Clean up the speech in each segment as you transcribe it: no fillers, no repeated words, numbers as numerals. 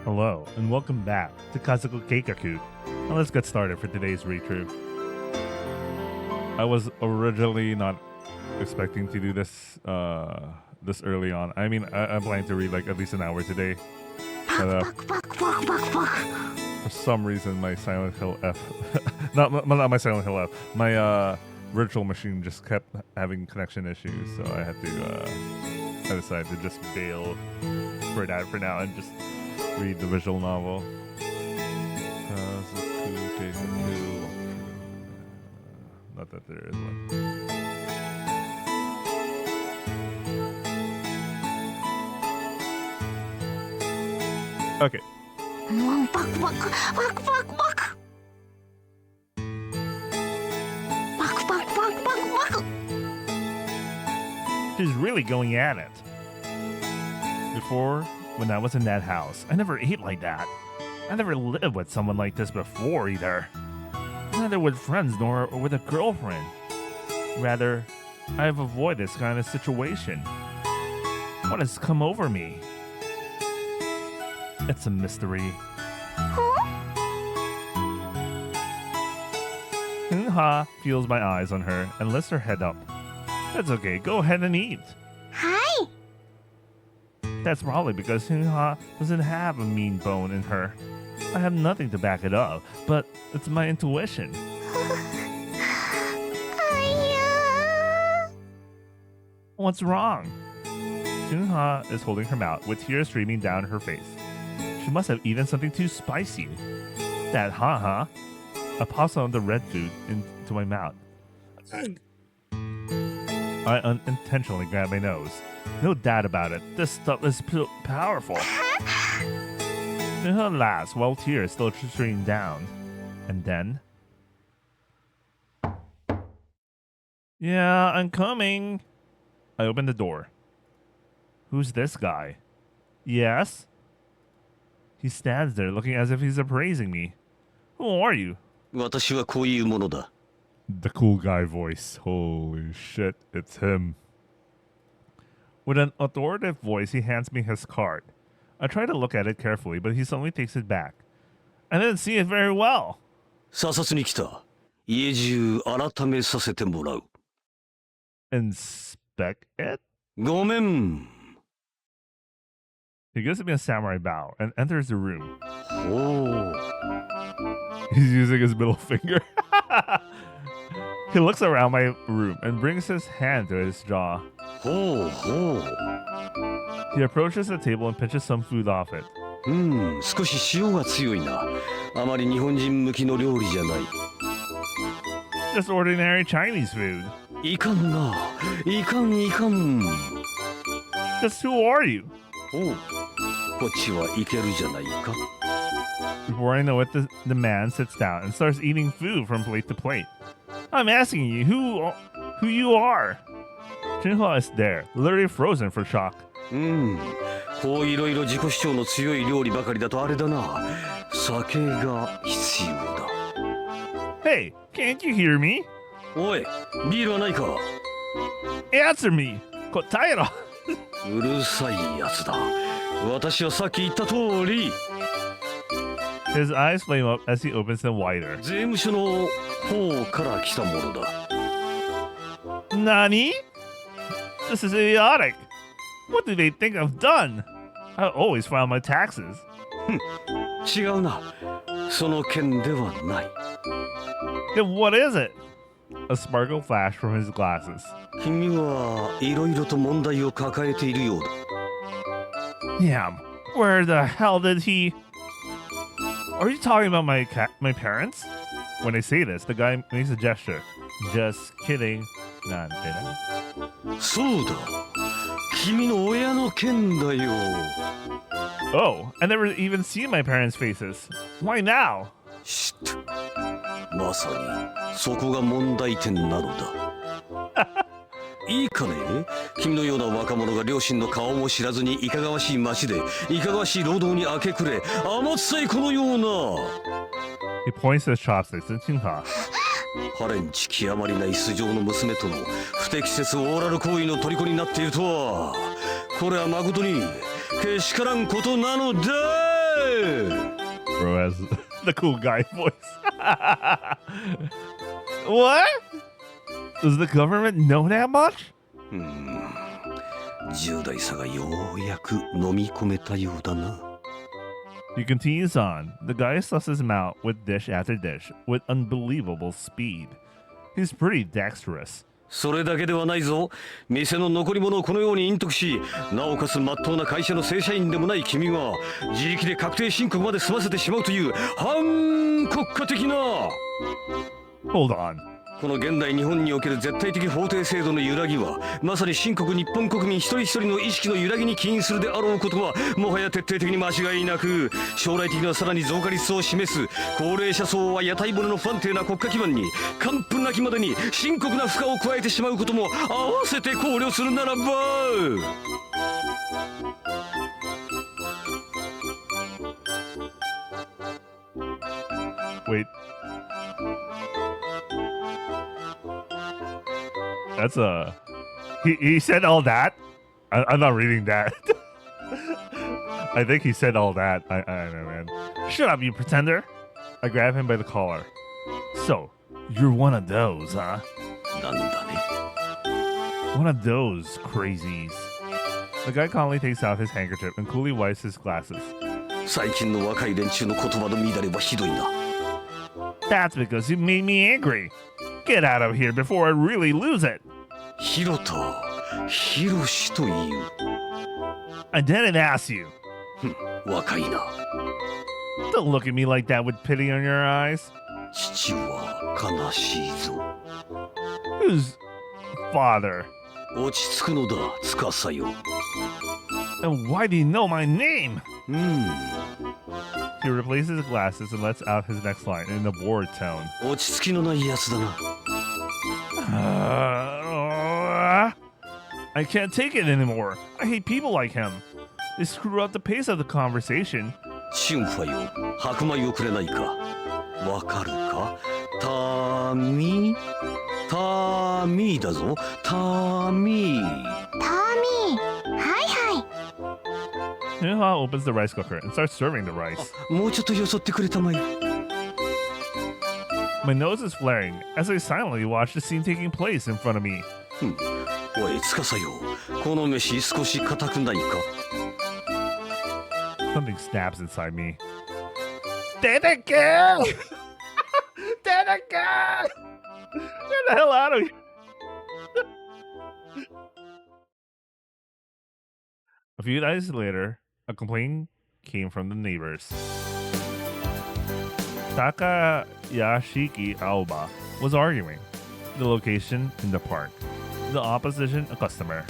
Hello, and welcome back to Kazoku Keikaku. Now let's get started for today's read-through. I was originally not expecting to do this this early on. I mean, I'm planning to read like at least an hour today. But for some reason, my Silent Hill F, not my Silent Hill F, my virtual machine just kept having connection issues, so I had to. I decided to just bail for that for now and just read the visual novel. Not that there is one. Okay. She's really going at it. Before, when I was in that house, I never ate like that. I never lived with someone like this before either. Neither with friends nor with a girlfriend. Rather, I have avoided this kind of situation. What has come over me? It's a mystery. Hunha feels my eyes on her and lifts her head up. That's okay, go ahead and eat. Hi. That's probably because Hunha doesn't have a mean bone in her. I have nothing to back it up, but it's my intuition. What's wrong? Hunha is holding her mouth with tears streaming down her face. She must have eaten something too spicy. That ha. I paw some of the red food into my mouth. I unintentionally grab my nose. No doubt about it, this stuff is powerful. Hunha laughs while tears still stream down. And then... Yeah, I'm coming. I open the door. Who's this guy? Yes? He stands there looking as if he's appraising me. Who are you? The cool guy voice. Holy shit, it's him. With an authoritative voice, he hands me his card. I try to look at it carefully, but he suddenly takes it back. I didn't see it very well. Inspect it? He gives me a samurai bow and enters the room. He's using his middle finger. He looks around my room and brings his hand to his jaw. He approaches the table and pinches some food off it. Just ordinary Chinese food. Just who are you? Before I know it, the man sits down and starts eating food from plate to plate. I'm asking you who you are. Hunha is there, literally frozen for shock. Hey, can't you hear me? Answer me! Kotairo! His eyes flame up as he opens them wider. Nani? This is idiotic. What do they think I've done? I always file my taxes. Then what is it? A sparkle flashed from his glasses. Damn, where the hell did he... Are you talking about my parents? When I say this, the guy makes a gesture. Just kidding. Not kidding. Oh, I never even seen my parents' faces. Why now? He points to his chopsticks at Hunha. ハレンチ極まりない素性の娘との不適切オーラル行為の虜になっているとは、これは誠にけしからんことなのだ。Bro has the cool guy voice. What? Does the government know that much? 10代差がようやく飲み込めたようだな。 He continues on. The guy susses him out with dish after dish with unbelievable speed. He's pretty dexterous. それだけではないぞ。店の残り物をこのように隠匿し、なおかつ真っ当な会社の正社員でもない君が自力で確定申告まで済ませてしまうという反国家的な。 Hold on. この現代日本における絶対的法定制度の揺らぎは、まさに深刻日本国民一人一人の意識の揺らぎに起因するであろうことは、もはや徹底的に間違いなく、将来的にはさらに増加率を示す高齢者層は屋台骨の不安定な国家基盤に完膚なきまでに深刻な負荷を加えてしまうことも合わせて考慮するならば。 Wait. That's a... He said all that? I'm not reading that. I think he said all that. I don't know, man. Shut up, you pretender. I grab him by the collar. So, you're one of those, huh? なんだね。 One of those crazies. The guy calmly takes out his handkerchief and coolly wipes his glasses. 最近の若い連中の言葉の乱れはひどいな。 That's because you made me angry. Get out of here before I really lose it. ヒロタ、ヒロシという。 I didn't ask you. 若いな。 Don't look at me like that with pity in your eyes. 父は悲しいぞ。 Who's father? 落ち着くのだ、司よ。 And why do you know my name? うん。 He replaces his glasses and lets out his next line in a bored tone. 落ち着きのないやつだな。 I can't take it anymore. I hate people like him. They screw up the pace of the conversation. シュンファよ、白米をくれないか。わかるか？タミだぞ。タミ。Nuha opens the rice cooker and starts serving the rice. もうちょっとよそってくれたまえ。 My nose is flaring as I silently watch the scene taking place in front of me. おい、司よ、この飯少し硬くないか？ Something snaps inside me. Tanaka! Tanaka! Get the hell out of here! A few days later, a complaint came from the neighbors. Takayashiki Aoba was arguing. The location in the park. The opposition a customer.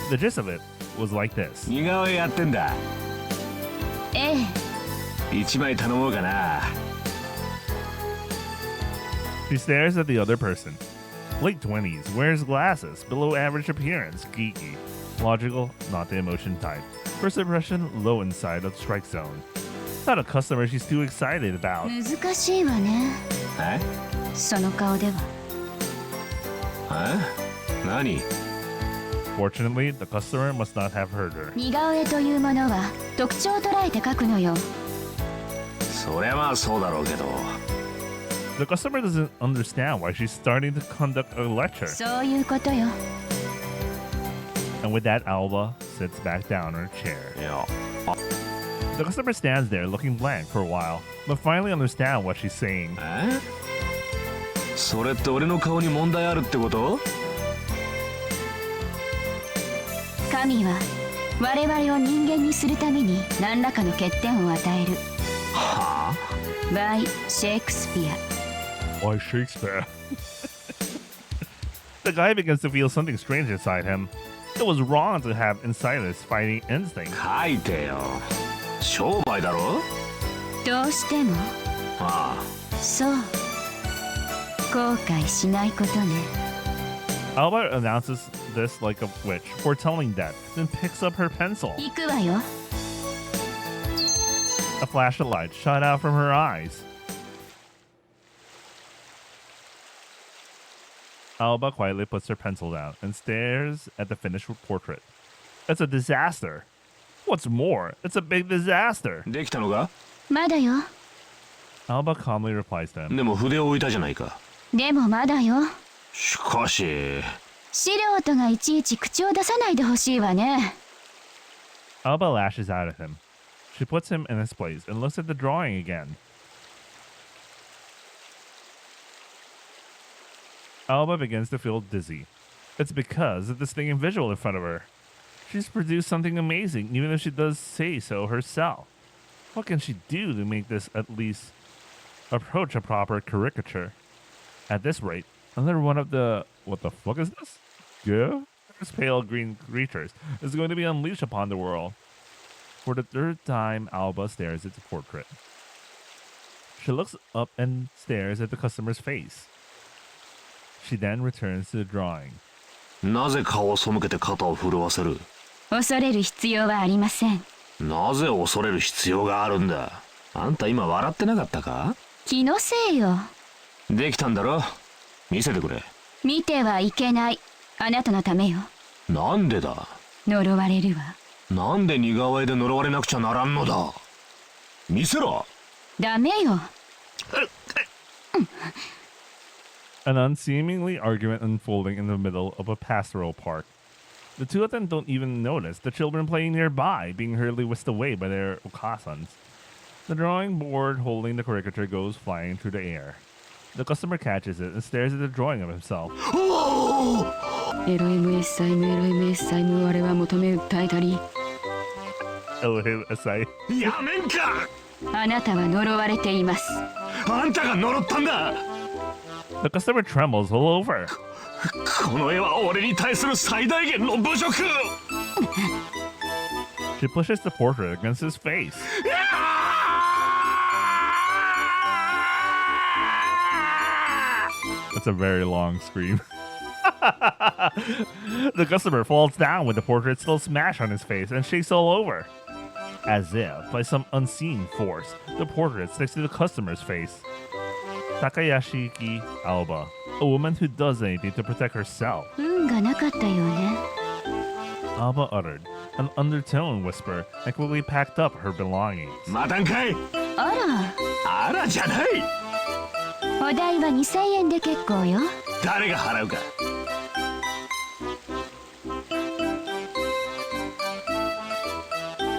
The gist of it was like this. 似顔絵やってんだ。ええ。一枚頼もうかな。 She stares at the other person. Late 20s, wears glasses, below average appearance, geeky. Logical, not the emotion type. First impression, low inside of strike zone. Not a customer she's too excited about. 難しいわね。え？その顔では。え？何？ Fortunately, the customer must not have heard her. 似顔絵というものは特徴を捉えて描くのよ。そりゃまあそうだろうけど。 The customer doesn't understand why she's starting to conduct a lecture. そういうことよ。 And with that, Alba sits back down in her chair. いや、 The customer stands there looking blank for a while, but finally understands what she's saying. え？それって俺の顔に問題あるってこと？ 神は我々を人間にするために何らかの欠点を与える。はあ？ by シェイクスピア。 Why Shakespeare? The guy begins to feel something strange inside him. It was wrong to have insiders fighting instinct. 書いてよ。商売だろ？どうしても。あそう。後悔しないことね。 Alba announces this like a witch, foretelling death, then picks up her pencil. 行くわよ。 A flash of light shot out from her eyes. Alba quietly puts her pencil down and stares at the finished portrait. It's a disaster. What's more, it's a big disaster. できたのか？まだよ。 Alba calmly replies to him. でも筆を置いたじゃないか。でもまだよ。しかし。素人がいちいち口を出さないでほしいわね。Alba lashes out at him. She puts him in his place and looks at the drawing again. Alba begins to feel dizzy. It's because of this thing in visual in front of her. She's produced something amazing, even if she does say so herself. What can she do to make this at least approach a proper caricature? At this rate, another one of the... What the fuck is this? Yeah? These pale green creatures is going to be unleashed upon the world. For the third time, Alba stares at the portrait. She looks up and stares at the customer's face. She then returns to the drawing. なぜ顔を背けて肩を震わせる？恐れる必要はありません。なぜ恐れる必要があるんだ？あんた今笑ってなかったか？気のせいよ。できたんだろ？見せてくれ。見てはいけない。あなたのためよ。なんでだ？呪われるわ。なんで似顔絵で呪われなくちゃならんのだ？見せろ。ダメよ。An unseemly argument unfolding in the middle of a pastoral park. The two of them don't even notice the children playing nearby being hurriedly whisked away by their okasans. The drawing board holding the caricature goes flying through the air. The customer catches it and stares at the drawing of himself. エロエムエッサイムエロエムエッサイム我は求め訴えたり。Elohim aside. やめんか！あなたは呪われています。あんたが呪ったんだ！ The customer trembles all over. この絵は俺に対する最大限の侮辱！ She pushes the portrait against his face. That's a very long scream. The customer falls down with the portrait still smashed on his face and shakes all over. As if, by some unseen force, the portrait sticks to the customer's face. Takayashiki Alba, a woman who does anything to protect herself. 運がなかったようね。 Alba uttered, an undertone whisper, and quickly packed up her belongings. またんかい！ああらじゃない！ら、お代は2000円で結構よ。誰が払うか？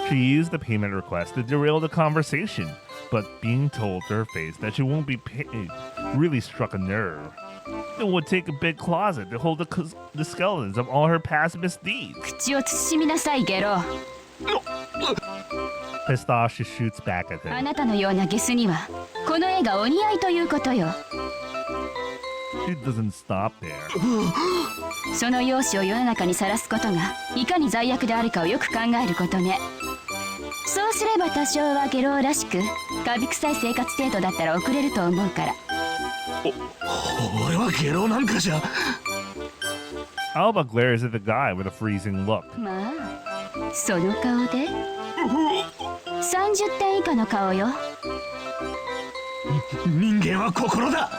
She used the payment request to derail the conversation, but being told to her face that she won't be paid really struck a nerve. It would take a big closet to hold the skeletons of all her past misdeeds. 口を慎みなさいゲロ。 Pissed off, she shoots back at あ him. なたのようなゲスにはこの絵がお似合いということよ。 She doesn't stop there. その容姿を世の中にさらすことがいかに罪悪であるかをよく考えることね。そうすれば多少はゲロらしくカビ臭い生活程度だったら遅れると思うから。俺はゲロなんかじゃ。 Alba glares at the guy with a freezing look. まあその顔で30点以下の顔よ。人間は心だ。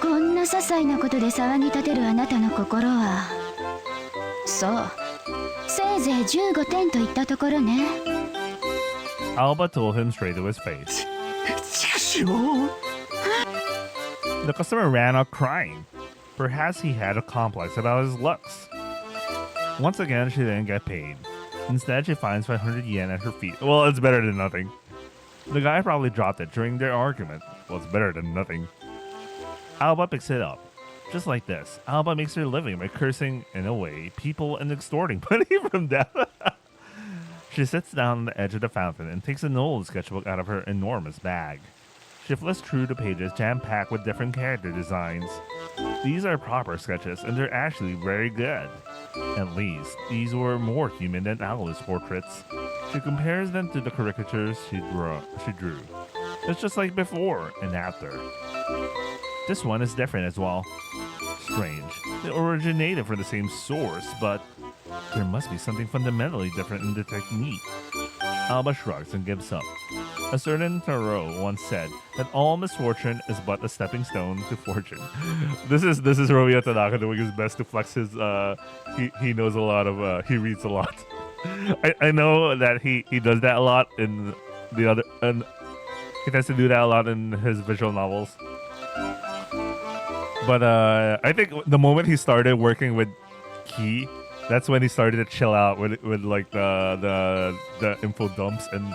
こんな些細なことで騒ぎ立てるあなたの心はそうせいぜい15点といったところね。 Alba told him straight to his face. 畜生！ The customer ran out crying. Perhaps he had a complex about his looks. Once again, she didn't get paid. Instead, she finds 500 yen at her feet. Well, it's better than nothing. The guy probably dropped it during their argument. Well, it's better than nothing. Alba picks it up. Just like this, Alba makes her living by cursing, in a way, people and extorting money from them. She sits down on the edge of the fountain and takes an old sketchbook out of her enormous bag. She flips through the pages jam-packed with different character designs. These are proper sketches, and they're actually very good. At least, these were more human than Alba's portraits. She compares them to the caricatures she drew. It's just like before and after. This one is different as well. Strange. They originated from the same source, but there must be something fundamentally different in the technique. Alba shrugs and gives up. A certain Thoreau once said that all misfortune is but a stepping stone to fortune. This is Romeo Tanaka doing his best to flex his he knows a lot of he reads a lot. I know that he does that a lot in the other, and he tends to do that a lot in his visual novels. But I think the moment he started working with Key, that's when he started to chill out with like the info dumps. And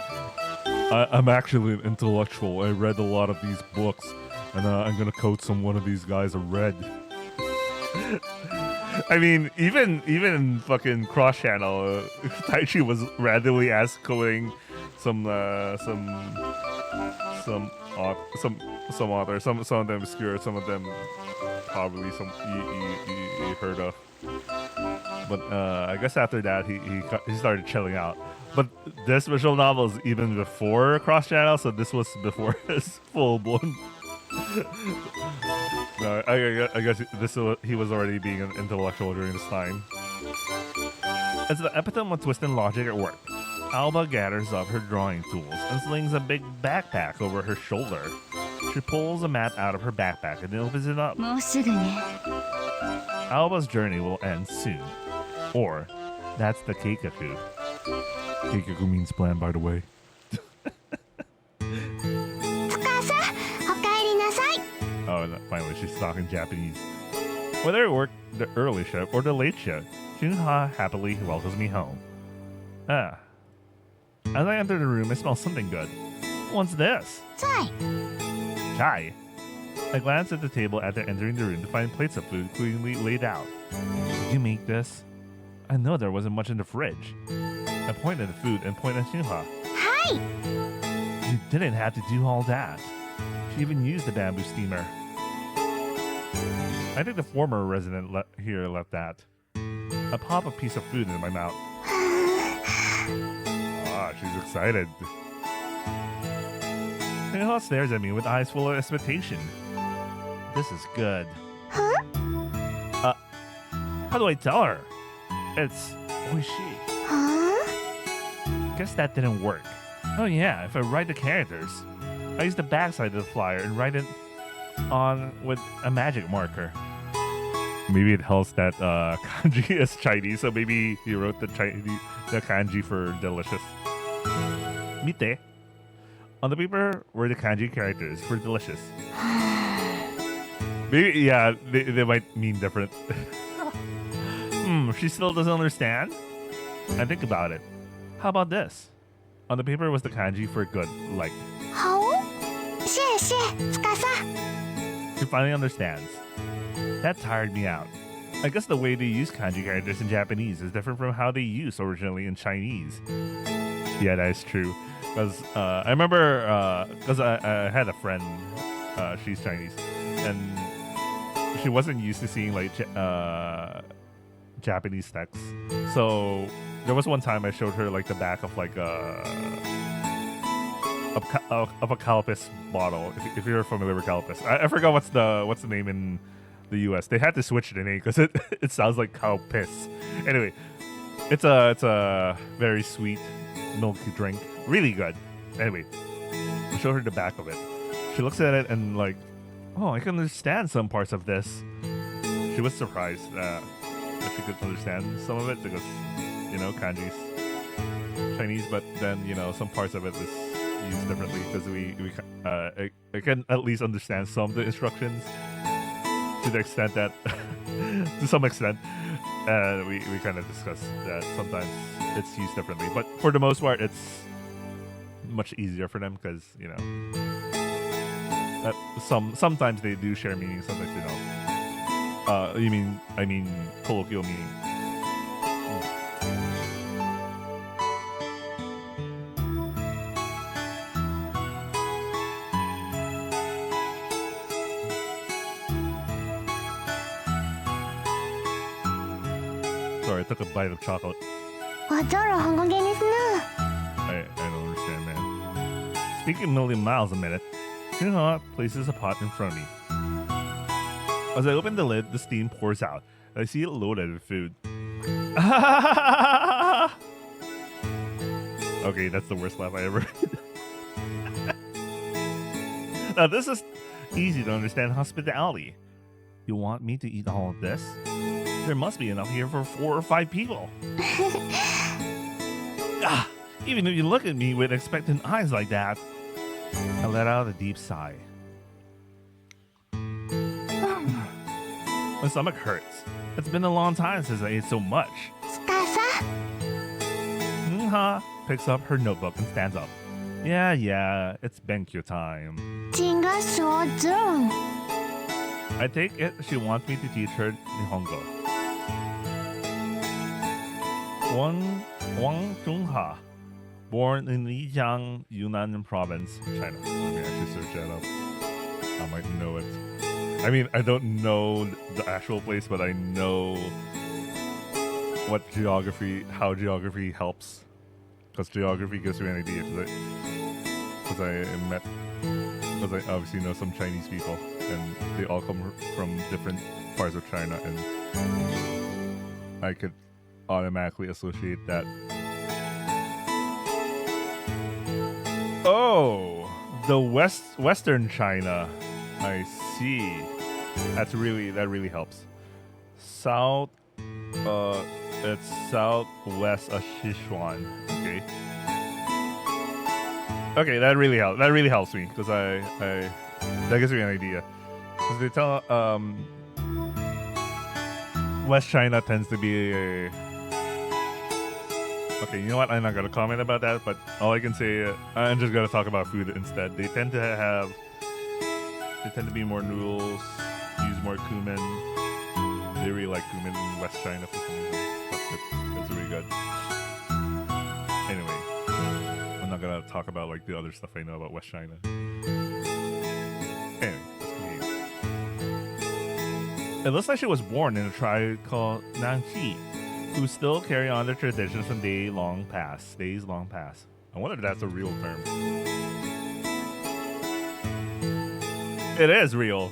I'm actually an intellectual. I read a lot of these books, and I'm gonna code some one of these guys a red. I mean, even fucking cross channel, Taichi was randomly ass coding some author, some of them obscure, some of them probably some you heard of. But I guess after that he started chilling out. But this visual novel is even before cross channel, so this was before his full blown. No, I guess he was already being an intellectual during this time. As the epitome of twisted logic at work, Alba gathers up her drawing tools and slings a big backpack over her shoulder. She pulls a map out of her backpack and opens it up. もうすぐね。 Alba's journey will end soon. Or, that's the Keikaku. Keikaku means plan, by the way. お母さん、おかえりなさい。 Oh, and finally, she's talking Japanese. Whether it worked the early shift or the late shift, Junha happily welcomes me home. Ah. As I enter the room, I smell something good. What's this? さい。 Chai. I glance at the table after entering the room to find plates of food cleanly laid out. Did you make this? I know there wasn't much in the fridge. I point at the food and point at Junha. はい。 You didn't have to do all that. She even used the bamboo steamer. I think the former resident here left that. I pop a piece of food into my mouth. Ah, she's excited. Junha stares at me with eyes full of expectation. This is good. Huh? How do I tell her? It's oishi. Huh? Guess that didn't work. Oh yeah, if I write the characters. I use the backside of the flyer and write it on with a magic marker. Maybe it helps that kanji is Chinese, so maybe he wrote the kanji for delicious. Mite. On the paper were the kanji characters for delicious. Maybe, yeah, they might mean different. She still doesn't understand? I think about it. How about this? On the paper was the kanji for good, like. はお？シェシェ、つかさ。 She finally understands. That tired me out. I guess the way they use kanji characters in Japanese is different from how they use originally in Chinese. Yeah, that is true. Because I remember, because I had a friend, she's Chinese, and she wasn't used to seeing like Japanese text. So there was one time I showed her like the back of like a Calipus bottle. If you're familiar with Calipus, I forgot what's the name in the U.S. They had to switch the name because it sounds like Calipus. Anyway, it's a very sweet milky drink, really good. Anyway, I showed her the back of it. She looks at it and like, oh, I can understand some parts of this. She was surprised that she could understand some of it because, you know, kanji's Chinese, but then, you know, some parts of it is used differently because I can at least understand some of the instructions to the extent that, to some extent, we kind of discussed that sometimes it's used differently, but for the most part, it's much easier for them because, you know, sometimes they do share meaning, sometimes they don't. I mean colloquial meaning. Sorry, I took a bite of chocolate. わざらはがげですな。 I don't understand, man. Speaking a million miles a minute, Kino places a pot in front of me. As I open the lid, the steam pours out. I see it loaded with food. Okay, that's the worst laugh I ever heard. Now, this is easy to understand hospitality. You want me to eat all of this? There must be enough here for 4 or 5 people. Ah, even if you look at me with expectant eyes like that. I let out a deep sigh. My stomach hurts. It's been a long time since I ate so much. 司。Picks up her notebook and stands up. Yeah, it's Benkyo time. 请个所中。 I take it she wants me to teach her Nihongo. Wang Zhongha, born in Lijiang, Yunnan Province, China. Let me actually search that up. I might know it. I mean, I don't know the actual place, but I know how geography helps. Because geography gives me an idea. Because I obviously know some Chinese people, and they all come from different parts of China, and I could automatically associate that. Oh, the Western China. I see. That really helps. South, it's southwest of Sichuan. Okay, that really helps. That really helps me because I that gives me an idea. Because they tell West China tends to be a. Okay, you know what? I'm not gonna comment about that, but all I can say, I'm just gonna talk about food instead. They tend to be more noodles, use more cumin. They really like cumin in West China for some reason. It's really good. Anyway, I'm not gonna talk about like the other stuff I know about West China. Anyway, let's continue. It looks like she was born in a tribe called Nanqi, who still carry on their traditions from days long past. I wonder if that's a real term. It is real.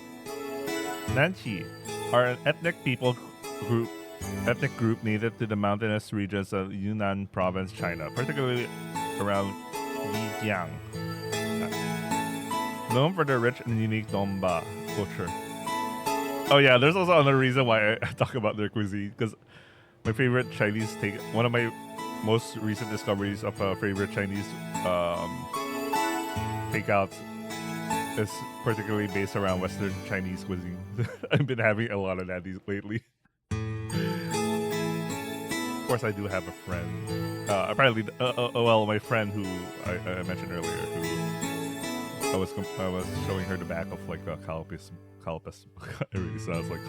Nanqi are an ethnic group native to the mountainous regions of Yunnan Province, China, particularly around Lijiang. Known for their rich and unique Donba culture. Oh yeah, there's also another reason why I talk about their cuisine, because my favorite Chinese one of my most recent discoveries of favorite Chinese takeouts is particularly based around Western Chinese cuisine. I've been having a lot of that lately. Of course, I do have a friend. My friend who I mentioned earlier, who I was showing her the back of like a Calpis. It really sounds like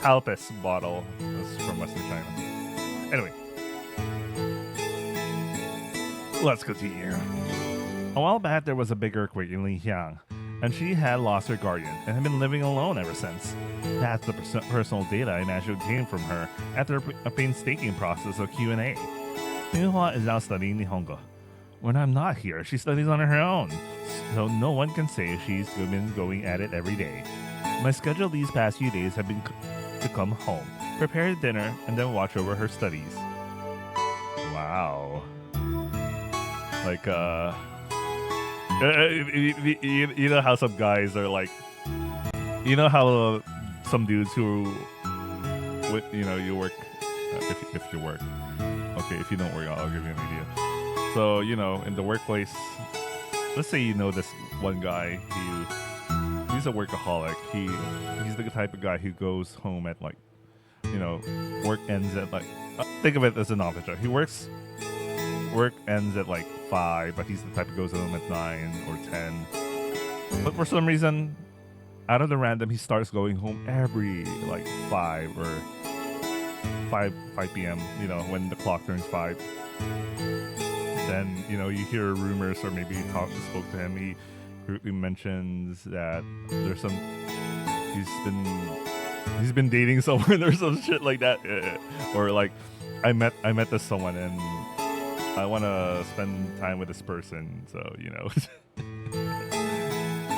Calpis bottle. That's from Western China. Anyway, let's continue. A while back, there was a big earthquake in Lijiang, and she had lost her guardian and had been living alone ever since. That's the personal data I managed to obtain from her after a painstaking process of Q&A. Minhua is now studying Nihongo. When I'm not here, she studies on her own, so no one can say she's been going at it every day. My schedule these past few days have been to come home, prepare dinner, and then watch over her studies. Wow. Like, you know how some guys are like, you know how some dudes who, you work, if you work. Okay, if you don't work, I'll give you an idea. So, in the workplace, let's say you know this one guy, he's a workaholic. He's the type of guy who goes home at like, work ends at like, think of it as an office job. Work ends at like 5, but he's the type who goes home at 9 or 10. But for some reason, out of the random, he starts going home every like 5 or 5 p.m. When the clock turns 5. Then you hear rumors, or maybe you spoke to him. He mentions that there's he's been dating someone or some shit like that, or like I met this someone and I want to spend time with this person. So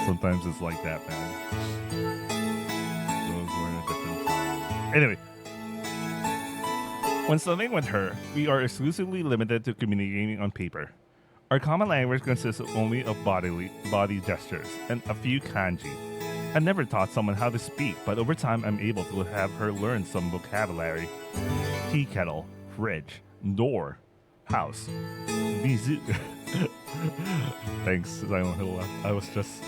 sometimes it's like that, man. Those were in a different time. Anyway. When studying with her, we are exclusively limited to communicating on paper. Our common language consists only of body gestures and a few kanji. I never taught someone how to speak, but over time I'm able to have her learn some vocabulary. Tea kettle, fridge, door, house. Bizu. Thanks, Silent Hill. I was just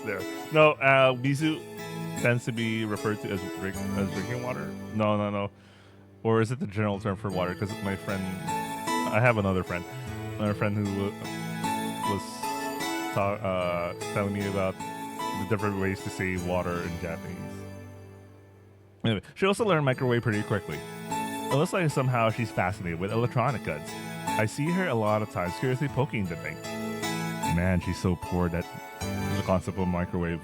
there. No, bizu tends to be referred to as drinking water. No. Or is it the general term for water? Because my friend, I have another friend who was telling me about the different ways to say water in Japanese. Anyway, she also learned microwave pretty quickly. It looks like somehow she's fascinated with electronic goods. I see her a lot of times curiously poking the thing. Man, she's so poor that the concept of microwave.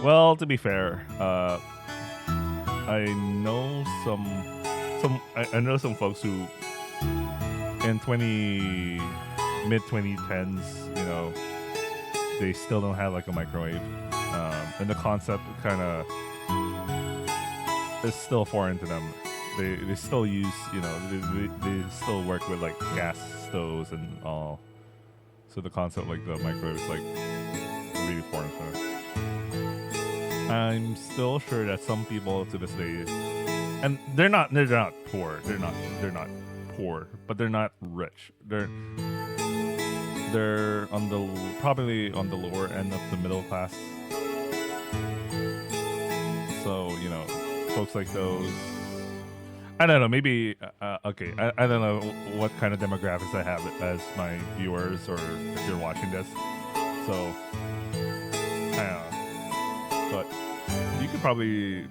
Well, to be fair, I know some folks who in mid 2010s, you know, they still don't have like a microwave, and the concept kind of is still foreign to them. They still use, you know, they still work with like gas stoves and all. So the concept like the microwave is like really foreign to them. I'm still sure that some people to this day, and they're not poor. They're not poor, but they're not rich. They're probably on the lower end of the middle class. So, you know, folks like those, I don't know, maybe, okay, I don't know what kind of demographics I have as my viewers or if you're watching this. So, I don't know. But you could probably,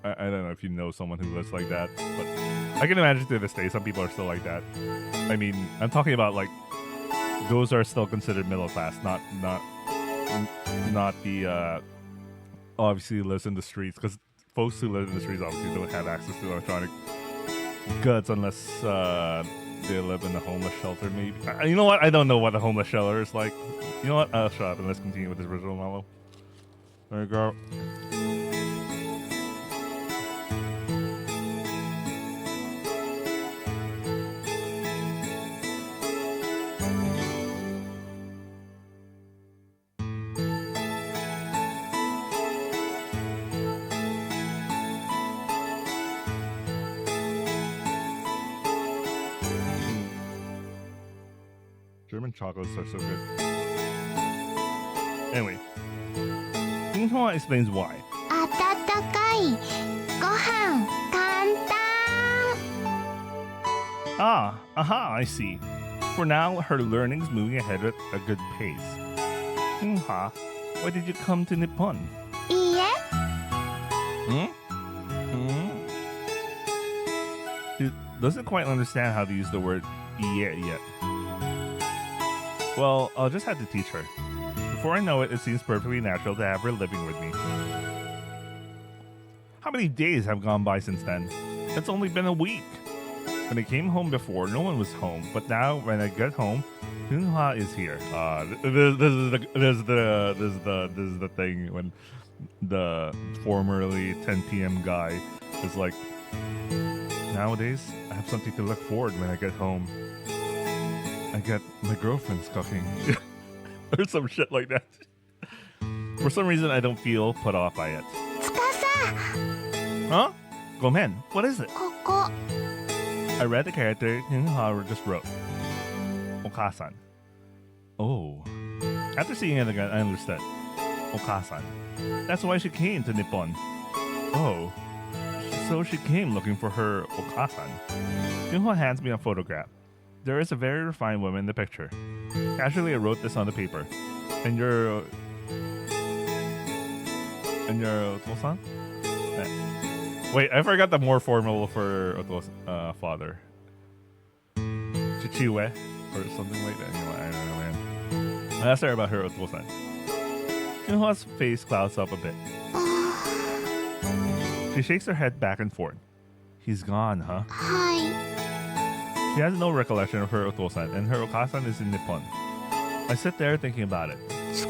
I don't know if you know someone who lives like that, but I can imagine to this day some people are still like that. I mean, I'm talking about like, those are still considered middle class, not the, obviously lives in the streets, because folks who live in the streets obviously don't have access to electronic goods unless they live in a homeless shelter, maybe. You know what? I don't know what a homeless shelter is like. You know what? Shut up and let's continue with this original novel. There you go. German chocolates are so good. Anyway, Kino explains why. 温かいご飯簡単 Aha, I see. For now, her learning's moving ahead at a good pace. Kino, why did you come to Nippon? いいえ He doesn't quite understand how to use the word yet. Well, I'll just have to teach her. Before I know it, it seems perfectly natural to have her living with me. How many days have gone by since then? It's only been a week. When I came home before, no one was home, but now when I get home, Hunha is here. This is the thing when the formerly 10 p.m. guy is like, nowadays I have something to look forward when I get home. I get my girlfriend's cooking. Or some shit like that. For some reason, I don't feel put off by it. 司 Huh? Gomen, what is it? ここ I read the character Hunha just wrote. Okasan. Oh. After seeing it again, I understood. Okasan. That's why she came to Nippon. Oh. So she came looking for her Okasan. Hunha hands me a photograph. There is a very refined woman in the picture. Casually, I wrote this on the paper. And your Otosan? Wait, I forgot the more formal for father. Chichiwe or something like that. Anyway, I don't know, man. I asked her about her Otosan. Yuno's face clouds up a bit. She shakes her head back and forth. He's gone, huh? はい She has no recollection of her Otosan, and her Okasan is in Nippon. I sit there thinking about it. 司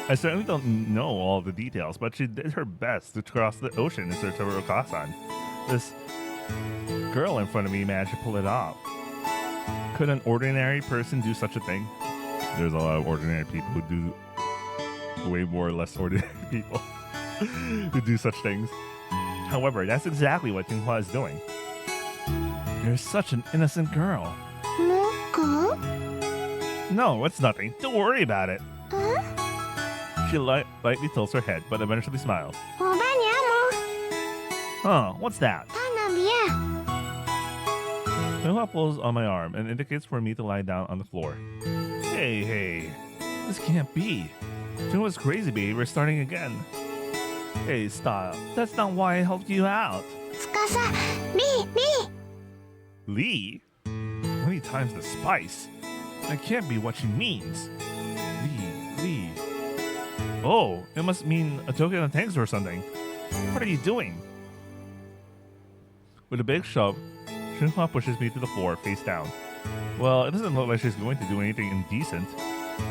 I certainly don't know all the details, but she did her best to cross the ocean in search of her Okasan. This girl in front of me managed to pull it off. Could an ordinary person do such a thing? There's a lot of ordinary people who do way more or less ordinary people who do such things. However, that's exactly what Tinghua is doing. You're such an innocent girl. 僕 No, it's nothing. Don't worry about it. She lightly tilts her head, but eventually smiles. おばにゃ Huh, what's that? も花火や Noha pulls on my arm and indicates for me to lie down on the floor. Hey, this can't be. Junho's crazy behavior is starting again. Hey, stop. That's not why I helped you out. つかさリー Lee? Many times the spice. That can't be what she means. Lee. Oh, it must mean a token of thanks or something. What are you doing? With a big shove, Junho pushes me to the floor, face down. Well, it doesn't look like she's going to do anything indecent.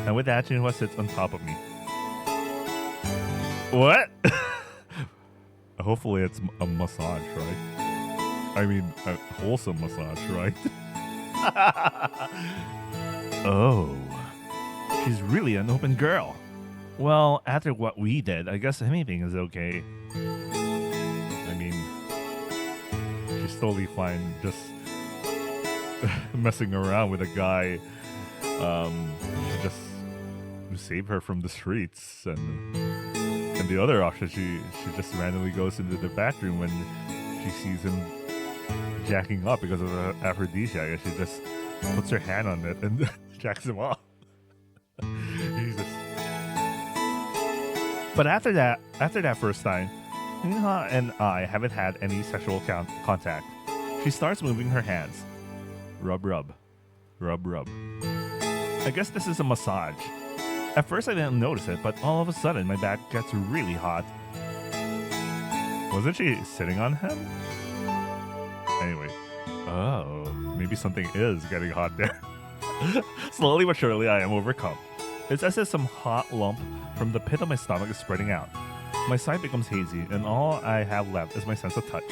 And with that, Junho sits on top of me. What? Hopefully it's a massage, right? I mean, a wholesome massage, right? Oh, she's really an open girl. Well, after what we did, I guess anything is okay. I mean, she's totally fine just messing around with a guy just to save her from the streets. And the other option, she just randomly goes into the bathroom when she sees him jacking up because of the aphrodisiac, and she just puts her hand on it and jacks him off. Jesus. But after that first time, Minha and I haven't had any sexual contact. She starts moving her hands. Rub, rub. Rub, rub. I guess this is a massage. At first I didn't notice it, but all of a sudden my back gets really hot. Wasn't she sitting on him? Anyway. Oh, maybe something is getting hot there. Slowly but surely I am overcome. It's as if some hot lump from the pit of my stomach is spreading out. My sight becomes hazy, and all I have left is my sense of touch.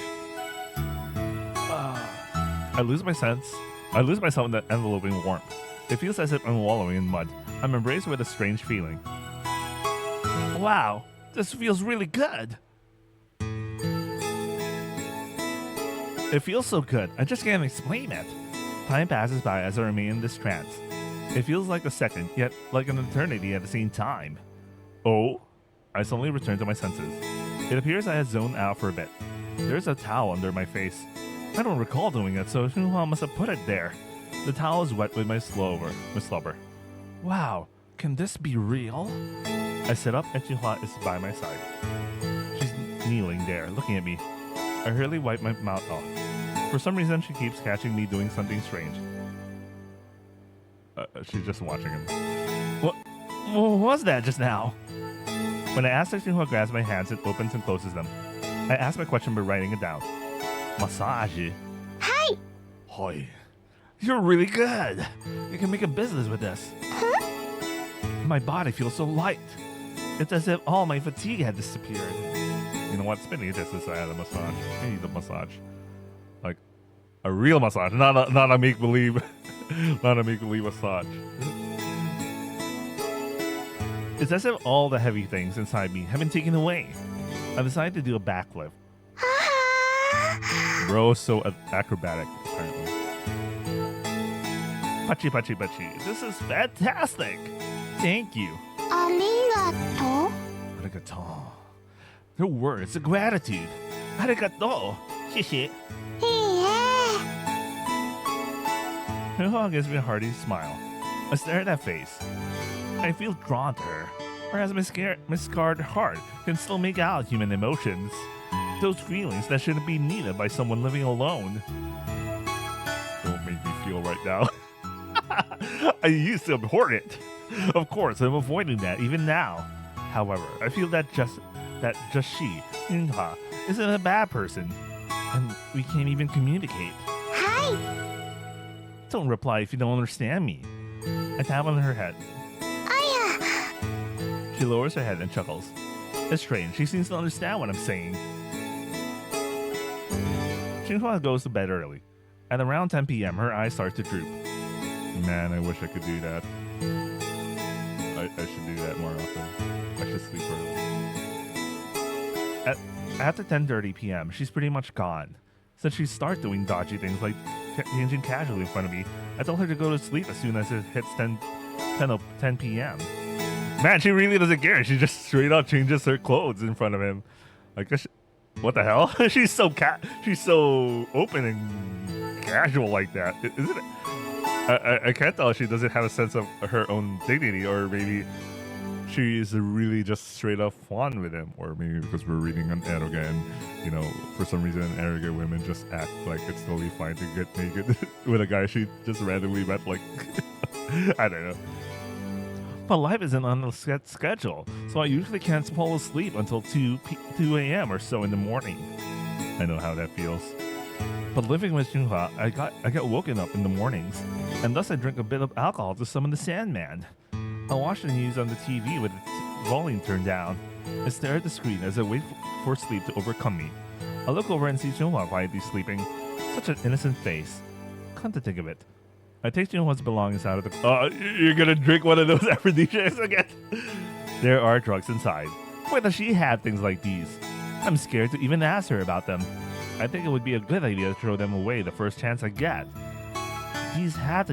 I lose myself in the enveloping warmth. It feels as if I'm wallowing in mud. I'm embraced with a strange feeling. Wow, this feels really good. It feels so good, I just can't explain it. Time passes by as I remain in this trance. It feels like a second, yet like an eternity at the same time. Oh? I suddenly return to my senses. It appears I had zoned out for a bit. There's a towel under my face. I don't recall doing it, so Junho must have put it there. The towel is wet with my slobber. Wow, can this be real? I sit up and Junho is by my side. She's kneeling there, looking at me. I hurriedly wipe my mouth off. For some reason, she keeps catching me doing something strange. She's just watching him. What was that just now? When I ask her, Junho grabs my hands and opens and closes them. I ask my question by writing it down. Massage. Hi. Hoi. You're really good. You can make a business with this. My body feels so light. It's as if all my fatigue had disappeared. You know what? It's been ages since I had a massage. I need a massage. Like, a real massage, not a make-believe, not a make-believe massage. It's as if all the heavy things inside me have been taken away. I decided to do a backflip. Bro's so acrobatic, apparently. Pachi. This is fantastic. Thank you. ありがとう Arigato. Their words of gratitude. Arigato. Shishi. いいえ Junho gives me a hearty smile. I stare at that face. I feel drawn to her. Whereas my scarred heart can still make out human emotions. Those feelings that shouldn't be needed by someone living alone. Don't make me feel right now. I used to abhor it. Of course, I'm avoiding that even now. However, I feel that just she, Junho, isn't a bad person. And we can't even communicate. はい Don't reply if you don't understand me. I tap on her head. あや She lowers her head and chuckles. It's strange, she seems to understand what I'm saying. Junho goes to bed early. At around 10 p.m., her eyes start to droop. Man, I wish I could do that. I should do that more often. I should sleep early. After 10:30 p.m., she's pretty much gone. So she starts doing dodgy things like changing casually in front of me. I told her to go to sleep as soon as it hits 10 p.m. Man, she really doesn't care. She just straight up changes her clothes in front of him. I guess, what the hell? She's so open and casual like that, isn't it? I can't tell if she doesn't have a sense of her own dignity, or maybe she is really just straight up fun with him, or maybe because we're reading an eroge and, you know, for some reason eroge women just act like it's totally fine to get naked with a guy she just randomly met, like, I don't know. But life isn't on a set schedule, so I usually can't fall asleep until 2 a.m. or so in the morning. I know how that feels. But living with Junha, I get woken up in the mornings, and thus I drink a bit of alcohol to summon the Sandman. I watch the news on the TV with the volume turned down. I stare at the screen as I wait for sleep to overcome me. I look over and see Junha quietly sleeping. Such an innocent face. Come to think of it, I take Junha's belongings out of the... you're gonna drink one of those aphrodisiacs again? There are drugs inside. Where does she have things like these? I'm scared to even ask her about them. I think it would be a good idea to throw them away the first chance I get. These have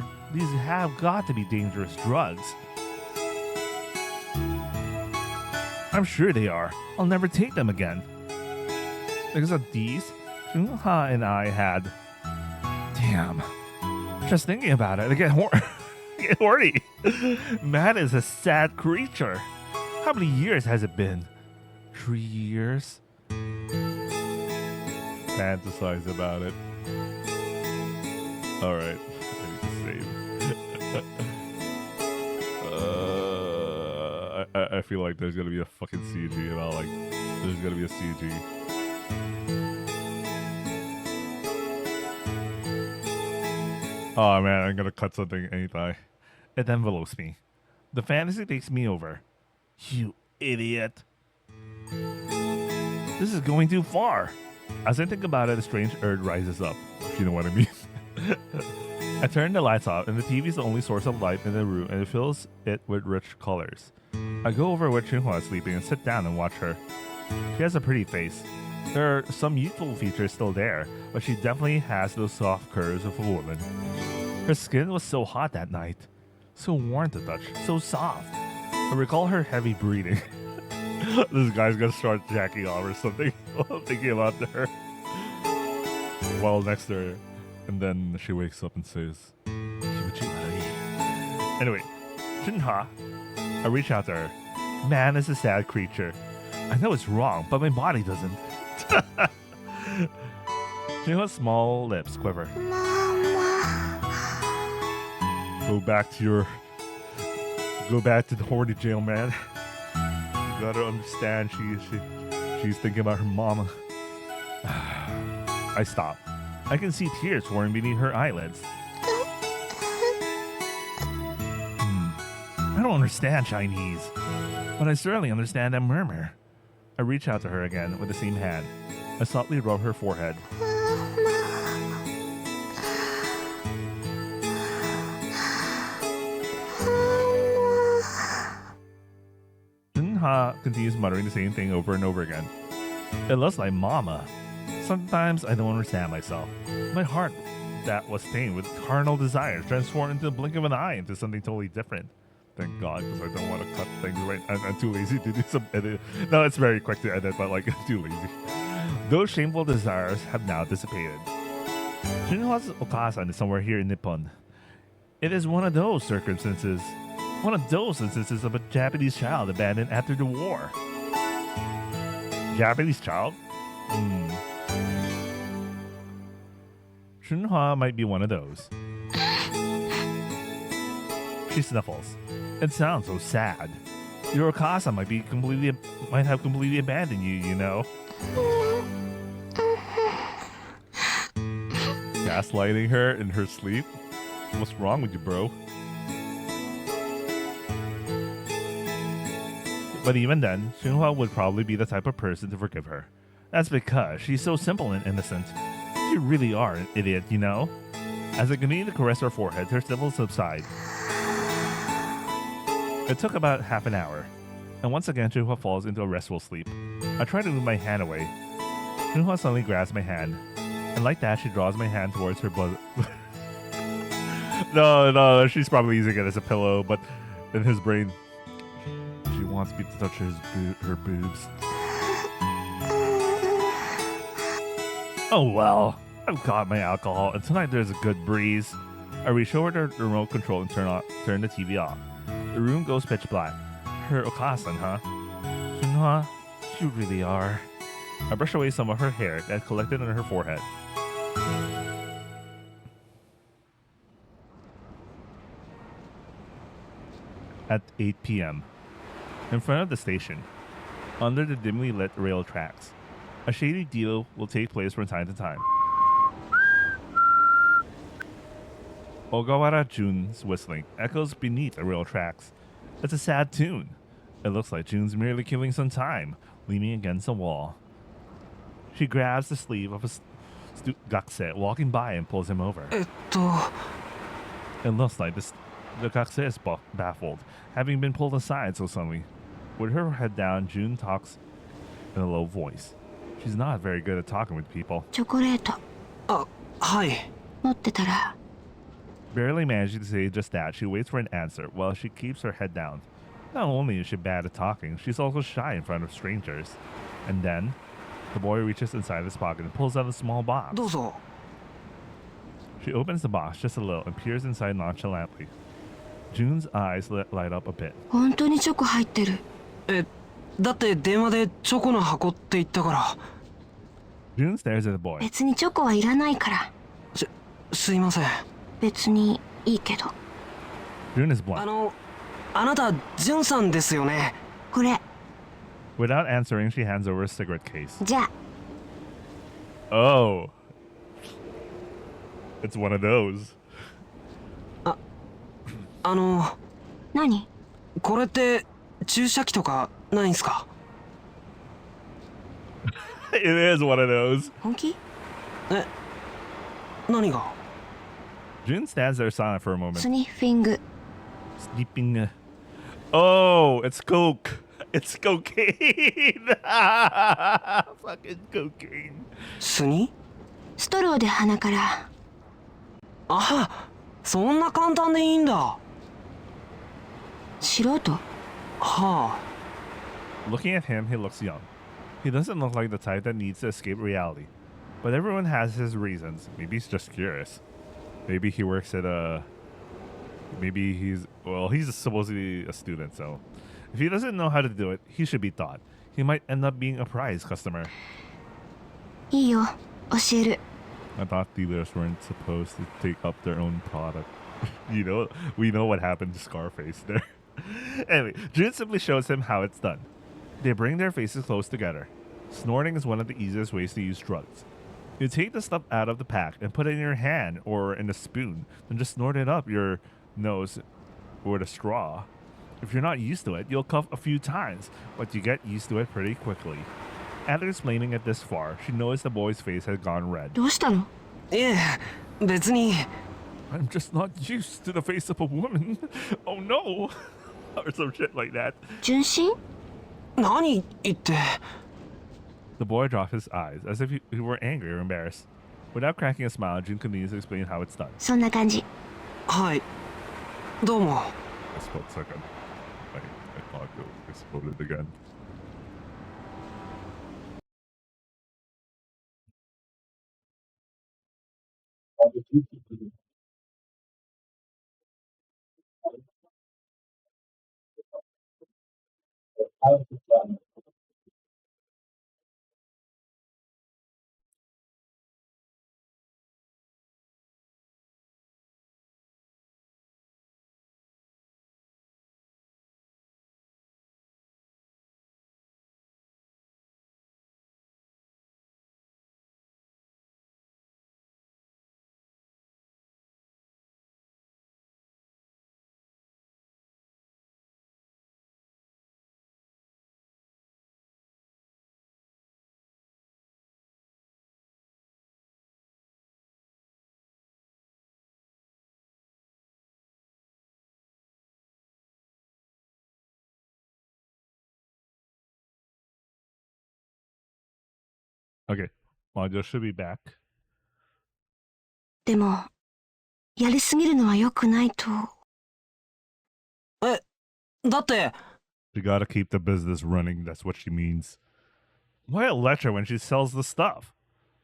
got to be dangerous drugs. I'm sure they are. I'll never take them again. Because of these, Junha and I had... Damn. Just thinking about it, I get horny. Man is a sad creature. How many years has it been? 3 years? Fantasize about it. Alright. I need to save. I feel like there's gonna be a fucking CG about, like, there's gonna be a CG. Oh man, I'm gonna cut something anytime. It envelopes me. The fantasy takes me over. You idiot. This is going too far. As I think about it, a strange urge rises up, if you know what I mean. I turn the lights off, and the TV is the only source of light in the room, and it fills it with rich colors. I go over where Junha is sleeping and sit down and watch her. She has a pretty face. There are some youthful features still there, but she definitely has those soft curves of a woman. Her skin was so hot that night. So warm to touch, so soft. I recall her heavy breathing. This guy's gonna start jacking off or something while thinking about her. While next to her. And then she wakes up and says, anyway, Junha. I reach out to her. Man is a sad creature. I know it's wrong, but my body doesn't. Junha's small lips quiver. Go back to the horny jail, man. You gotta understand, she's thinking about her mama. I stop. I can see tears forming beneath her eyelids. I don't understand Chinese, but I certainly understand that murmur. I reach out to her again with the same hand. I softly rub her forehead. Junha continues muttering the same thing over and over again. It looks like mama. Sometimes I don't understand myself. My heart that was stained with carnal desires transformed into the blink of an eye into something totally different. Thank God, because I don't want to cut things right. I'm too lazy to do some edit. No, it's very quick to edit, but like, I'm too lazy. Those shameful desires have now dissipated. Junha's Okasan is somewhere here in Nippon. It is one of those circumstances. One of those instances of a Japanese child abandoned after the war. Japanese child? Junha might be one of those. She snuffles. It sounds so sad. Your Okasa might have completely abandoned you, you know. Gaslighting her in her sleep? What's wrong with you, bro? But even then, Junha would probably be the type of person to forgive her. That's because she's so simple and innocent. You really are an idiot, you know? As I continue to caress her forehead, her sniffles subside. It took about half an hour, and once again Junha falls into a restful sleep. I try to move my hand away. Junha suddenly grabs my hand. And like that, she draws my hand towards her bosom. No, she's probably using it as a pillow, but in his brain, she wants me to touch her boobs. Oh well, I've got my alcohol, and tonight there's a good breeze. I reach over to the remote control and turn the TV off. The room goes pitch black. Her Okasan, huh? Shinhwa, you really are. I brush away some of her hair that collected on her forehead. At 8 p.m. In front of the station, under the dimly lit rail tracks, a shady deal will take place from time to time. Ogawara Jun's whistling echoes beneath the rail tracks. It's a sad tune. It looks like Jun's merely killing some time, leaning against a wall. She grabs the sleeve of a gakse walking by and pulls him over. It looks like the gakse is baffled, having been pulled aside so suddenly. With her head down, Jun talks in a low voice. She's not very good at talking with people. Chocolate. Hi. 持ってたら Barely managing to say just that, she waits for an answer while she keeps her head down. Not only is she bad at talking, she's also shy in front of strangers. And then, the boy reaches inside his pocket and pulls out a small box. どうぞ。 She opens the box just a little and peers inside nonchalantly. Jun's eyes light up a bit. 本当にチョコ入ってる。だって電話でチョコの箱って言ったから。Jun stares at the boy. 別にチョコはいらないから。すいません。別にいいけど。Jun is blunt. あなたジュンさんですよね。これ。 Without answering, she hands over a cigarette case. じゃあ。 Oh. It's one of those. 何？これって注射器とかないんすか？ It is one of those. 本気？何が？ Jun stands there silent for a moment. スニッフィング。 Sleeping. Oh, it's coke. It's cocaine. Fucking cocaine. スニ？ストローで鼻から。あ、そんな簡単でいいんだ。素人？はあ。 Looking at him, he looks young. He doesn't look like the type that needs to escape reality. But everyone has his reasons. Maybe he's just curious. Maybe he works at a... Maybe he's supposedly a student, so... If he doesn't know how to do it, he should be taught. He might end up being a prize customer. いいよ、教える。 I thought dealers weren't supposed to take up their own product. We know what happened to Scarface there. Anyway, Jun simply shows him how it's done. They bring their faces close together. Snorting is one of the easiest ways to use drugs. You take the stuff out of the pack and put it in your hand or in a spoon, then just snort it up your nose with a straw. If you're not used to it, you'll cough a few times, but you get used to it pretty quickly. After explaining it this far, she noticed the boy's face had gone red. どうしたの？いえ、別に。I'm just not used to the face of a woman. Oh no! Or some shit like that. 純真？何言って。 The boy dropped his eyes, as if he were angry or embarrassed. Without cracking a smile, Jun continues to explain how it's done. そんな感じ。はい。どうも。 I spoke second. I thought it exploded again. Okay, Mojo should be back. でも、やりすぎるのは良くないと。だって You gotta keep the business running, that's what she means. Why lecture when she sells the stuff?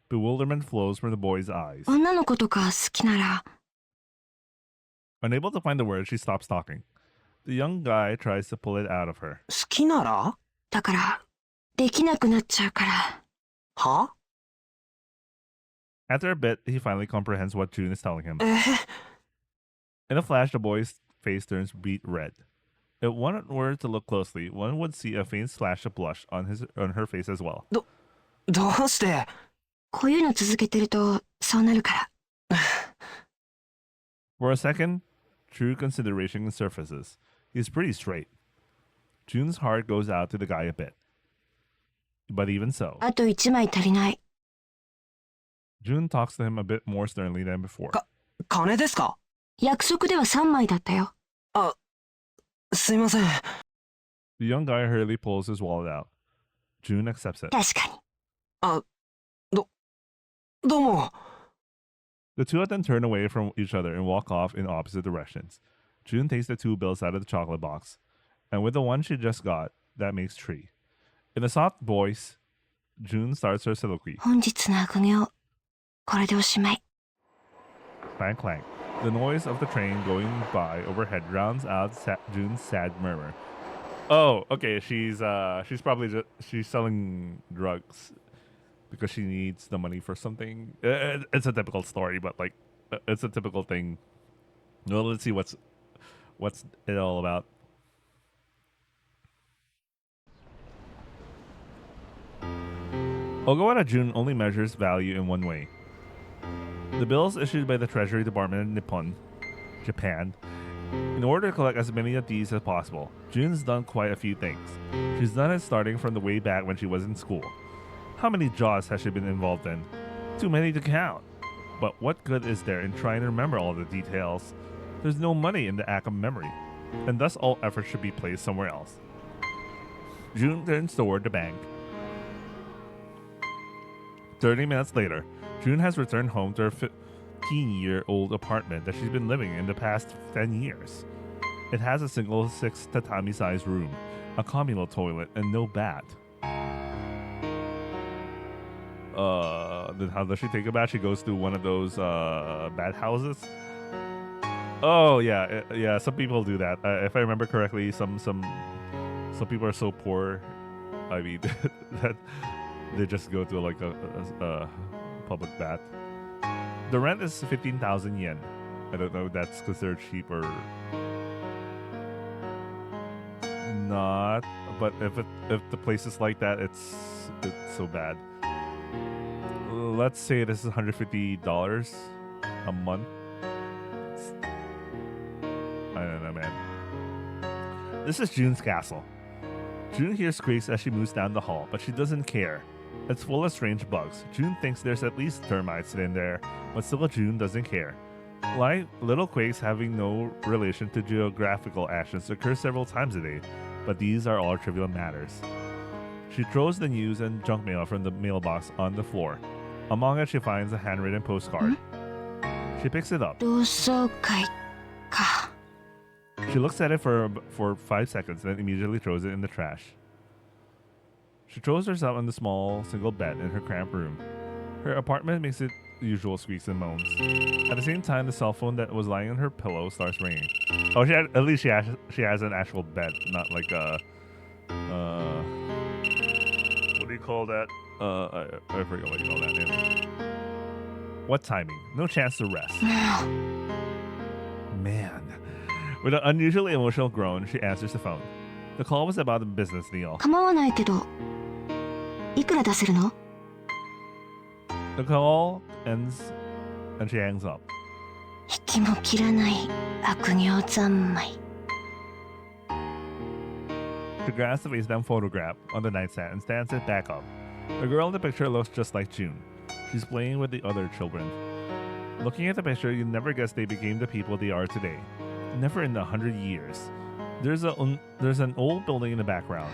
Bewilderment flows from the boy's eyes. 女の子とか好きなら、 Unable to find the word, she stops talking. The young guy tries to pull it out of her. 好きならだから、できなくなっちゃうから。は After a bit, he finally comprehends what June is telling him. え In a flash, the boy's face turns beet red. If one were to look closely, one would see a faint splash of blush on her face as well. どうしてこういうの続けてると、そうなるから。For a second, true consideration surfaces. He's pretty straight. June's heart goes out to the guy a bit. But even so, あと1枚足りない。 June talks to him a bit more sternly than before. 金ですか約束では3枚だったよ。すいません The young guy hurriedly pulls his wallet out. June accepts it. 確かに。どうも The two of them turn away from each other and walk off in opposite directions. June takes the 2 bills out of the chocolate box, and with the one she just got, that makes 3. In a soft voice, June starts her soliloquy. 本日の悪行、これでおしまい。 Clank, clank. The noise of the train going by overhead drowns out June's sad murmur. Oh, okay. She's probably she's selling drugs because she needs the money for something. It's a typical story, but like it's a typical thing. Well, let's see what's it all about. Ogawara June only measures value in one way. The bills issued by the Treasury Department of Nippon, Japan. In order to collect as many of these as possible, June's done quite a few things. She's done it starting from the way back when she was in school. How many jobs has she been involved in? Too many to count. But what good is there in trying to remember all the details? There's no money in the act of memory, and thus all effort should be placed somewhere else. June turns toward the bank. 30 minutes later, June has returned home to her 15-year-old apartment that she's been living in the past 10 years. It has a single 6 tatami-sized room, a communal toilet, and no bath. Then how does she take a bath? She goes to one of those bath houses. Oh yeah. Some people do that. If I remember correctly, some people are so poor. I mean, that they just go to like a public bath. The rent is 15,000 yen. I don't know if that's considered cheap or not. But if the place is like that, it's so bad. Let's say this is $150 a month. I don't know, man. This is June's castle. June hears squeaks as she moves down the hall, but she doesn't care. It's full of strange bugs. June thinks there's at least termites in there, but still June doesn't care. Like little quakes having no relation to geographical actions occur several times a day, but these are all trivial matters. She throws the news and junk mail from the mailbox on the floor. Among it, she finds a handwritten postcard. She picks it up. 同窓会か。 She looks at it for 5 seconds, then immediately throws it in the trash. She throws herself on the small single bed in her cramped room. Her apartment makes its usual squeaks and moans. At the same time, the cell phone that was lying on her pillow starts ringing. Oh, at least she has an actual bed, not like a what do you call that? I forget what you call that. Anyway. What timing? No chance to rest. Man. With an unusually emotional groan, she answers the phone. The call was about a business deal. 構わないけど、いくら出せるの？ The call ends and she hangs up. 息も切らない悪行三昧。 She grabs the face-down photograph on the nightstand and stands it back up. The girl in the picture looks just like June. She's playing with the other children. Looking at the picture, you never guess they became the people they are today. Never in 100 years. There's an old building in the background.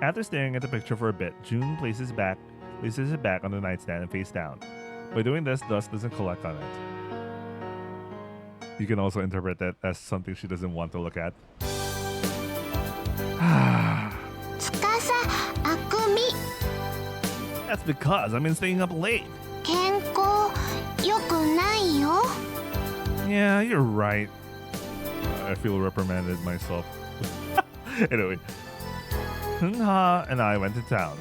After staring at the picture for a bit, June places it back on the nightstand and face down. By doing this, dust doesn't collect on it. You can also interpret that as something she doesn't want to look at. つかさ、あくび。 That's because I've been staying up late. 健康良くないよ。 Yeah, you're right. I feel reprimanded myself. Anyway, Hunha and I went to town.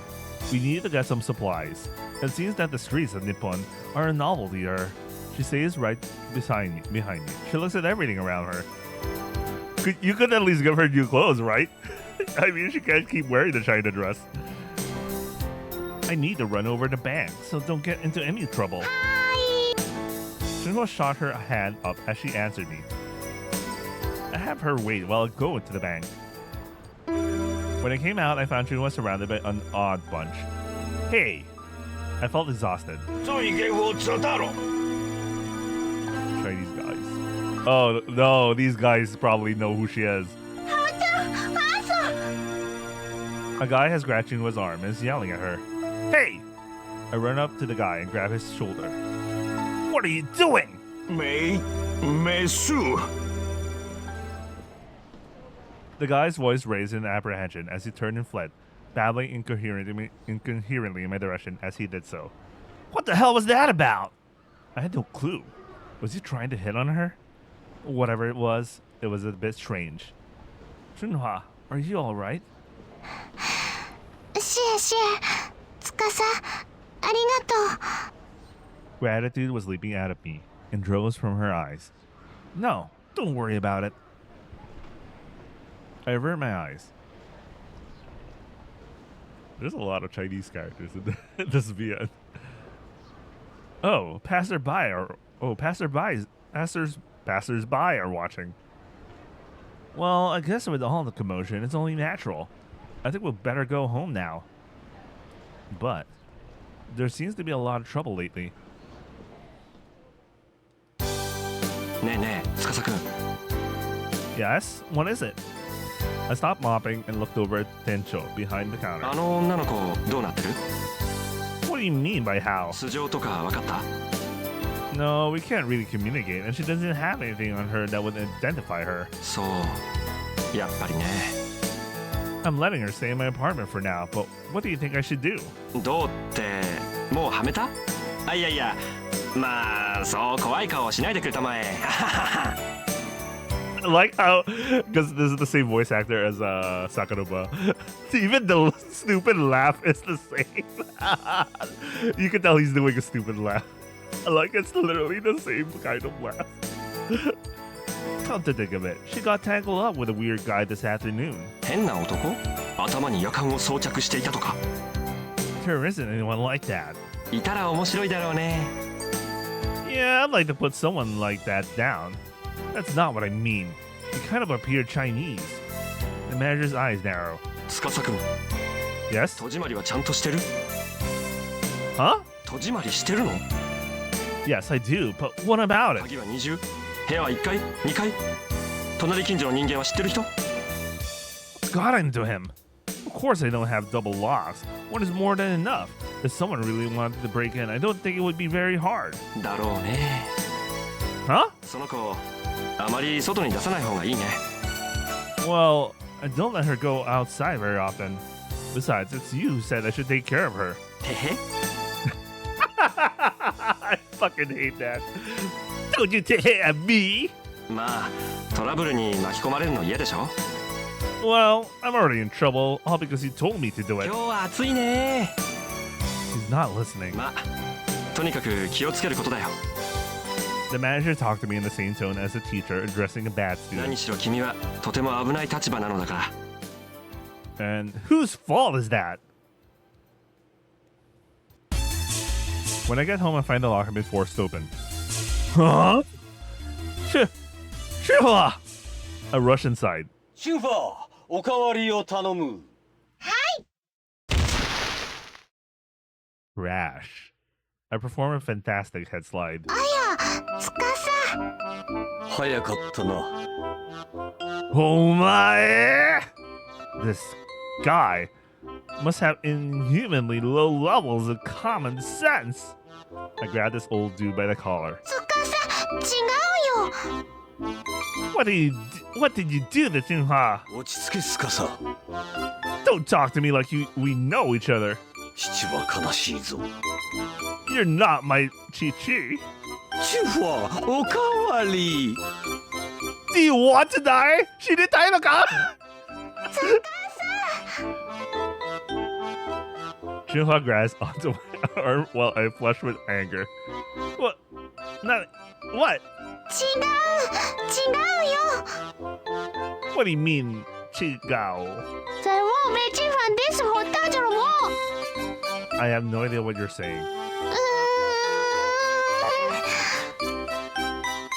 We needed to get some supplies. It seems that the streets of Nippon are a novelty to her. She stays right behind me. She looks at everything around her. You could at least give her new clothes, right? I mean, she can't keep wearing the China dress. I need to run over the bank, so don't get into any trouble. Shinhwa shot her hand up as she answered me. I have her wait while I go into the bank. When I came out, I found Shinhwa surrounded by an odd bunch. Hey! I felt exhausted. Chinese guys. Oh no, these guys probably know who she is. A guy has grabbed Shinhwa's arm and is yelling at her. Hey! I run up to the guy and grab his shoulder. What are you doing? The guy's voice raised in apprehension as he turned and fled, babbling incoherently in my direction as he did so. What the hell was that about? I had no clue. Was he trying to hit on her? Whatever it was a bit strange. Shinhwa, are you alright? シエシエ、つかさ、ありがとう。 Gratitude was leaping out of me and droves from her eyes. No, don't worry about it. I avert my eyes. There's a lot of Chinese characters in this VN. Oh, passersby are watching. Well, I guess with all the commotion, it's only natural. I think we'll better go home now. But there seems to be a lot of trouble lately. Yes? What is it? I stopped mopping and looked over at Tencho behind the counter. What do you mean by how? No, we can't really communicate, and she doesn't have anything on her that would identify her. I'm letting her stay in my apartment for now, but what do you think I should do? I like how, because this is the same voice actor as Sakuraba, even the stupid laugh is the same. You can tell he's doing a stupid laugh. Like, it's literally the same kind of laugh. Come to think of it, she got tangled up with a weird guy this afternoon. There isn't anyone like that. Yeah, I'd like to put someone like that down. That's not what I mean. You kind of appear Chinese. The manager's eyes narrow. Yes? Huh? Yes, I do, but what about it? What's got into him? Of course I don't have double locks. One is more than enough. If someone really wanted to break in, I don't think it would be very hard. Huh? Well, I don't let her go outside very often. Besides, it's you who said I should take care of her. I fucking hate that. Don't you take at me? Well, I'm already in trouble, all because you told me to do it. He's not listening. The manager talked to me in the same tone as a teacher addressing a bad student. And whose fault is that? When I get home, I find the locker been forced open. Huh? Shinhwa! I rush inside. Shinhwa, おかわりを頼む。 Rash. I perform a fantastic head slide. あや、つかさ。早かったな。 Omae! This guy must have inhumanly low levels of common sense. I grabbed this old dude by the collar. 司違うよ What did you do to Junha? 落ち着け司 Don't talk to me like we know each other. 父は悲しいぞ You're not my Chi-Chi. チュファおかわり Do you want to die? She didn't die, look up. Junha grabs onto my arm while I flush with anger. What? Not what? 違うよ What do you mean, Chigao? 在我没吃饭的时候带着了我 I have no idea what you're saying.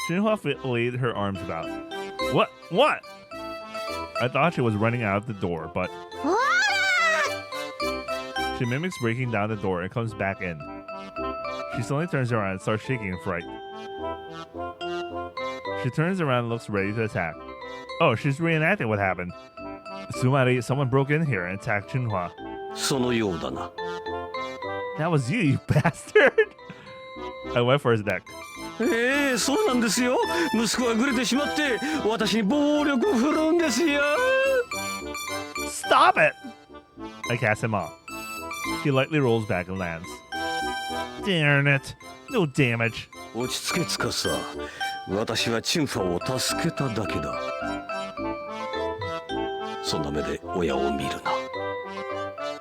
Junha laid her arms about. What? What? I thought she was running out the door, but わら she mimics breaking down the door and comes back in. She suddenly turns around and starts shaking in fright. She turns around and looks ready to attack. Oh, she's reenacting what happened. Sumari, someone broke in here and attacked Junha. そのようだな That was you bastard! I went for his neck. そうなんですよ息子はぐれてしまって私に暴力を振るうんですよ Stop it! I cast him off. He lightly rolls back and lands. Darn it. No damage. 落ち着けつかさ私はチンファを助けただけだそんな目で親を見るな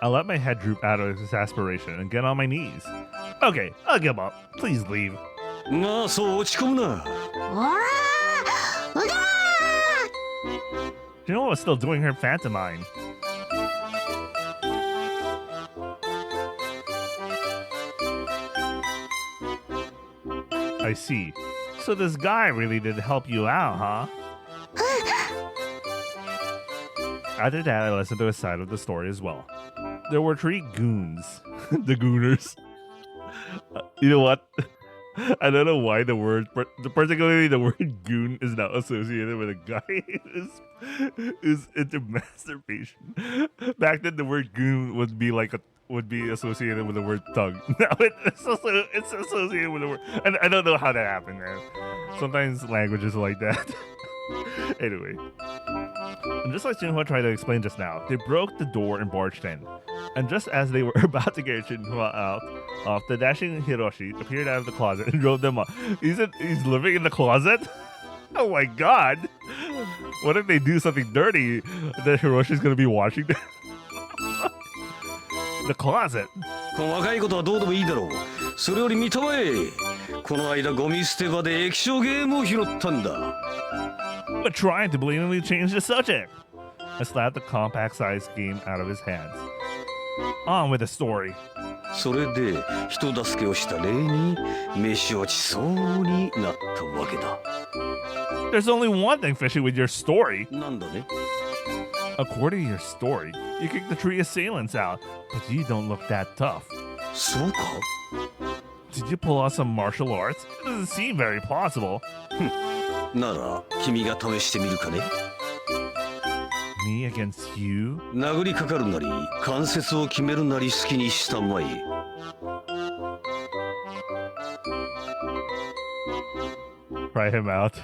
I let my head droop out of exasperation and get on my knees. Okay, I'll give up. Please leave. まあそう落ち込むなわらうだ Junha was still doing her pantomime. I see. So this guy really did help you out, huh? After that, I listened to his side of the story as well. There were 3 goons. The gooners. You know what? I don't know why the word, particularly the word goon, is now associated with a guy who's into masturbation. Back then, the word goon would be associated with the word thug. Now it's associated with the word. I don't know how that happened, man. Sometimes languages are like that. Anyway, and just like Junha tried to explain just now, they broke the door and barged in. And just as they were about to get Junha out, the dashing Hiroshi appeared out of the closet and drove them up. He's living in the closet? Oh my god! What if they do something dirty that Hiroshi's gonna be watching them? The closet. 細かいことはどうでもいいだろうそれより見たまえこの間ゴミ捨て場で液晶ゲームを拾ったんだ But trying to blatantly change the subject. I slapped the compact-sized game out of his hands. On with the story. それで人助けをした例に飯落ちそうになったわけだ There's only one thing fishy with your story. なんだね According to your story, you kicked the 3 assailants out, but you don't look that tough. そうか Did you pull out some martial arts? It doesn't seem very plausible. なら君が試してみるかね Me against you? 殴りかかるなり関節を決めるなり好きにしたまえ Try him out.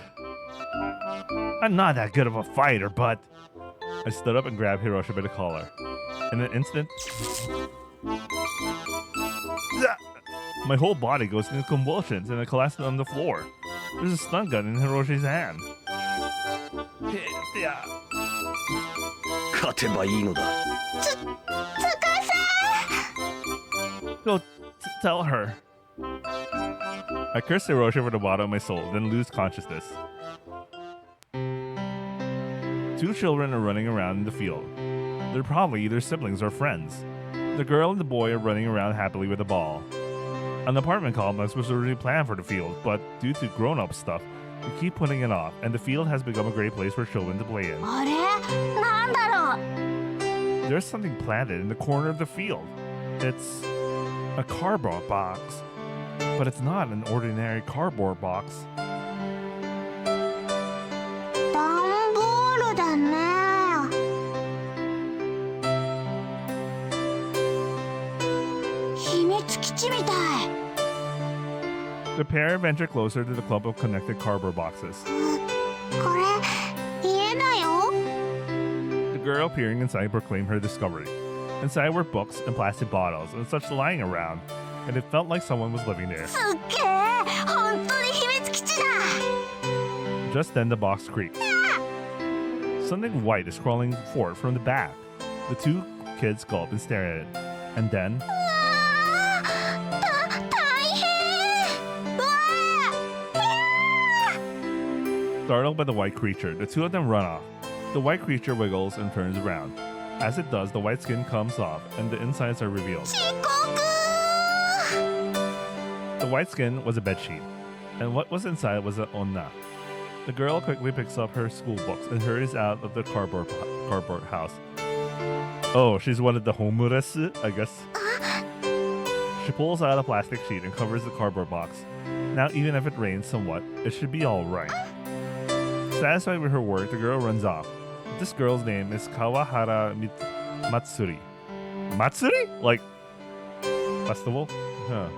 I'm not that good of a fighter, but... I stood up and grabbed Hiroshi by the collar. In an instant... My whole body goes into convulsions and I collapse on the floor. There's a stun gun in Hiroshi's hand. 勝てばいいのだ Go tell her. I cursed Hiroshi from the bottom of my soul, then lose consciousness. 2 children are running around in the field. They're probably either siblings or friends. The girl and the boy are running around happily with a ball. An apartment complex was originally planned for the field, but due to grown-up stuff, we keep putting it off, and the field has become a great place for children to play in. あれなんだろう There's something planted in the corner of the field. It's a cardboard box, but it's not an ordinary cardboard box. 段ボールだね秘密基地みたい The pair venture closer to the clump of connected cardboard boxes. これ家だよ。 The girl peering inside proclaimed her discovery. Inside were books and plastic bottles and such lying around, and it felt like someone was living there. すっげえ、本当に秘密基地だ。 Just then the box creaked. Something white is crawling forth from the back. The two kids gulp and stare at it. And then 大変。うわー。 startled by the white creature, the two of them run off. The white creature wiggles and turns around. As it does, the white skin comes off and the insides are revealed. 遅刻。 The white skin was a bedsheet, and what was inside was an onna. The girl quickly picks up her school books and hurries out of the cardboard house. Oh, she's one of the homeless, I guess. She pulls out a plastic sheet and covers the cardboard box. Now, even if it rains somewhat, it should be all right. Satisfied with her work, the girl runs off. This girl's name is Kawahara Matsuri. Matsuri? Like festival? Huh.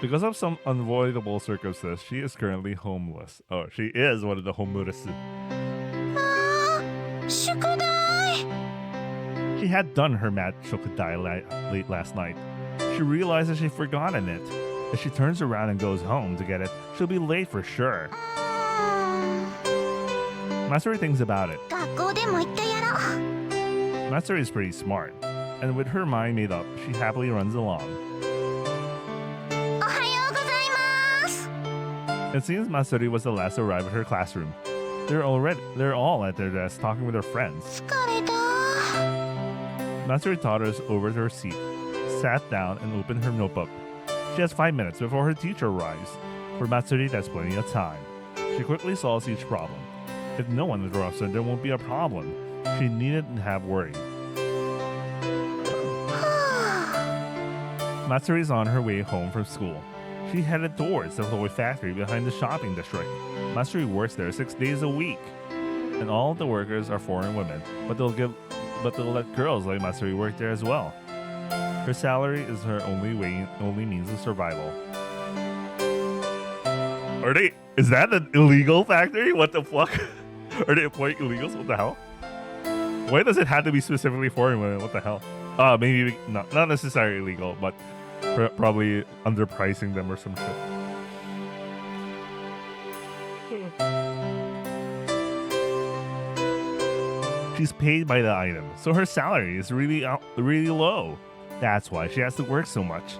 Because of some unavoidable circumstance, she is currently homeless. Oh, she is one of the homeless. 宿題。 She had done her mat shokudai late last night. She realizes she'd forgotten it. If she turns around and goes home to get it, she'll be late for sure. Matsuri thinks about it. 学校でも行ってやろう。 Matsuri is pretty smart, and with her mind made up, she happily runs along. おはようございます。 It seems Matsuri was the last to arrive at her classroom. They're all at their desks talking with their friends. 疲れた。 Matsuri totters over to her seat, sat down, and opened her notebook. She has 5 minutes before her teacher arrives. For Matsuri, that's plenty of time. She quickly solves each problem. If no one interrupts her, there won't be a problem. She needn't have worried. Matsuri's on her way home from school. She headed towards the toy factory behind the shopping district. Matsuri works there 6 days a week. And all of the workers are foreign women, but they'll let girls like Matsuri work there as well. Her salary is her only means of survival. Is that an illegal factory? What the fuck? Are they employing illegals? What the hell? Why does it have to be specifically foreign women? What the hell? Maybe not necessarily illegal, but probably underpricing them or some shit. She's paid by the item, so her salary is really low. That's why she has to work so much.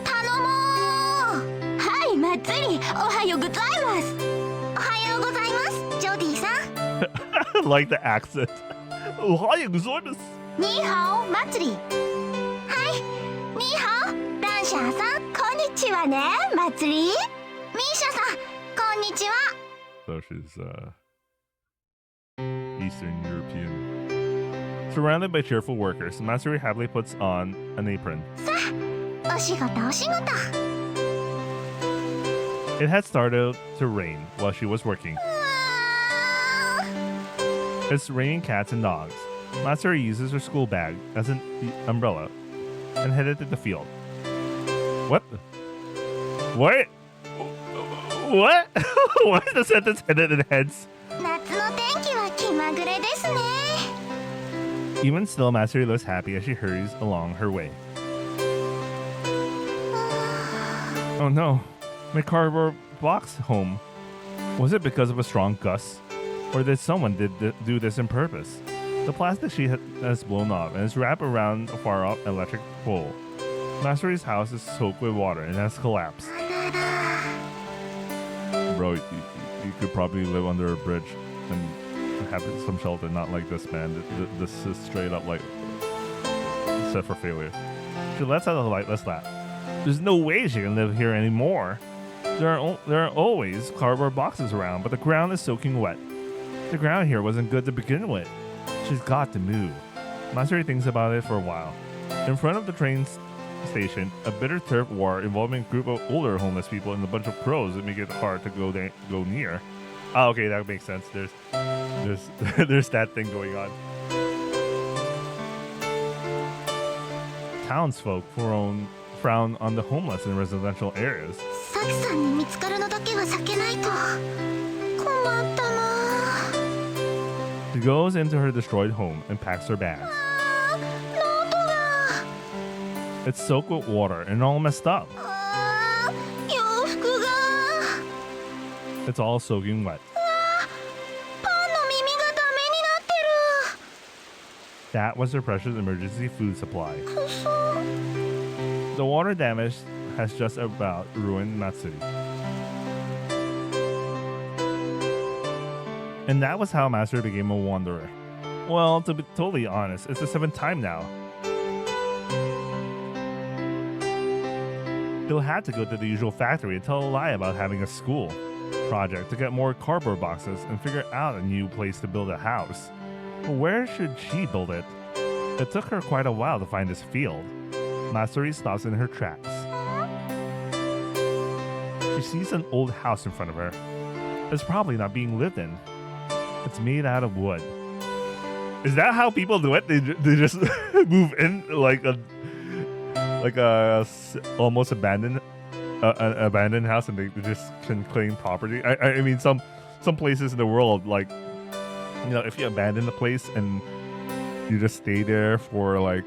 頼もう。はい、まつり、おはようございます。おはようございます、ジョディさん。 I like the accent. おはようございます。ニーハオ、まつり。はい、ニーハオ、ランシャーさん、こんにちはね、まつり。ミーシャさん、こんにちは。 So she's Eastern European. Surrounded by cheerful workers, Matsuri happily puts on an apron. さあ、お仕事お仕事。 It had started to rain while she was working. It's raining cats and dogs. Matsuri uses her school bag as an umbrella and headed to the field. What? What? What? Why is the sentence headed in heads? 夏の天気は気まぐれですね。 Even still, Matsuri looks happy as she hurries along her way. Oh no, my cardboard box home. Was it because of a strong gust? Or did someone do this on purpose? The plastic sheet has blown off and is wrapped around a far-off electric pole. Matsuri's house is soaked with water and has collapsed. Bro, you could probably live under a bridge and have some shelter, not like this, man. This is straight up like set for failure. She lets out a lightless laugh. There's no way she can live here anymore. There are always cardboard boxes around, but the ground is soaking wet. The ground here wasn't good to begin with. She's got to move. Matsuri thinks about it for a while. In front of the train station, a bitter turf war involving a group of older homeless people and a bunch of crows that make it hard to go near. Ah, okay, that makes sense. There's that thing going on. townsfolk frown on the homeless in residential areas. サキさんに見つかるのだけは避けないと。困ったな。 She goes into her destroyed home and packs her bags. ノートが。 It's soaked with water and all messed up. 洋服が。 It's all soaking wet. パンの耳がダメになってる。 That was their precious emergency food supply. くそ。 The water damage has just about ruined Matsuri. And that was how Matsuri became a wanderer. Well, to be totally honest, it's the 7th time now. He'll have to go to the usual factory and tell a lie about having a school project to get more cardboard boxes and figure out a new place to build a house. But where should she build it? It took her quite a while to find this field. Matsuri stops in her tracks. She sees an old house in front of her. It's probably not being lived in. It's made out of wood. Is that how people do it? They just move in like a almost abandoned an abandoned house, and they just can claim property. I mean, some places in the world, like, you know, if you abandon the place and you just stay there for like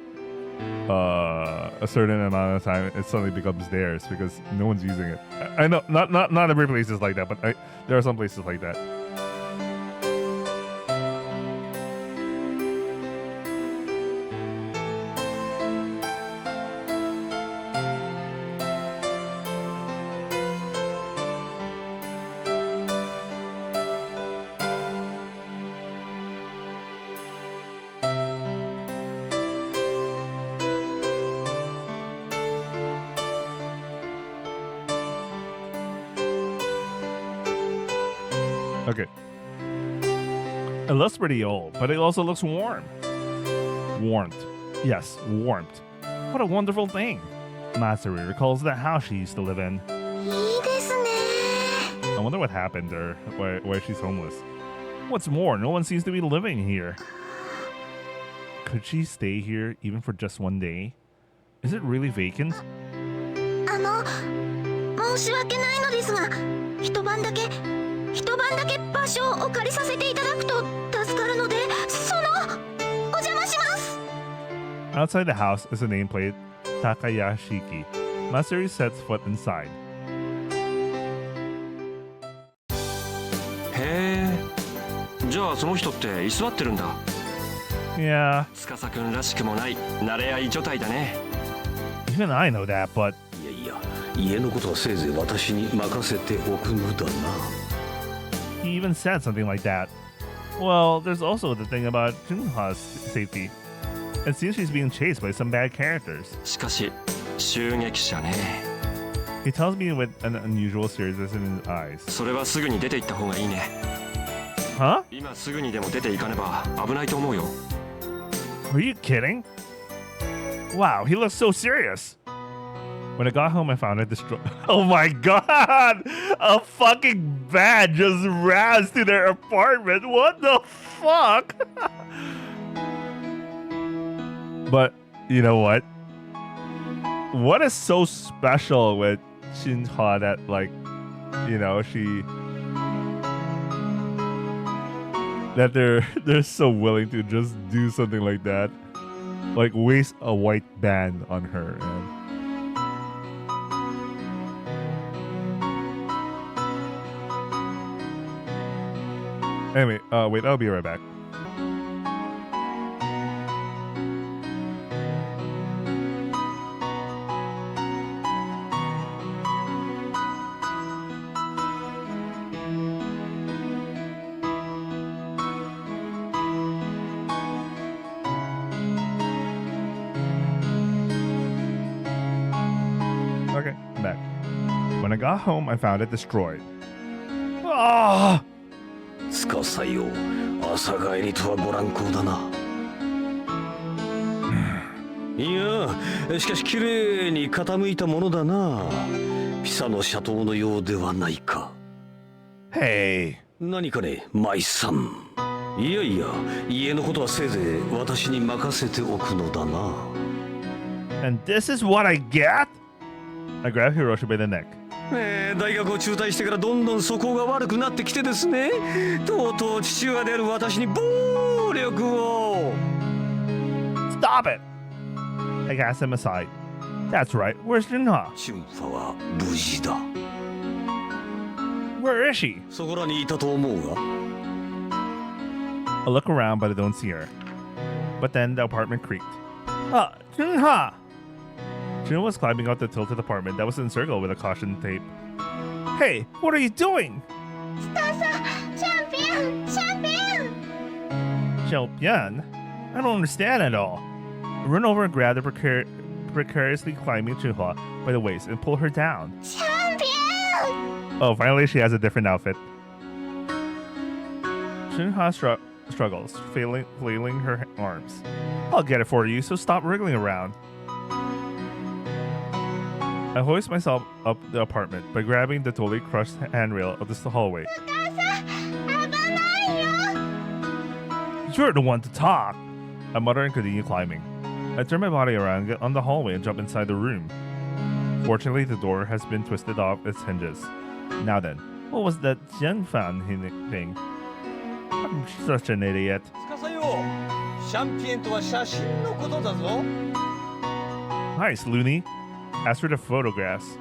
a certain amount of time, it suddenly becomes theirs because no one's using it. I know not every place is like that, but there are some places like that. Okay. It looks pretty old, but it also looks warm. Warmth. Yes, warmth. What a wonderful thing. Matsuri recalls the house she used to live in. いいですね。 I wonder what happened to her, why she's homeless. What's more, no one seems to be living here. Could she stay here even for just one day? Is it really vacant? 申し訳ないのですが、一晩だけ場所をお借りさせていただくと助かるので、お邪魔します。 Outside the house is a nameplate, Takayashiki. Matsuri sets foot inside. へえ、じゃあその人って居座ってるんだ。 Yeah, 司くんらしくもない慣れ合い所帯だね。 even I know that, but いやいや、家のことはせいぜい私に任せておくのだな。 he even said something like that. Well, there's also the thing about Junha's safety. It seems she's being chased by some bad characters. しかし襲撃者ね。 He tells me with an unusual seriousness in his eyes. それはすぐに出て行った方がいいね。 Huh? 今すぐにでも出て行かねば危ないと思うよ。 Are you kidding? Wow, he looks so serious. When I got home, I found it destroyed. Oh my god! A fucking van just ran to their apartment. What the fuck? But you know what? What is so special with Shinha that, like, you know, that they're so willing to just do something like that, like waste a white band on her. And anyway, wait, I'll be right back. Okay, I'm back. When I got home, I found it destroyed. Ah! つかさよ、朝帰りとはご乱行だな。いや、しかし綺麗に傾いたものだな。ピサの斜塔のようではないか。Hey. 何かね、マイさん。いやいや、家のことはせいぜい私に任せておくのだな。And this is what I get? I grab Hiroshi by the neck. 大学を中退してからどんどん素行が悪くなってきてですね、とうとう父親である私に暴力を。 Stop it! I cast him aside. That's right. Where's Junha? チュンファは無事だ。 Where is she? そこらにいたと思うが。 I look around, but I don't see her. But then the apartment creaked. Junha! Jun was climbing up the tilted apartment that was encircled with a caution tape. Hey, what are you doing? チャンピオンチャンピオン Xiaopian? I don't understand at all. I run over and grab the precariously climbing Junha by the waist and pull her down. チャンピオン Oh, finally she has a different outfit. Junha struggles, flailing her arms. I'll get it for you, so stop wriggling around. I hoist myself up the apartment by grabbing the totally crushed handrail of the hallway. お母さん危ないよ You're the one to talk! I mutter and continue climbing. I turn my body around, get on the hallway, and jump inside the room. Fortunately, the door has been twisted off its hinges. Now then, what was that Jianfan thing? I'm such an idiot. 司よシャンピエンとは写真のことだぞ Nice, Looney. As for the photographs,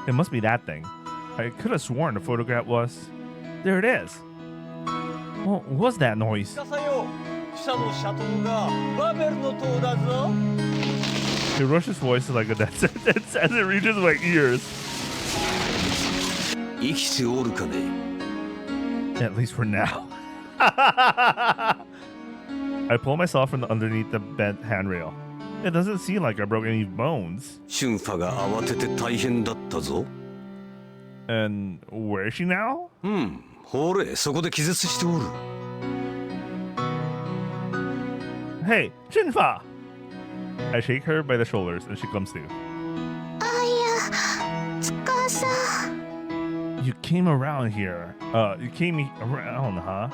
it must be that thing. I could have sworn the photograph was... There it is. What was that noise? 司よ下のシャトルがバベルの塔だぞ Hiroshi's voice is like a death sentence as it reaches my ears. 生きておるかね。 At least for now. I pull myself from underneath the bent handrail. It doesn't seem like I broke any bones. チュンファが慌てて大変だったぞ。 And where is she now? ほれ、そこで気絶しておる。 Hey, Jinfa! I shake her by the shoulders and she comes to. あいやつかさ You came around here. You came around, huh?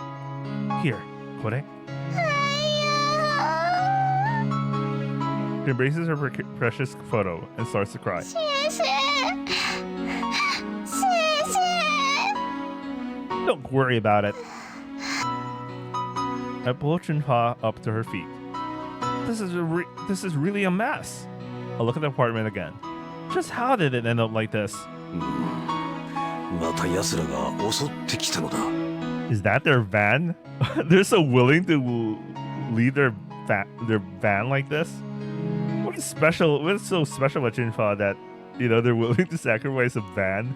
Here, kore. She embraces her precious photo and starts to cry. 先生先生 Don't worry about it. I pull Chunha up to her feet. This is really a mess. I look at the apartment again. Just how did it end up like this? また奴らが襲ってきたのだ。 Is that their van? They're so willing to leave their van like this? What's so special about Jinfa that, they're willing to sacrifice a van?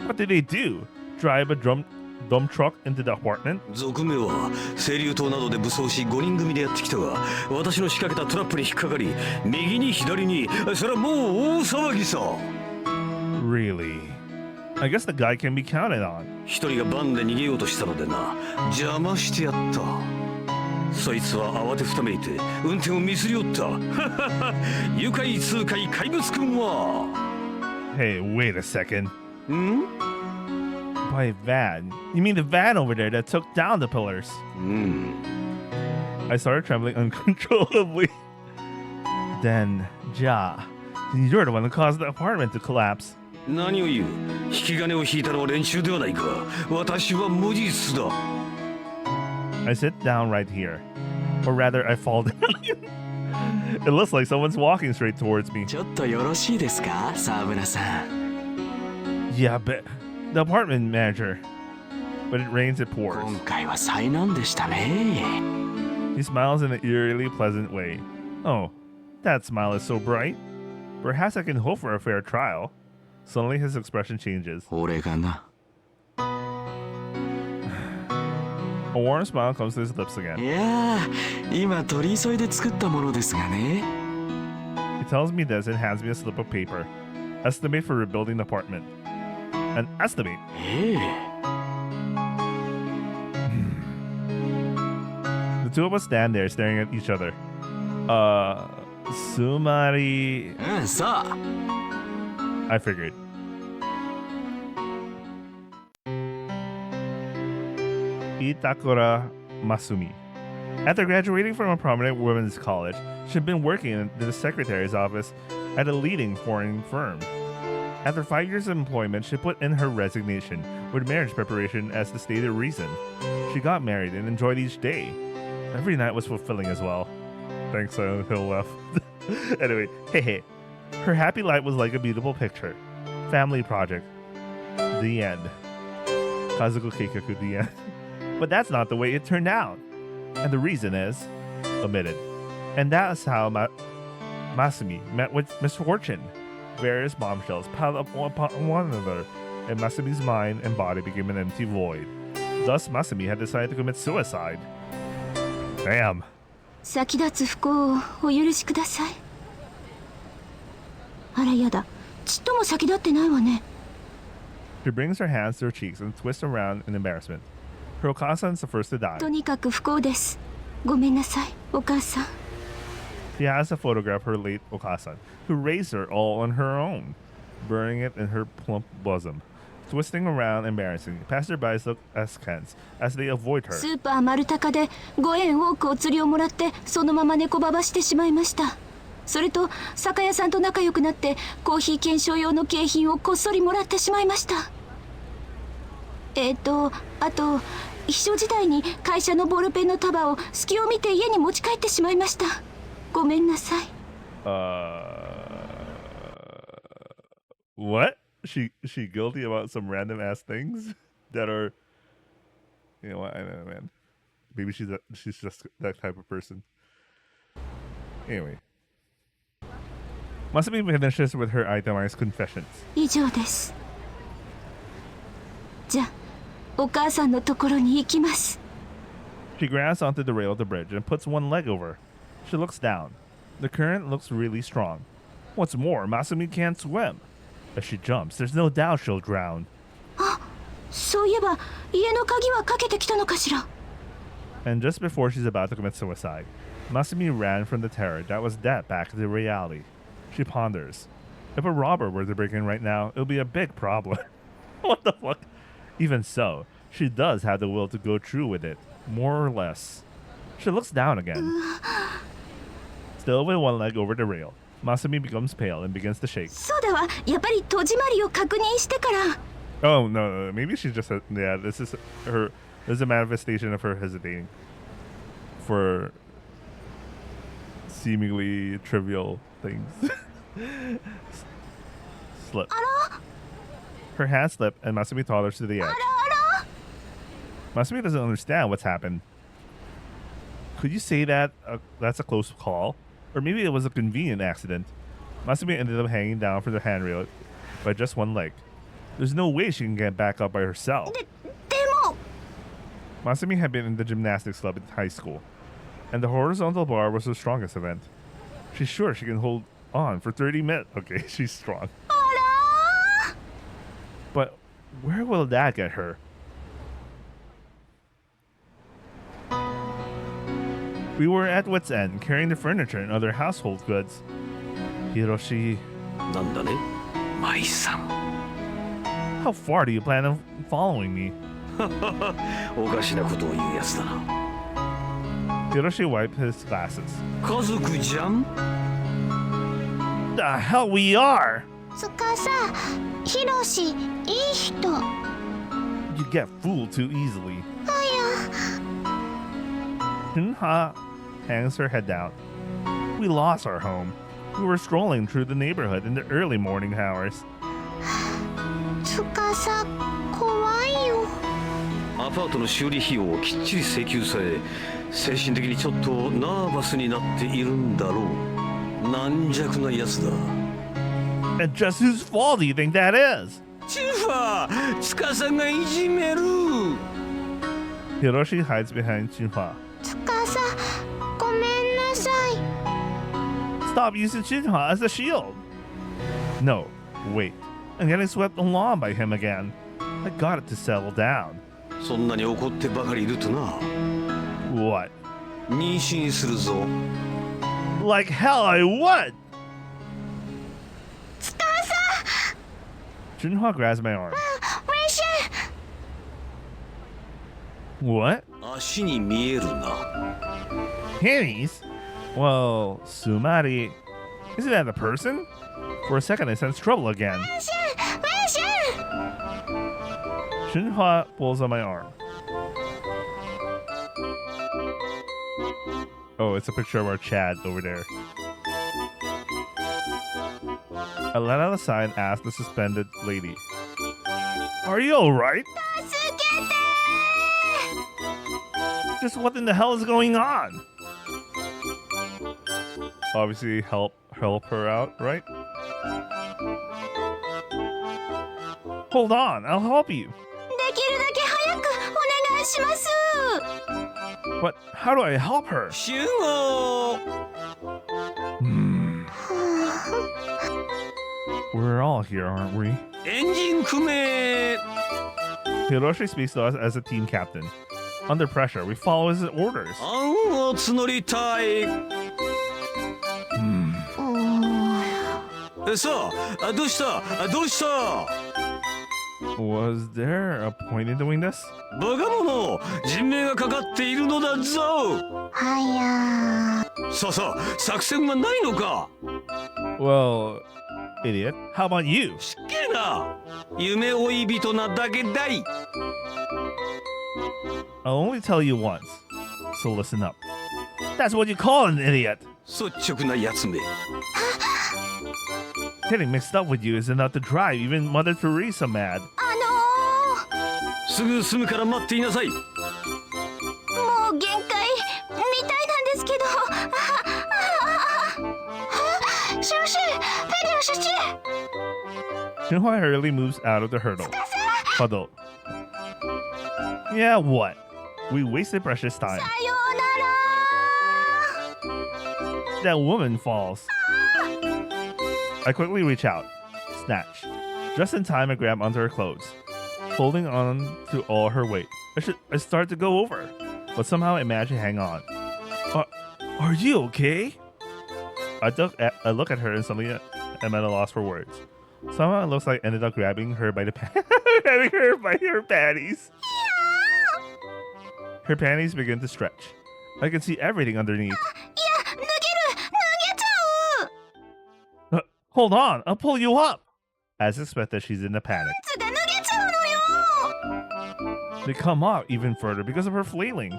What did they do? Drive a dump truck into the apartment? 賊名は清流島などで武装し5人組でやってきたが、私の仕掛けたトラップに引っかかり、右に左に、それはもう大騒ぎさ。 Really? I guess the guy can be counted on. 一人がバンで逃げようとしたのでな、邪魔してやった。そいつは慌てふためいて運転をミスりおった。愉快痛快怪物くんは。Hey, wait a second. By van? You mean the van over there that took down the pillars? I started trembling uncontrollably. Then, you're the one who caused the apartment to collapse. 何を言う？引き金を引いたのは連中ではないか。私は無実だ。I sit down right here. Or rather, I fall down. It looks like someone's walking straight towards me. ちょっとよろしいですか、沢村さん。 Yeah, but the apartment manager. When it rains, it pours. 今回は災難でしたね。 He smiles in an eerily pleasant way. Oh, that smile is so bright. Perhaps I can hope for a fair trial. Suddenly, his expression changes. 俺がな。 A warm smile comes to his lips again. いやー、今取り急いで作ったものですがね。 He tells me this and hands me a slip of paper. Estimate for rebuilding the apartment. An estimate? ええ。 The two of us stand there staring at each other. Sumari... うん、そう。 I figured. Itakura Masumi. After graduating from a prominent women's college, she'd been working in the secretary's office at a leading foreign firm. After 5 years of employment, she put in her resignation, with marriage preparation as the stated reason. She got married and enjoyed each day. Every night was fulfilling as well. Thanks, Silent Hill left. Anyway, hey. Her happy life was like a beautiful picture. Family project. The end. Kazoku Keikaku, the end. But that's not the way it turned out. And the reason is omitted. And that's how Masumi met with misfortune. Various bombshells piled up one upon one another, and Masumi's mind and body became an empty void. Thus, Masumi had decided to commit suicide. Damn. 先立つ不幸をお許しください。あらやだ、ちっとも先立ってないわね。She brings her hands to her cheeks and twists around in embarrassment. Her Okasan is the first to die. とにかく不幸です。ごめんなさい、お母さん。She has a photograph of her late Okasan, who raised her all on her own, burning it in her plump bosom. Twisting around embarrassing, passerbys look askance as they avoid her. スーパーマルタカで5円多くお釣りをもらってそのまま猫ばばしてしまいました。それと酒屋さんと仲良くなってコーヒー検証用の景品をこっそりもらってしまいました。あと秘書時代に会社のボールペンの束を隙を見て家に持ち帰ってしまいました。ごめんなさい。What? She guilty about some random ass things that are, you know what? I don't know, man. Maybe she's just that type of person. Anyway, Masumi finishes with her itemized confessions. 以上です。じゃあお母さんのところに行きます。 She grabs onto the rail of the bridge and puts one leg over. She looks down. The current looks really strong. What's more, Masumi can't swim. As she jumps, there's no doubt she'll drown. あ、そういえば家の鍵はかけてきたのかしら。 And just before she's about to commit suicide, Masumi ran from the terror that was death back to reality. She ponders. If a robber were to break in right now, it would be a big problem. What the fuck? Even so, she does have the will to go through with it, more or less. She looks down again. Still with one leg over the rail, Masumi becomes pale and begins to shake. そうだわ、やっぱり戸締まりを確認してから。 Oh, no, maybe she's just, yeah, this is a manifestation of her hesitating for seemingly trivial things. Slip. Her hand slipped and Masumi totters to the edge. Masumi doesn't understand what's happened. Could you say that that's a close call? Or maybe it was a convenient accident. Masumi ended up hanging down from the handrail by just one leg. There's no way she can get back up by herself. でも Masumi had been in the gymnastics club in high school, and the horizontal bar was her strongest event. She's sure she can hold on for 30 minutes. Okay, she's strong. あら But where will that get her? We were at wit's end, carrying the furniture and other household goods. Hiroshi, なんだね、舞さん。 how far do you plan on following me? おかしなことを言うやつだな。 Hiroshi wiped his glasses. 家族じゃん。 The hell we are! つかさ、ヒロシ、いい人。 You get fooled too easily. はや。 Junha hangs her head down. We lost our home. We were strolling through the neighborhood in the early morning hours. つかさ、怖いよ。アパートの修理費用をきっちり請求され、精神的にちょっとナーバスになっているんだろう。軟弱なやつだ。 And just whose fault do you think that is? チュファー、つかさんがいじめる。 Hiroshi hides behind Junha. つかさ、ごめんなさい。 Stop using Junha as a shield. No, wait. I'm getting swept along by him again. I got it to settle down. そんなに怒ってばかりいるとな。 What? 妊娠するぞ。 Like hell I would! つかさ、 Junha grabs my arm. ウェシェ What? 足に見えるな。Panties? Well, Sumari. Isn't that the person? For a second, I sense trouble again. Shinhwa pulls on my arm. Oh, it's a picture of our Chad over there. I let out a sigh and asked the suspended lady, "Are you alright? Just what in the hell is going on?" Obviously, help her out, right? Hold on, I'll help you. But how do I help her? 集合 We're all here, aren't we? エンジン組め Hiroshi speaks to us as a team captain. Under pressure, we follow his orders. 案を募りたいさあどうしたどうした Was there a point in doing this? バカ者人命がかかっているのだぞさあさあ作戦はないのか Well, idiot, how about you? しっけえな夢追い人なだけだい I'll only tell you once, so listen up. That's what you call an idiot. 率直なやつめ Getting mixed up with you is enough to drive even Mother Teresa mad. すぐ済むから待っていなさいもう限界みたいなんですけどShinhwa hurriedly moves out of the huddle. Yeah, what? We wasted precious time. That woman falls. I quickly reach out. Snatch. Just in time, I grab onto her clothes, holding on to all her weight. I start to go over, but somehow I manage to hang on. Are you okay? I look at her and suddenly I'm at a loss for words. Somehow it looks like I ended up grabbing her by grabbing her by her panties. Her panties begin to stretch. I can see everything underneath. Hold on, I'll pull you up. As expected, she's in a panic. They come up even further because of her flailing.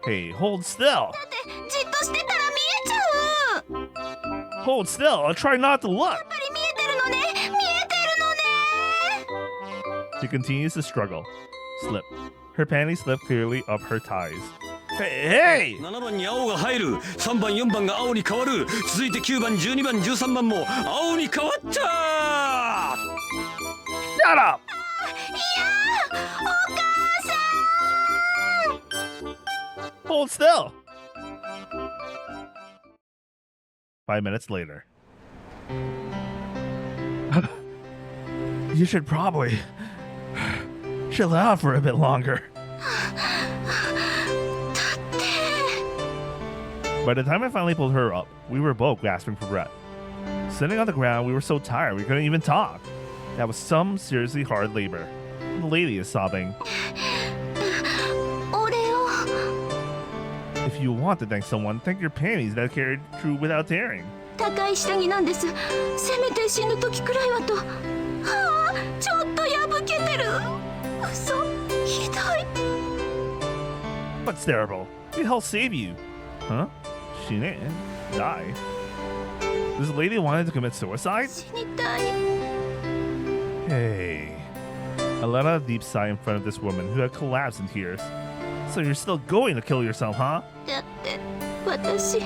Hey, hold still. Hold still, I'll try not to look. She continues to struggle. Slip. Her panties slip clearly up her thighs. Hey! 7番に青が入る3番4番が青に変わる続いて9番12番13番も青に変わった Shut up! Hold still! 5 minutes later. You should probably chill out for a bit longer. By the time I finally pulled her up, we were both gasping for breath. Sitting on the ground, we were so tired we couldn't even talk. That was some seriously hard labor. The lady is sobbing. If you want to thank someone, thank your panties that carried through without tearing. 高い下着なんです。せめて死ぬ時くらいはと。はあ、ちょっと破けてる。嘘、ひどい。What's terrible? Who the hell save you? Huh? She didn't die. This lady wanted to commit suicide? 死にたい。 Hey. I let out a deep sigh in front of this woman who had collapsed in tears. So you're still going to kill yourself, huh? だって私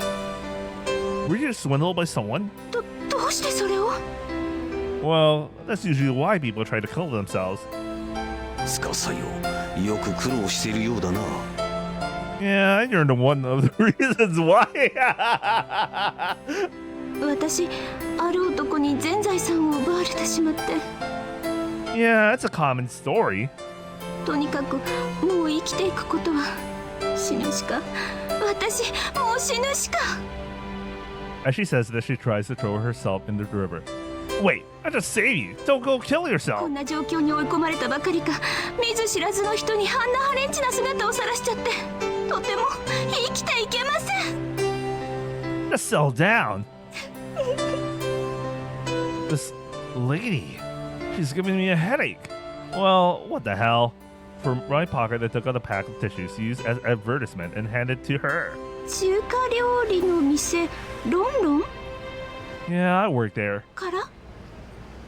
Were you swindled by someone? どうしてそれを Well, that's usually why people try to kill themselves. 司よよく苦労しているようだな Yeah, you're the one of the reasons why. 私ある男に全財産を奪われてしまって Yeah, it's a common story. とにかくもう生きていくことは死ぬしか私もう死ぬしか As she says this, she tries to throw herself into the river. Wait, I just saved you. Don't go kill こ yourself. んな状況に追い込まれたばかりか見ず知らずの人にあんな破廉恥な姿を晒しちゃってとても生きていけません Just settle down. This lady, she's giving me a headache. Well, what the hell? From my pocket, I took out a pack of tissues used as advertisement and handed to her. 中華料理の店ロンロン Yeah, I work there. から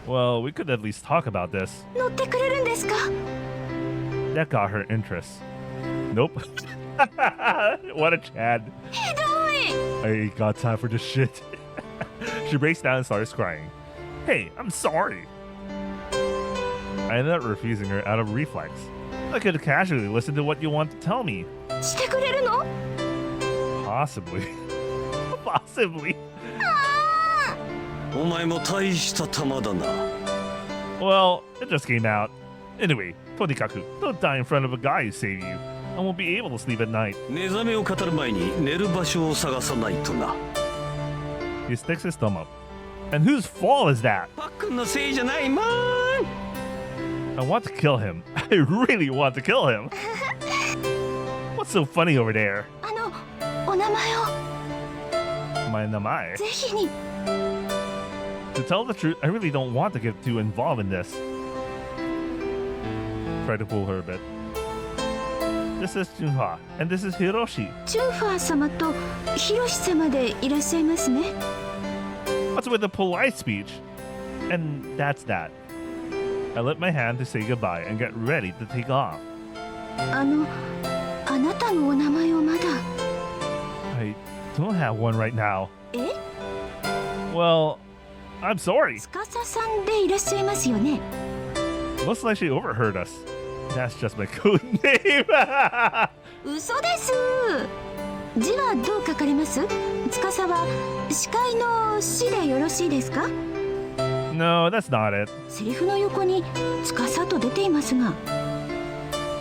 Well, we could at least talk about this. 乗ってくれるんですか That got her interest. Nope. What a Chad. ひどい I ain't got time for this shit. She breaks down and starts crying. Hey, I'm sorry. I ended up refusing her out of reflex. I could casually listen to what you want to tell me. してくれるの Possibly. Possibly. お前も大した玉だな。 Well, it just came out. Anyway, Keikaku, don't die in front of a guy who saved you. I won't be able to sleep at night. 目覚めを語る前に寝る場所を探さないとな。 He sticks his thumb up. And whose fault is that? パックンのせいじゃないまーん。 I want to kill him. I really want to kill him. What's so funny over there? お名前を My namae. ぜひに To tell the truth, I really don't want to get too involved in this. Try to pull her a bit. This is Junha, and this is Hiroshi. チュンファー様とヒロシ様でいらっしゃいますね What's with the polite speech? And that's that. I lift my hand to say goodbye and get ready to take off. あなたのお名前をまだ I don't have one right now. え Well, I'm sorry. 司さんでいらっしゃいますよね Looks like she overheard us. That's just my code name. 嘘です字はどう書かれます司は司会の司でよろしいですか No, that's not it. セリフの横に司と出ていますが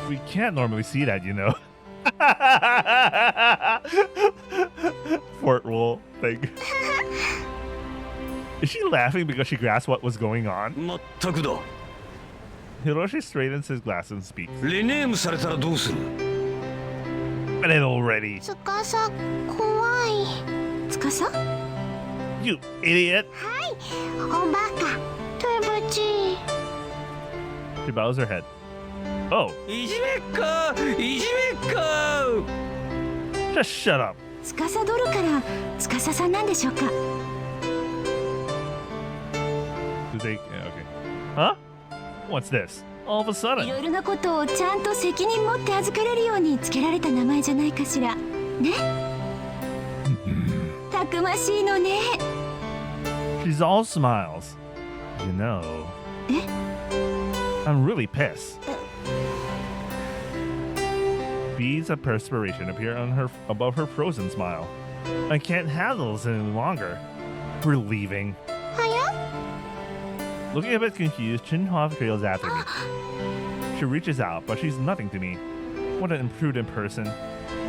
We can't normally see that, you know. Fort roll thing. Is she laughing because she grasped what was going on? まったくだ。 Hiroshi straightens his glass and speaks. レネームされたらどうする？ But it already. 司怖い司 You idiot. おバカトブチ She bows her head. Oh, いじめっ子いじめっ子 just shut up. 司どるから司さんなんでしょうか Do they? Yeah, okay. Huh? What's this? All of a い sudden. ろいろなことをちゃんと責任持って預かれるようにつけられた名前じゃないかしらねたくましいのね She's all smiles. You know. I'm really pissed. Beads of perspiration appear on her above her frozen smile. I can't handle this any longer. We're leaving. Looking a bit confused, Chinhua trails after me. She reaches out, but she's nothing to me. What an imprudent person.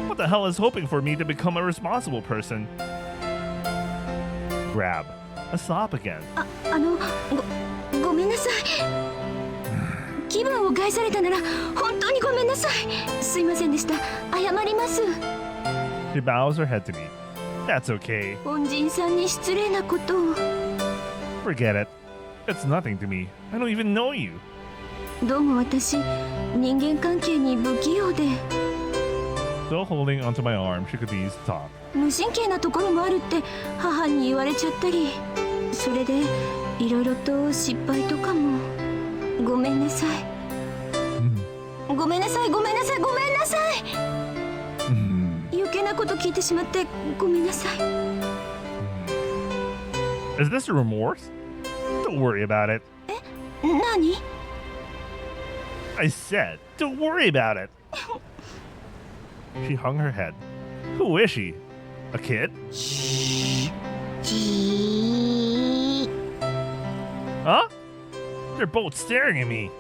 What the hell is hoping for me to become a responsible person? Grab. A sob again. ごめんなさい気分を害されたなら本当にごめんなさいすいませんでした謝ります She bows her head to me. That's okay. 恩人さんに失礼なことを Forget it. It's nothing to me. I don't even know you. どうも私人間関係に不器用で Still holding onto my arm, she continues to talk. 無神経なところもあるって母に言われちゃったりそれでいろいろと失敗とかもごめんなさいごめんなさいごめんなさいごめんなさい余計なこと聞いてしまってごめんなさい Is this remorse? Don't worry about it. 何 I said, don't worry about it. She hung her head. Who is she? A kid? Huh? They're both staring at me.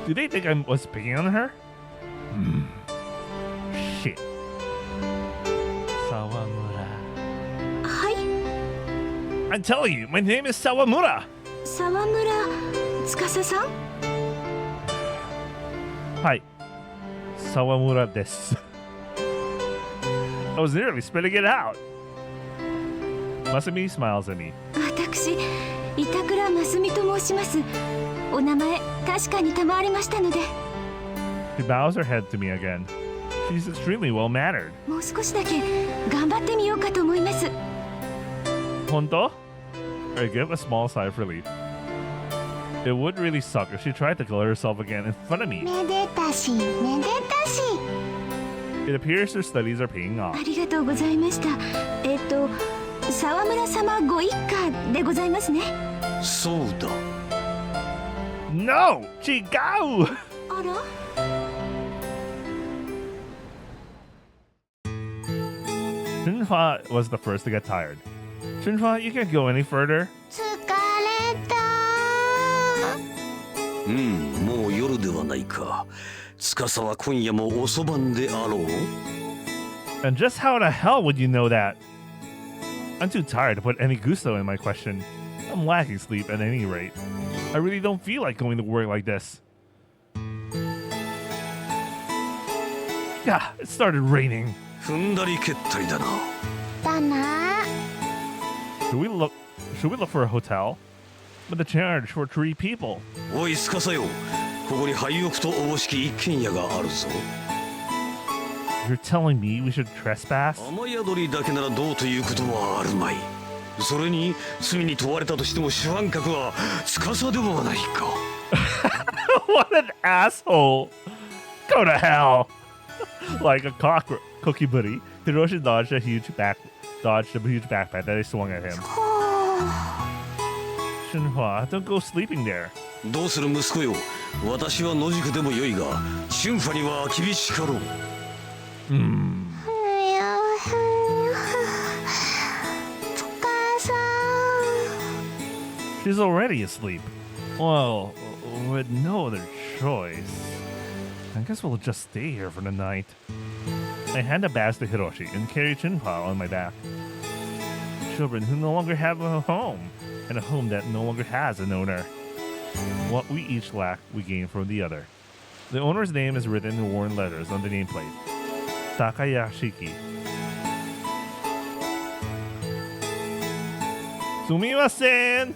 Do they think I was picking on her? Shit. Sawamura. はい I'm telling you, my name is Sawamura. 沢村司さん Hi. Sawamura desu. I was nearly spitting it out. Masumi smiles at me. 私板倉真澄と申します。お名前確かに賜りましたので。 She bows her head to me again. She's extremely well mannered. もう少しだけ頑張ってみようかと思います。 Honto? I give a small sigh of relief. It would really suck if she tried to kill herself again in front of me. めでたしめでたし。 It appears her studies are paying あ off. りがとうございました。沢村様ご一家でございますね。そうだ。 No! Chigao! あら。 Shinhwa was the first to get tired. Shinhwa, you can't go any further. 疲れた。もう夜ではないか。司は今夜も遅番であろう。 And just how the hell would you know that? I'm too tired to put any gusto in my question. I'm lacking sleep at any rate. I really don't feel like going to work like this. Yeah, it started raining. 踏んだり蹴ったりだな。だな。 Should we look for a hotel? But the charge for 3 people. おい司よ、ここに廃屋とおぼしき一軒家があるぞ。 You're telling me we should trespass? 雨宿りだけならどうということはあるまい。それに罪に問われたとしても主犯格は司ではないか。What an asshole! Go to hell! Like a cookie buddy, Hiroshi dodged a huge backpack that they swung at him. Shinhwa, don't go sleeping there. どうする息子よ。私は野宿でもよいが、春ファには厳しかろう。She's already asleep. Well, with no other choice, I guess we'll just stay here for the night. I hand a bag to Hiroshi and carry Shinhwa on my back. Children who no longer have a home, and a home that no longer has an owner. What we each lack, we gain from the other. The owner's name is written in worn letters on the nameplate. Takayashiki. Sumimasen!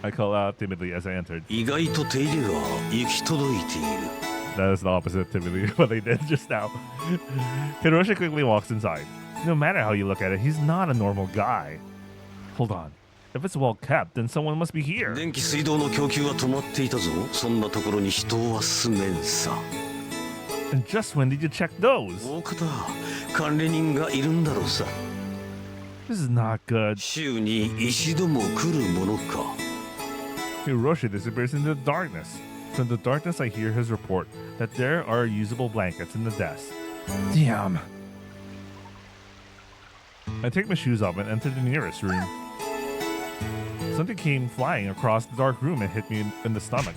I call out timidly as I entered. 意外と手入れが行き届いている。 That is the opposite typically what they did just now. Hiroshi quickly walks inside. No matter how you look at it, he's not a normal guy. Hold on. If it's well kept, then someone must be here. 電気水道の供給は止まっていたぞ。そんなところに人は住めんさ。 And just when did you check those? 大方、管理人がいるんだろうさ。 This is not good. 週に一度も来るものか。 Hiroshi disappears into the darkness. From the darkness, I hear his report that there are usable blankets in the desk. Damn. I take my shoes off and enter the nearest room. Something came flying across the dark room and hit me in the stomach.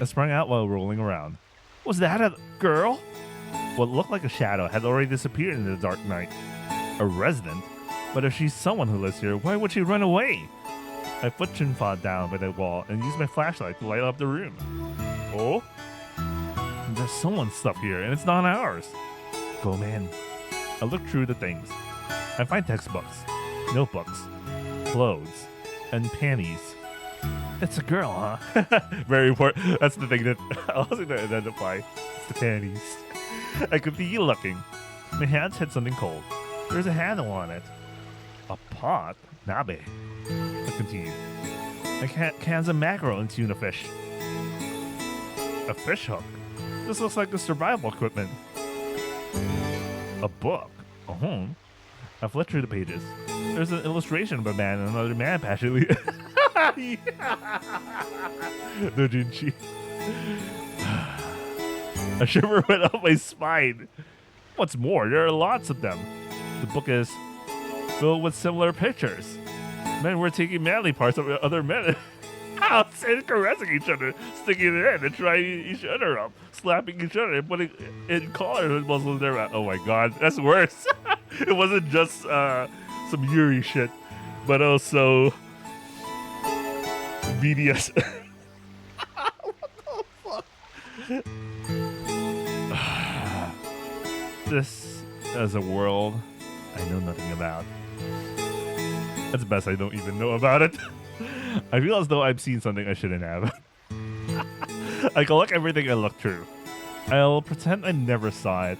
I sprang out while rolling around. Was that a girl? What looked like a shadow had already disappeared in the dark night. A resident? But if she's someone who lives here, why would she run away? I put Shinhwa down by the wall and used my flashlight to light up the room. Oh? There's someone's stuff here, and it's not ours. Go, man. I look through the things. I find textbooks, notebooks, clothes, and panties. It's a girl, huh? Very important. That's the thing that I was going to identify. It's the panties. I continue looking. My hands hit something cold. There's a handle on it. A pot? Nabe. I continue. Cans of mackerel and tuna fish. A fish hook. This looks like the survival equipment. A book. A home. I flip through the pages. There's an illustration of a man and another man passionately. No Jinchi. A shiver went up my spine. What's more, there are lots of them. The book is filled with similar pictures. Men were taking manly parts of other men out and caressing each other, sticking it in and trying each other up, slapping each other and putting in collars and muscles in their mouth. Oh my god, that's worse. It wasn't just some Yuri shit, but also BDS. What the fuck? as a world I know nothing about. It's best I don't even know about it. I feel as though I've seen something I shouldn't have. I collect everything I look through. I'll pretend I never saw it.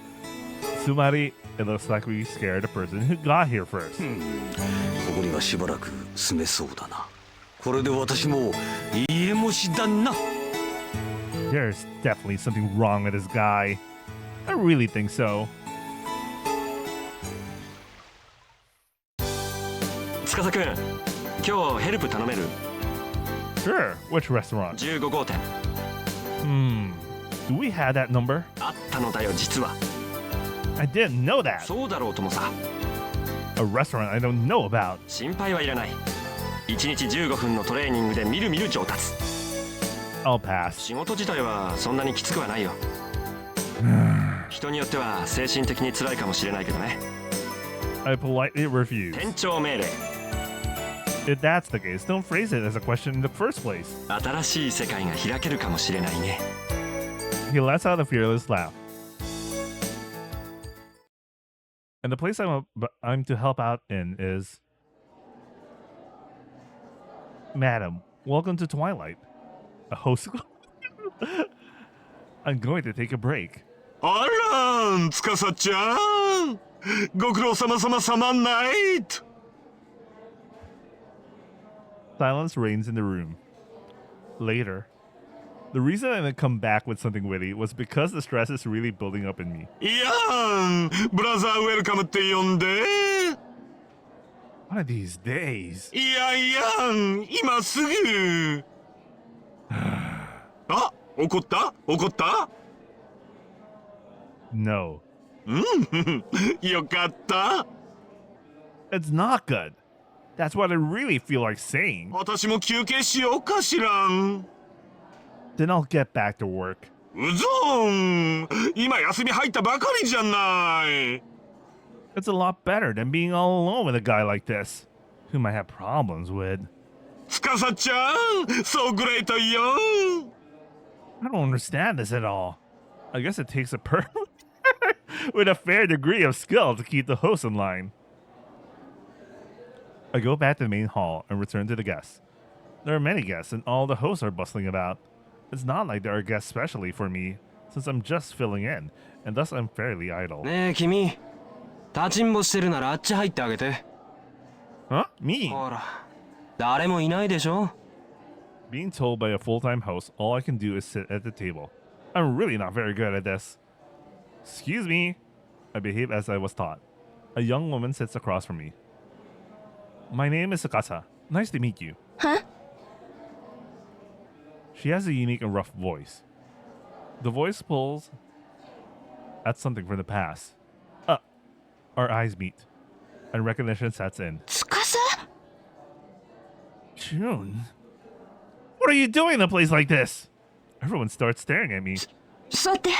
Sumari, it looks like we scared the person who got here first. ここにはしばらく住めそうだな。これで私も家模試だな。 There's definitely something wrong with this guy. I really think so. 司君、今日ヘルプ頼める？ Sure. Which restaurant? 15号店。Do we have that number? あったのだよ実は。 I didn't know that. そうだろうともさ。 A restaurant I don't know about. 心配はいらない。1日15分のトレーニングでみるみる上達。 I'll pass. 仕事自体はそんなにきつくはないよ。人によっては精神的に辛いかもしれないけどね。 I politely refuse. 店長命令。 If that's the case, don't phrase it as a question in the first place. 新しい世界が開けるかもしれないね。 He lets out a fearless laugh. And the place I'm to help out in is... Madam, welcome to Twilight. A host... I'm going to take a break. あらん、つかさちゃん。ご苦労様様様ナイト。 Silence reigns in the room. Later, the reason I didn't come back with something witty was because the stress is really building up in me. いやん、ブラザーウェルカムって呼んで。 One of these days. いやいやん、今すぐ。あ、怒った怒った？ No. よかった。 It's not good. That's what I really feel like saying. 私も休憩しようかしらん。 Then I'll get back to work. うぞん、今休み入ったばかりじゃない。 It's a lot better than being all alone with a guy like this, whom I have problems with. つかさちゃん、そうグレートよ。 I don't understand this at all. I guess it takes a person with a fair degree of skill to keep the host in line. I go back to the main hall and return to the guests. There are many guests, and all the hosts are bustling about. It's not like there are guests specially for me, since I'm just filling in, and thus I'm fairly idle. ねえ君、立ちんぼしてるならあっち入ってあげて。 Huh? Me? ほら、誰もいないでしょ。 Being told by a full-time host, all I can do is sit at the table. I'm really not very good at this. Excuse me. I behave as I was taught. A young woman sits across from me. My name is Sakasa. Nice to meet you. Huh? She has a unique and rough voice. The voice pulls at something from the past. Our eyes meet, and recognition sets in. つかさ June? What are you doing in a place like this? Everyone starts staring at me. 座って。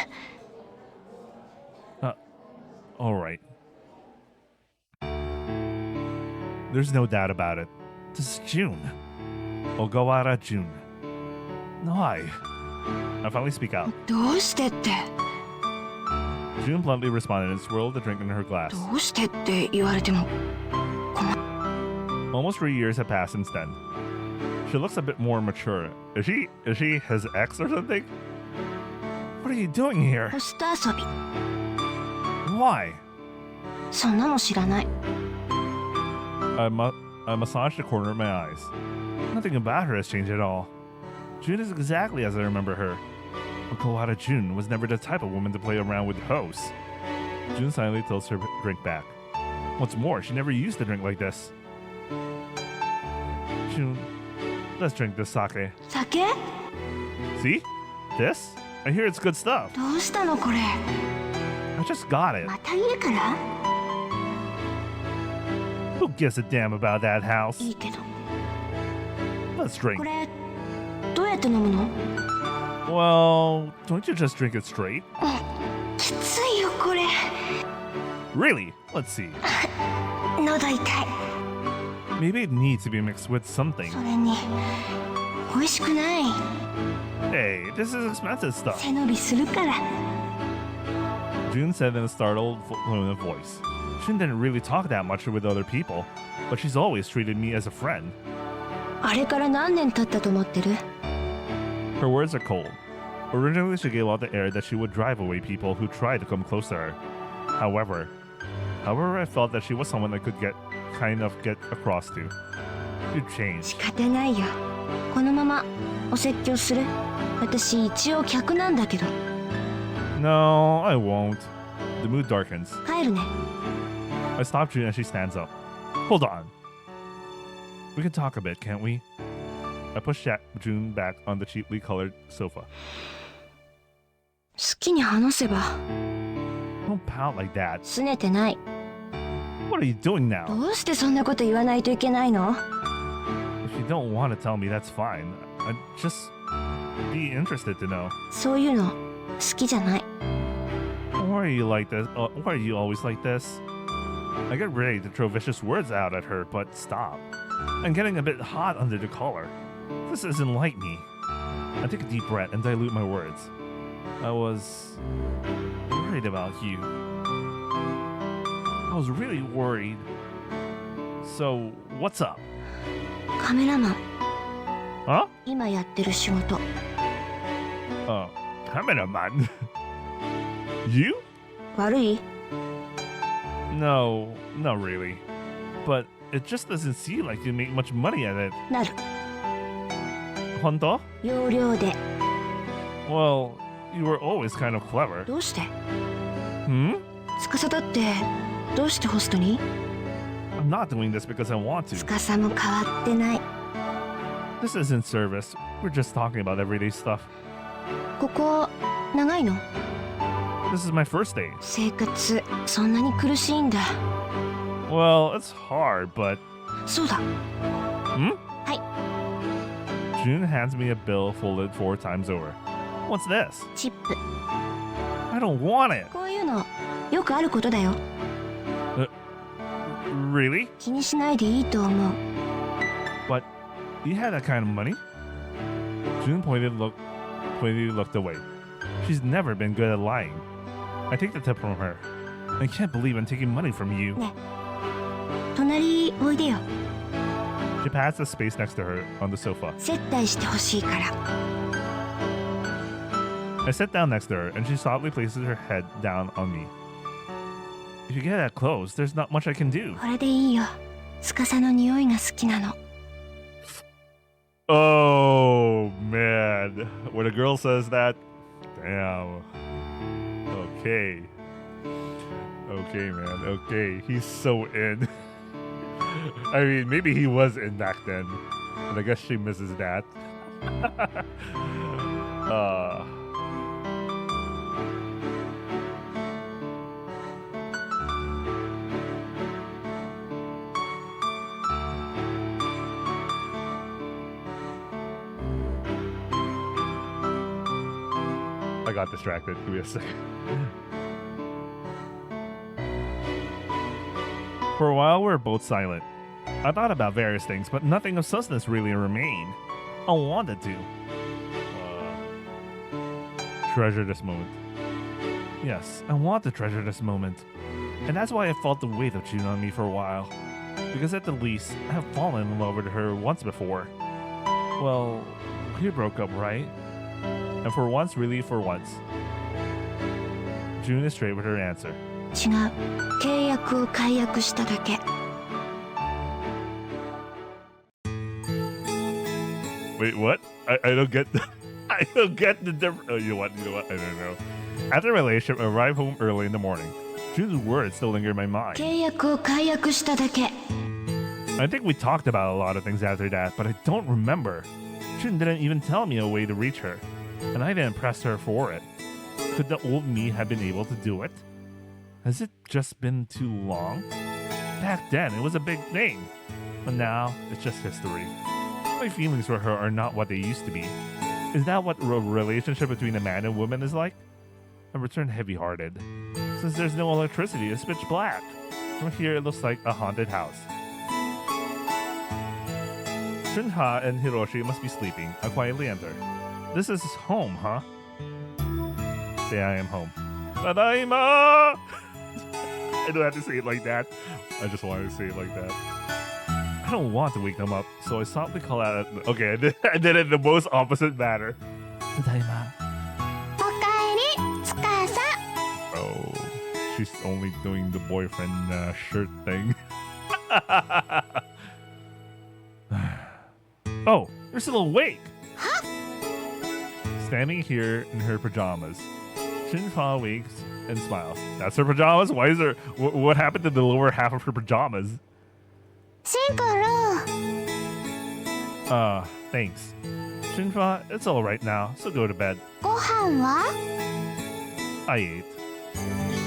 All right. There's no doubt about it. This is June. Ogawara June. Why? I finally speak out. どうしてって。 June bluntly responded and swirled the drink in her glass. どうしてって言われても。 Almost 3 years have passed since then. She looks a bit more mature. Is she his ex or something? What are you doing here? ホスト遊び。 Why? そんなの知らない。 I massaged the corner of my eyes. Nothing about her has changed at all. June is exactly as I remember her. Okawara June was never the type of woman to play around with hosts. June silently tilts her drink back. What's more, she never used to drink like this. June, let's drink this sake. 酒？ See? This? I hear it's good stuff. どうしたのこれ。 I just got it. また家から？ Who gives a damn about that house? いいけど。 Let's drink. これどうやって飲むの？ Well, don't you just drink it straight? きついよこれ。 Really? Let's see. 喉痛い。 Maybe it needs to be mixed with something. それに美味しくない。 Hey, this is expensive stuff. 背伸びするから。June said in a startled tone of voice. June didn't really talk that much with other people, but she's always treated me as a friend. あれから何年経ったと思ってる？ Her words are cold. Originally, she gave off the air that she would drive away people who tried to come close to her. However, I felt that she was someone I could get across to. You changed. 仕方ないよ。このままお説教する？私一応客なんだけど。 No, I won't. The mood darkens. 帰るね。 I stop June as she stands up. Hold on. We can talk a bit, can't we? I push June back on the cheaply colored sofa. 好きに話せば。 Don't pout like that. 拗ねてない。 What are you doing now? どうしてそんなこと言わないといけないの？ If you don't want to tell me, that's fine. I'd just be interested to know. そういうの好きじゃない。 Why are you like this? Why are you always like this? I get ready to throw vicious words out at her, but stop. I'm getting a bit hot under the collar. This isn't like me. I take a deep breath and dilute my words. I was worried about you. I was really worried. So, what's up? カメラマン。 Huh? 今やってる仕事。 Cameraman. You? 悪い？ No, not really. But it just doesn't seem like you make much money at it. なる。 Honto? 要領で。 Well, you were always kind of clever. どうして？ Hmm? 司だってどうしてホストに？ I'm not doing this because I want to. 司も変わってない。 This isn't service. We're just talking about everyday stuff. ここ長いの？ This is my first day. 生活そんなに苦しいんだ。 Well, it's hard, but... そうだ。 Hmm? はい。 June hands me a bill folded 4 times over. What's this? チップ。 I don't want it. こういうのよくあることだよ。 Really? 気にしないでいいと思う。 But you had that kind of money? June pointedly looked away. She's never been good at lying. I take the tip from her. I can't believe I'm taking money from you. ね。隣おいでよ。 She pats the space next to her on the sofa. 接待してほしいから。 I sit down next to her, and she softly places her head down on me. If you get that close, there's not much I can do. これでいいよ。司の匂いが好きなの。 Oh, man. When a girl says that, damn. Okay. Okay, man. Okay. He's so in. I mean, maybe he was in back then. But I guess she misses that. I got distracted. Give me a second. For a while, we were both silent. I thought about various things, but nothing of substance really remained. I wanted to. Treasure this moment. Yes, I want to treasure this moment. And that's why I felt the weight of June on me for a while. Because at the least, I have fallen in love with her once before. Well, we broke up, right? And for once, really for once. June is straight with her answer. 違う。契約を解約しただけ。 Wait, what? I don't get the I don't get the difference. Oh, you know what? I don't know. After the relationship, I arrived home early in the morning. June's words still linger in my mind. 契約を解約しただけ。 I think we talked about a lot of things after that, but I don't remember. June didn't even tell me a way to reach her, and I didn't press her for it. Could the old me have been able to do it? Has it just been too long? Back then, it was a big thing, but now it's just history. My feelings for her are not what they used to be. Is that what a relationship between a man and woman is like? I returned heavy-hearted. Since there's no electricity, it's pitch black. From here, it looks like a haunted house. Shunha and Hiroshi must be sleeping. I quietly enter. This is home, huh? Say I am home. Tadaima! I don't have to say it like that. I just wanted to say it like that. I don't want to wake them up, so I softly call out. Okay, I did it in the most opposite manner. Tadaima. Oh, she's only doing the boyfriend shirt thing. Oh, you're still awake. Standing here in her pajamas, Shinfa wakes and smiles. That's her pajamas? Why is there... What happened to the lower half of her pajamas? Thanks. Shinfa, it's alright now, so go to bed. I ate.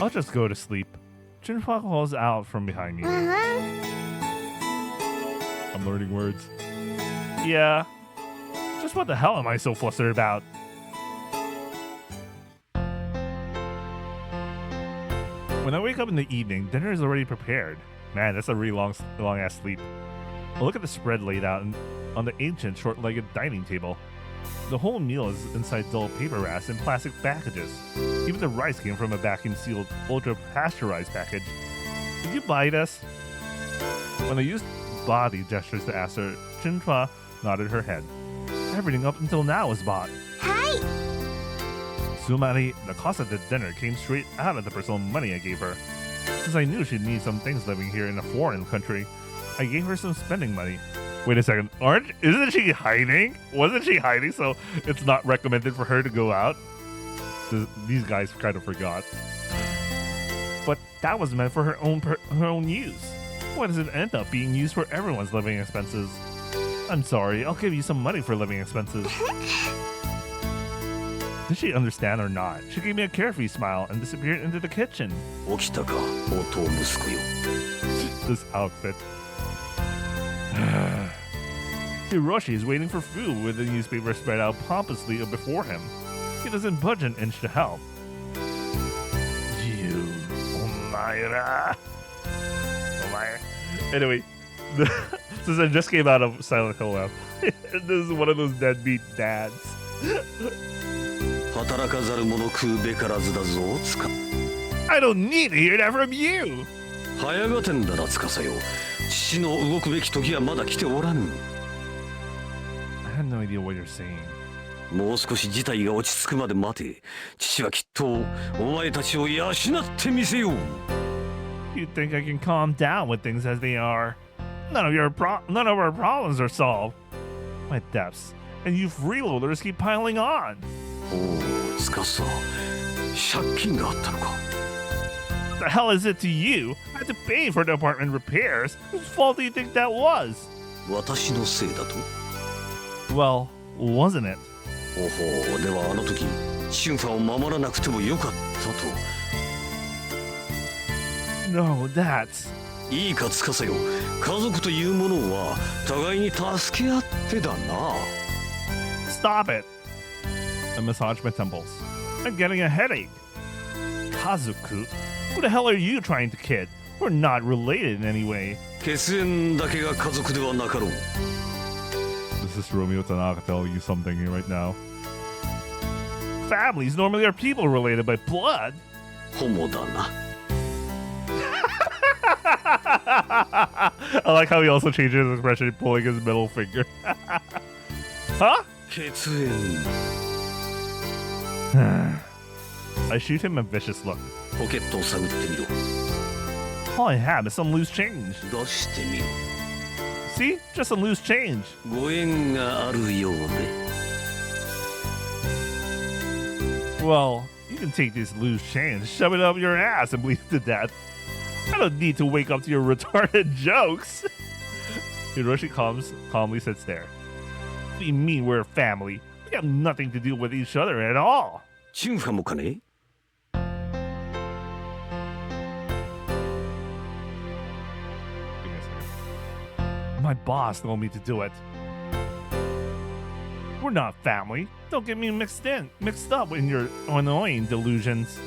I'll just go to sleep. Shinfa calls out from behind me. I'm learning words. Yeah. Just what the hell am I so flustered about? When I wake up in the evening, dinner is already prepared. Man, that's a really long ass sleep. I look at the spread laid out on the ancient short-legged dining table. The whole meal is inside dull paper wraps and plastic packages. Even the rice came from a vacuum-sealed, ultra-pasteurized package. Did you buy this? When I used body gestures to ask her, Shinfa nodded her head. Everything up until now was bought. Sumari, the cost of the dinner came straight out of the personal money I gave her. Since I knew she'd need some things living here in a foreign country, I gave her some spending money. Wait a second, isn't she hiding? Wasn't she hiding so it's not recommended for her to go out? These guys kind of forgot. But that was meant for her own use. Why does it end up being used for everyone's living expenses? I'm sorry, I'll give you some money for living expenses. Did she understand or not? She gave me a carefree smile and disappeared into the kitchen. This outfit. Hiroshi is waiting for food with the newspaper spread out pompously before him. He doesn't budge an inch to help. You, Omaira. Anyway, since I just came out of Silent Hill Lab, this is one of those deadbeat dads. I don't need to hear that from you. I have no idea what you're saying. もう少し事態が落ち着くまで待て。父はきっとお前たちを養ってみせよう。 You think I can calm down with things as they are? None of our problems are solved. My depths, and you freeloaders keep piling on. おお、つかさ、借金があったのか。 The hell is it to you? I had to pay for the apartment repairs. Whose fault do you think that was? 私のせいだと。 Well, wasn't it? おほう、ではあの時、シュンファを守らなくてもよかったと。 No, that's... いいかつかさよ。家族というものは互いに助け合ってだな。 Stop it! I massage my temples. I'm getting a headache. Kazoku? Who the hell are you trying to kid? We're not related in any way. 血縁だけが家族ではなかろう。 This is Romeo Tanaka telling you something right now. Families normally are people related by blood. ホモだな。 I like how he also changes his expression, pulling his middle finger. Huh? 血縁。I shoot him a vicious look. ポケットを探ってみろ。 All I have is some loose change. 出してみろ。 See? Just some loose change. ご縁があるようで。 Well, you can take this loose change, shove it up your ass, and bleed to death. I don't need to wake up to your retarded jokes. Hiroshi calmly sits there. What do you mean we're a family? We have nothing to do with each other at all. チュンファもかね？ My boss told me to do it. We're not family. Don't get me mixed up in your annoying delusions.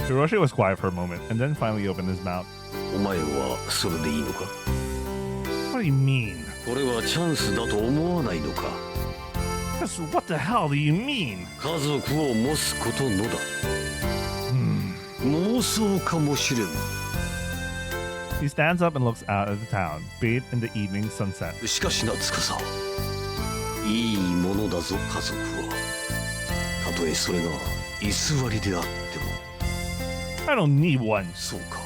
Hiroshi was quiet for a moment and then finally opened his mouth. お前はそれでいいのか？ What do you mean? これはチャンスだと思わないのか？ Chris, what the hell do you mean? 家族を持つことのだ。妄想かもしれん。 He stands up and looks out at the town, bathed in the evening sunset. しかしな司、いいものだぞ家族は。たとえそれが偽りであっても。 I don't need one. そうか。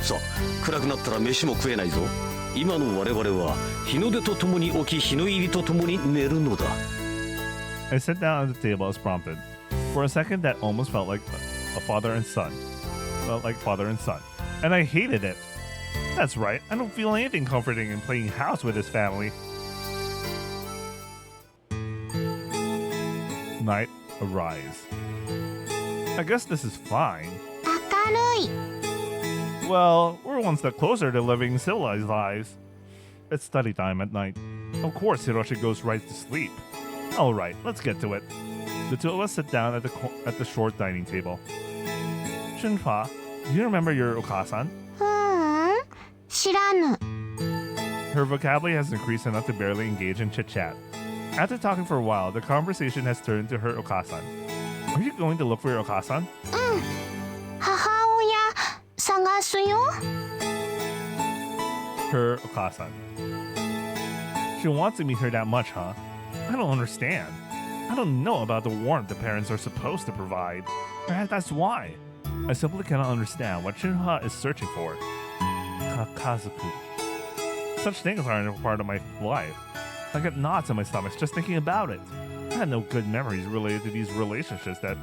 さあ暗くなったら飯も食えないぞ。今の我々は日の出とともに起き日の入りとともに寝るのだ。 I sit down at the table as prompted. For a second, that almost felt like a father and son. Felt like father and son. And I hated it. That's right, I don't feel anything comforting in playing house with his family. Night arrives. I guess this is fine. 明るい。 Well, we're one step closer to living civilized lives. It's study time at night. Of course, Hiroshi goes right to sleep. All right, let's get to it. The two of us sit down at the short dining table. Shunfa, do you remember your Okasan? 知らぬ。 Her vocabulary has increased enough to barely engage in chit-chat. After talking for a while, the conversation has turned to her Okasan. Are you going to look for your Okasan? 母親探すよ。 Her Okasan. She wants to meet her that much, huh? I don't understand. I don't know about the warmth the parents are supposed to provide. Perhaps that's why. I simply cannot understand what Shinha is searching for. Kazoku. Such things aren't a part of my life. I get knots in my stomach just thinking about it. I had no good memories related to these relationships that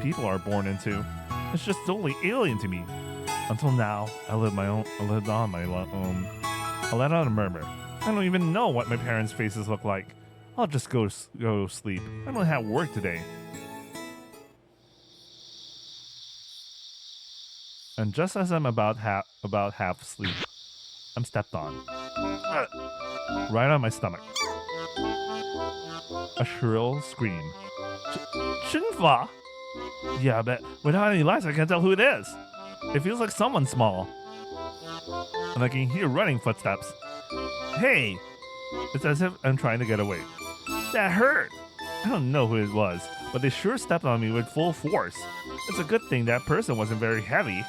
people are born into. It's just totally alien to me. Until now, I lived on my own. I let out a murmur. I don't even know what my parents' faces look like. I'll just go sleep. I don't have work today. And just as I'm about half asleep, I'm stepped on. Right on my stomach. A shrill scream. Shinfa! Yeah, but without any lights, I can't tell who it is. It feels like someone small. And I can hear running footsteps. Hey! It's as if I'm trying to get away. That hurt! I don't know who it was, but they sure stepped on me with full force. It's a good thing that person wasn't very heavy.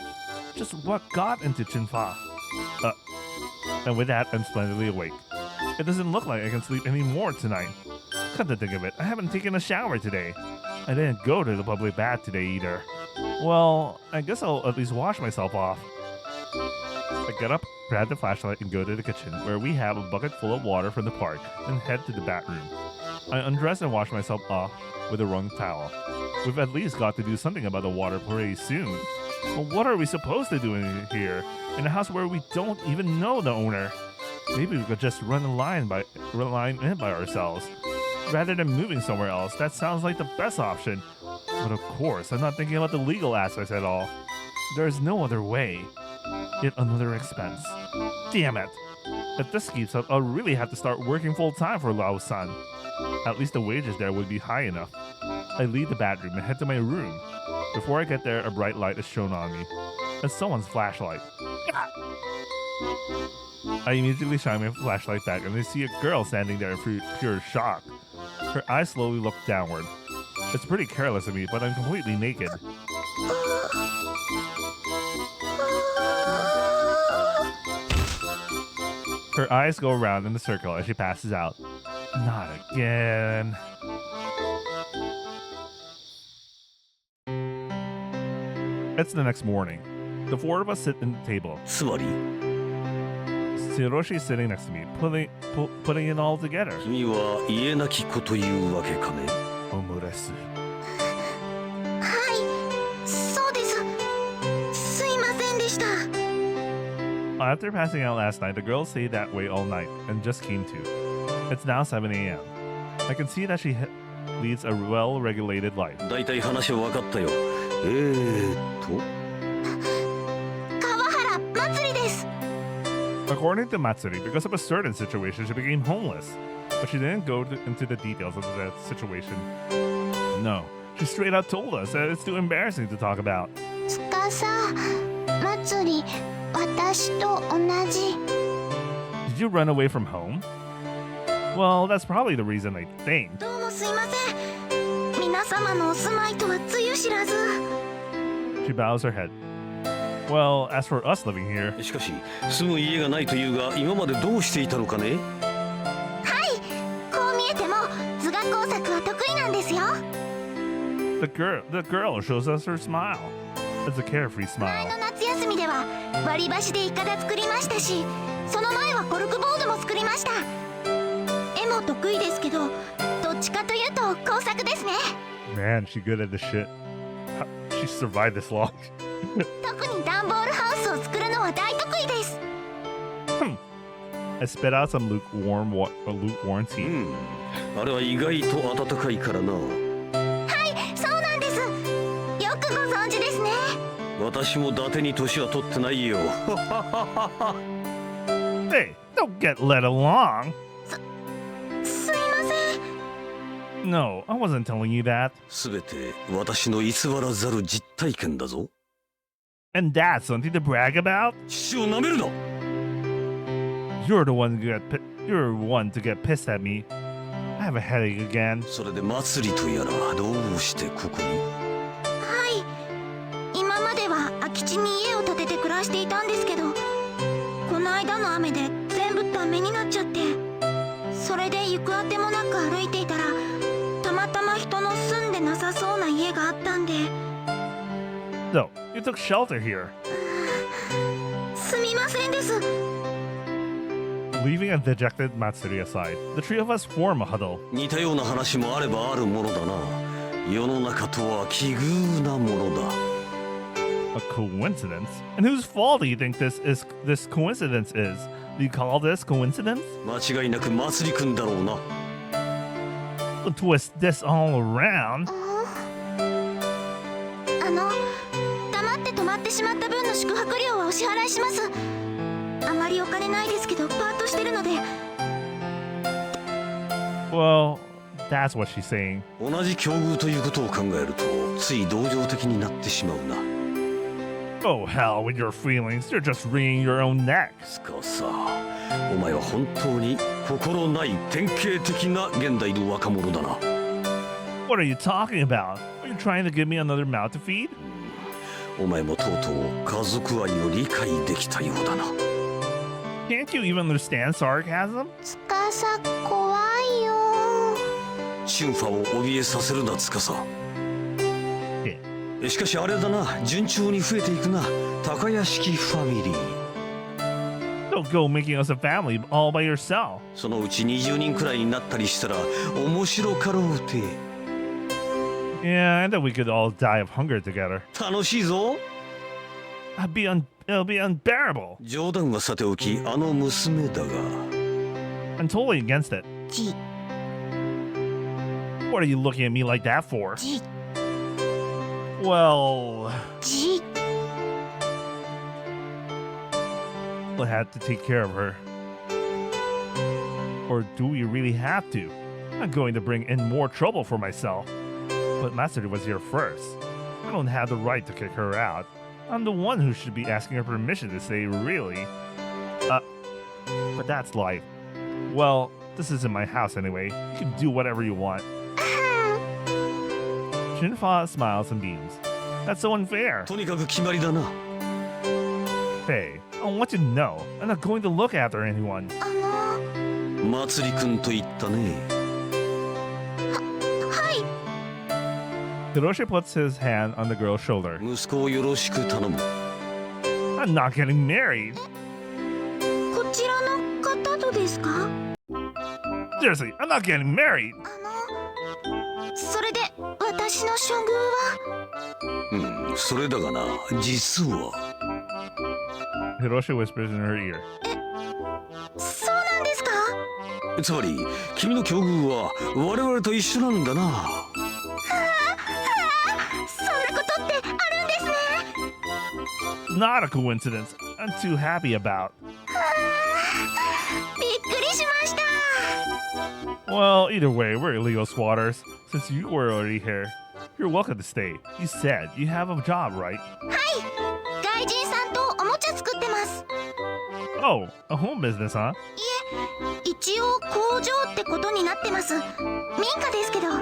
Just what got into Shinfa? And with that, I'm splendidly awake. It doesn't look like I can sleep anymore tonight. Come to think of it, I haven't taken a shower today. I didn't go to the public bath today either. Well, I guess I'll at least wash myself off. I get up, grab the flashlight, and go to the kitchen, where we have a bucket full of water from the park, and head to the bathroom. I undress and wash myself off with a wrung towel. We've at least got to do something about the water pretty soon. But what are we supposed to do in here, in a house where we don't even know the owner? Maybe we could just run a line in by ourselves. Rather than moving somewhere else, that sounds like the best option. But of course, I'm not thinking about the legal aspects at all. There is no other way. Yet another expense. Damn it! If this keeps up, I'll really have to start working full-time for Lao-san. At least the wages there would be high enough. I leave the bathroom and head to my room. Before I get there, a bright light is shown on me. It's someone's flashlight. I immediately shine my flashlight back and I see a girl standing there in pure shock. Her eyes slowly look downward. It's pretty careless of me, but I'm completely naked. Her eyes go around in a circle as she passes out. Not again. It's the next morning. The four of us sit at the table. つまり Hiroshi is sitting next to me, putting it all together. 君は家なき子というわけかね。 Omuresu. そうです。すいませんでした。 After passing out last night, the girls stayed that way all night and just came to. It's now 7 a.m. I can see that she leads a well-regulated life. だいたい話は分かったよ。川原祭りです。 According to Matsuri, because of a certain situation, she became homeless. But she didn't go into the details of that situation. No, she straight up told us that it's too embarrassing to talk about. 司祭り、私と同じ。 Did you run away from home? Well, that's probably the reason they faint. どうもすいません。皆様のお住まいとはつゆ知らず。 She bows her head. Well, as for us living here, しかし住む家がないというが今までどうしていたのかね。はい、こう見えても図画工作は得意なんですよ。 the girl shows us her smile. It's a carefree 前 smile. の夏休みでは割り箸でイカダ作りましたし、その前はコルクボードも作りました。絵も得意ですけど、どっちかというと工作ですね。 Man, she good at this shit. She survived this long. 特に段ボールハウスを作るのは大得意です。 I spit out some lukewarm tea. あれは意外と暖かいからな。はい、そうなんです。よくご存知ですね。私も伊達に年は取ってないよ。 Hey, don't get led along. すいません。 No, I wasn't telling you that. すべて私の偽らざる実体験だぞ。 And that's something to brag about? 父をなめるな。 You're the one to get pissed at me. I have a headache again. それで祭りとやらどうしてここに。はい、今までは空き地に家を建てて暮らしていたんですけど、この間の雨で全部ダメになっちゃって、それで行くあてもなく歩いていたら、たまたま人の住んでなさそうな家があったんで。 So, you took shelter here. すみませんです。 Leaving a dejected Matsuri aside, the three of us form a huddle. 似たような話もあればあるものだな。世の中とは奇遇なものだ。 A coincidence? And whose fault do you think this coincidence is? Do you call this coincidence? 間違いなく祭りくんだろうな。We'll twist this all around. 黙って泊まってしまった分の宿泊料はお支払いします。あまりお金ないですけどパートしてるので。 Well, that's what she's saying. 同じ境遇ということを考えるとつい同情的になってしまうな。 Oh, hell with your feelings. You're just wringing your own neck. スカさ、お前は本当に心ない典型的な現代の若者だな。 What are you talking about? Are you trying to give me another mouth to feed? お前もとうとう家族愛を理解できたようだな。 Can't you even understand sarcasm? つかさ怖いよ。シュンファを怯えさせるなつかさ。 Yeah. しかしあれだな、順調に増えていくな、高屋敷ファミリー。 Don't go making us a family all by yourself. そのうち20人くらいになったりしたら面白かろうて。 Yeah, and then we could all die of hunger together. 楽しいぞ。 It'll be unbearable. 冗談はさておき、あの娘だが。 I'm totally against it. じ What are you looking at me like that for? じ Well, じ we'll have to take care of her. Or do we really have to? I'm going to bring in more trouble for myself. But Matsuri was here first. I don't have the right to kick her out. I'm the one who should be asking her permission to stay, really. But that's life. Well, this isn't my house anyway. You can do whatever you want. Shinfa smiles and beams. That's so unfair. とにかく決まりだな。 Hey, I want you to know, I'm not going to look after anyone. 祭りくんと言ったね。はい。 Hiroshi puts his hand on the girl's shoulder. 息子をよろしく頼む。 I'm not getting married. こちらの方とですか？ Seriously, I'm not getting married. それで私の処遇は？それだがな、実は。 Hiroshi whispers in her ear. そうなんですか？つまり、君の境遇は我々と一緒なんだな。そんなことってあるんですね。 Not a coincidence. I'm too happy about. びっくりしました。 Well, either way, we're illegal squatters. Since you were already here, you're welcome to stay. You said you have a job, right? はい。外人さんとおもちゃ作ってます。 Oh, a home business, huh? いえ、一応工場ってことになってます。民家ですけど、こ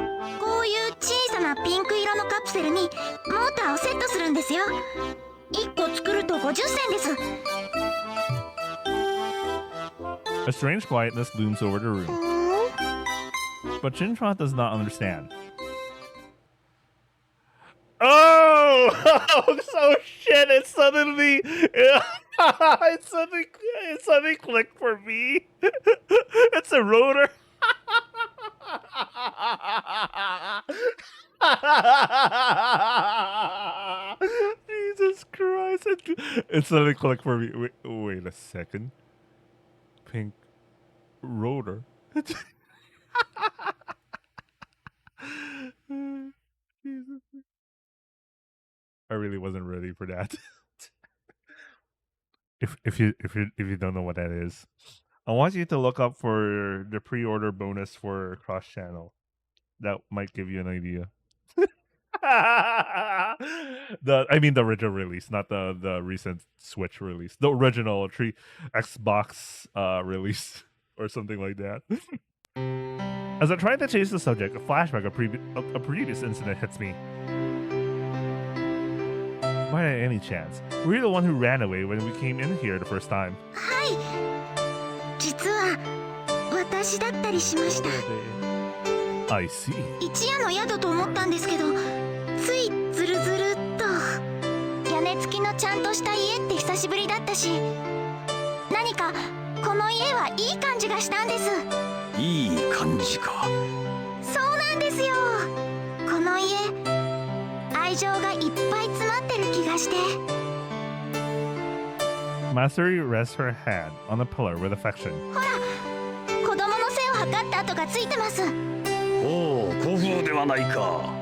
ういう小さなピンク色のカプセルにモーターをセットするんですよ。1個作ると50銭です。A strange quietness looms over the room, but Shintra does not understand. Oh! So shit! It suddenly clicked for me. It's a rotor. Jesus Christ! It suddenly clicked for me. Wait a second. Pink rotor. Jesus. I really wasn't ready for that. if you don't know what that is, I want you to look up for the pre-order bonus for cross channel. That might give you an idea. I mean the original release, not the recent Switch release. The original Xbox release or something like that. As I try to change the subject, a flashback of a previous incident hits me. By any chance, were you the one who ran away when we came in here the first time? はい、実は私だったりしました。 I see. 一夜の宿と思ったんですけど、ついズルズルっと。屋根付きのちゃんとした家って久しぶりだったし、何かこの家はいい感じがしたんです。いい感じか。そうなんですよ。この家、愛情がいっぱい詰まってる気がして。Matsuri rests her hand on the pillar with affection. ほら、子供の背を測った跡がついてます。おお、古風ではないか。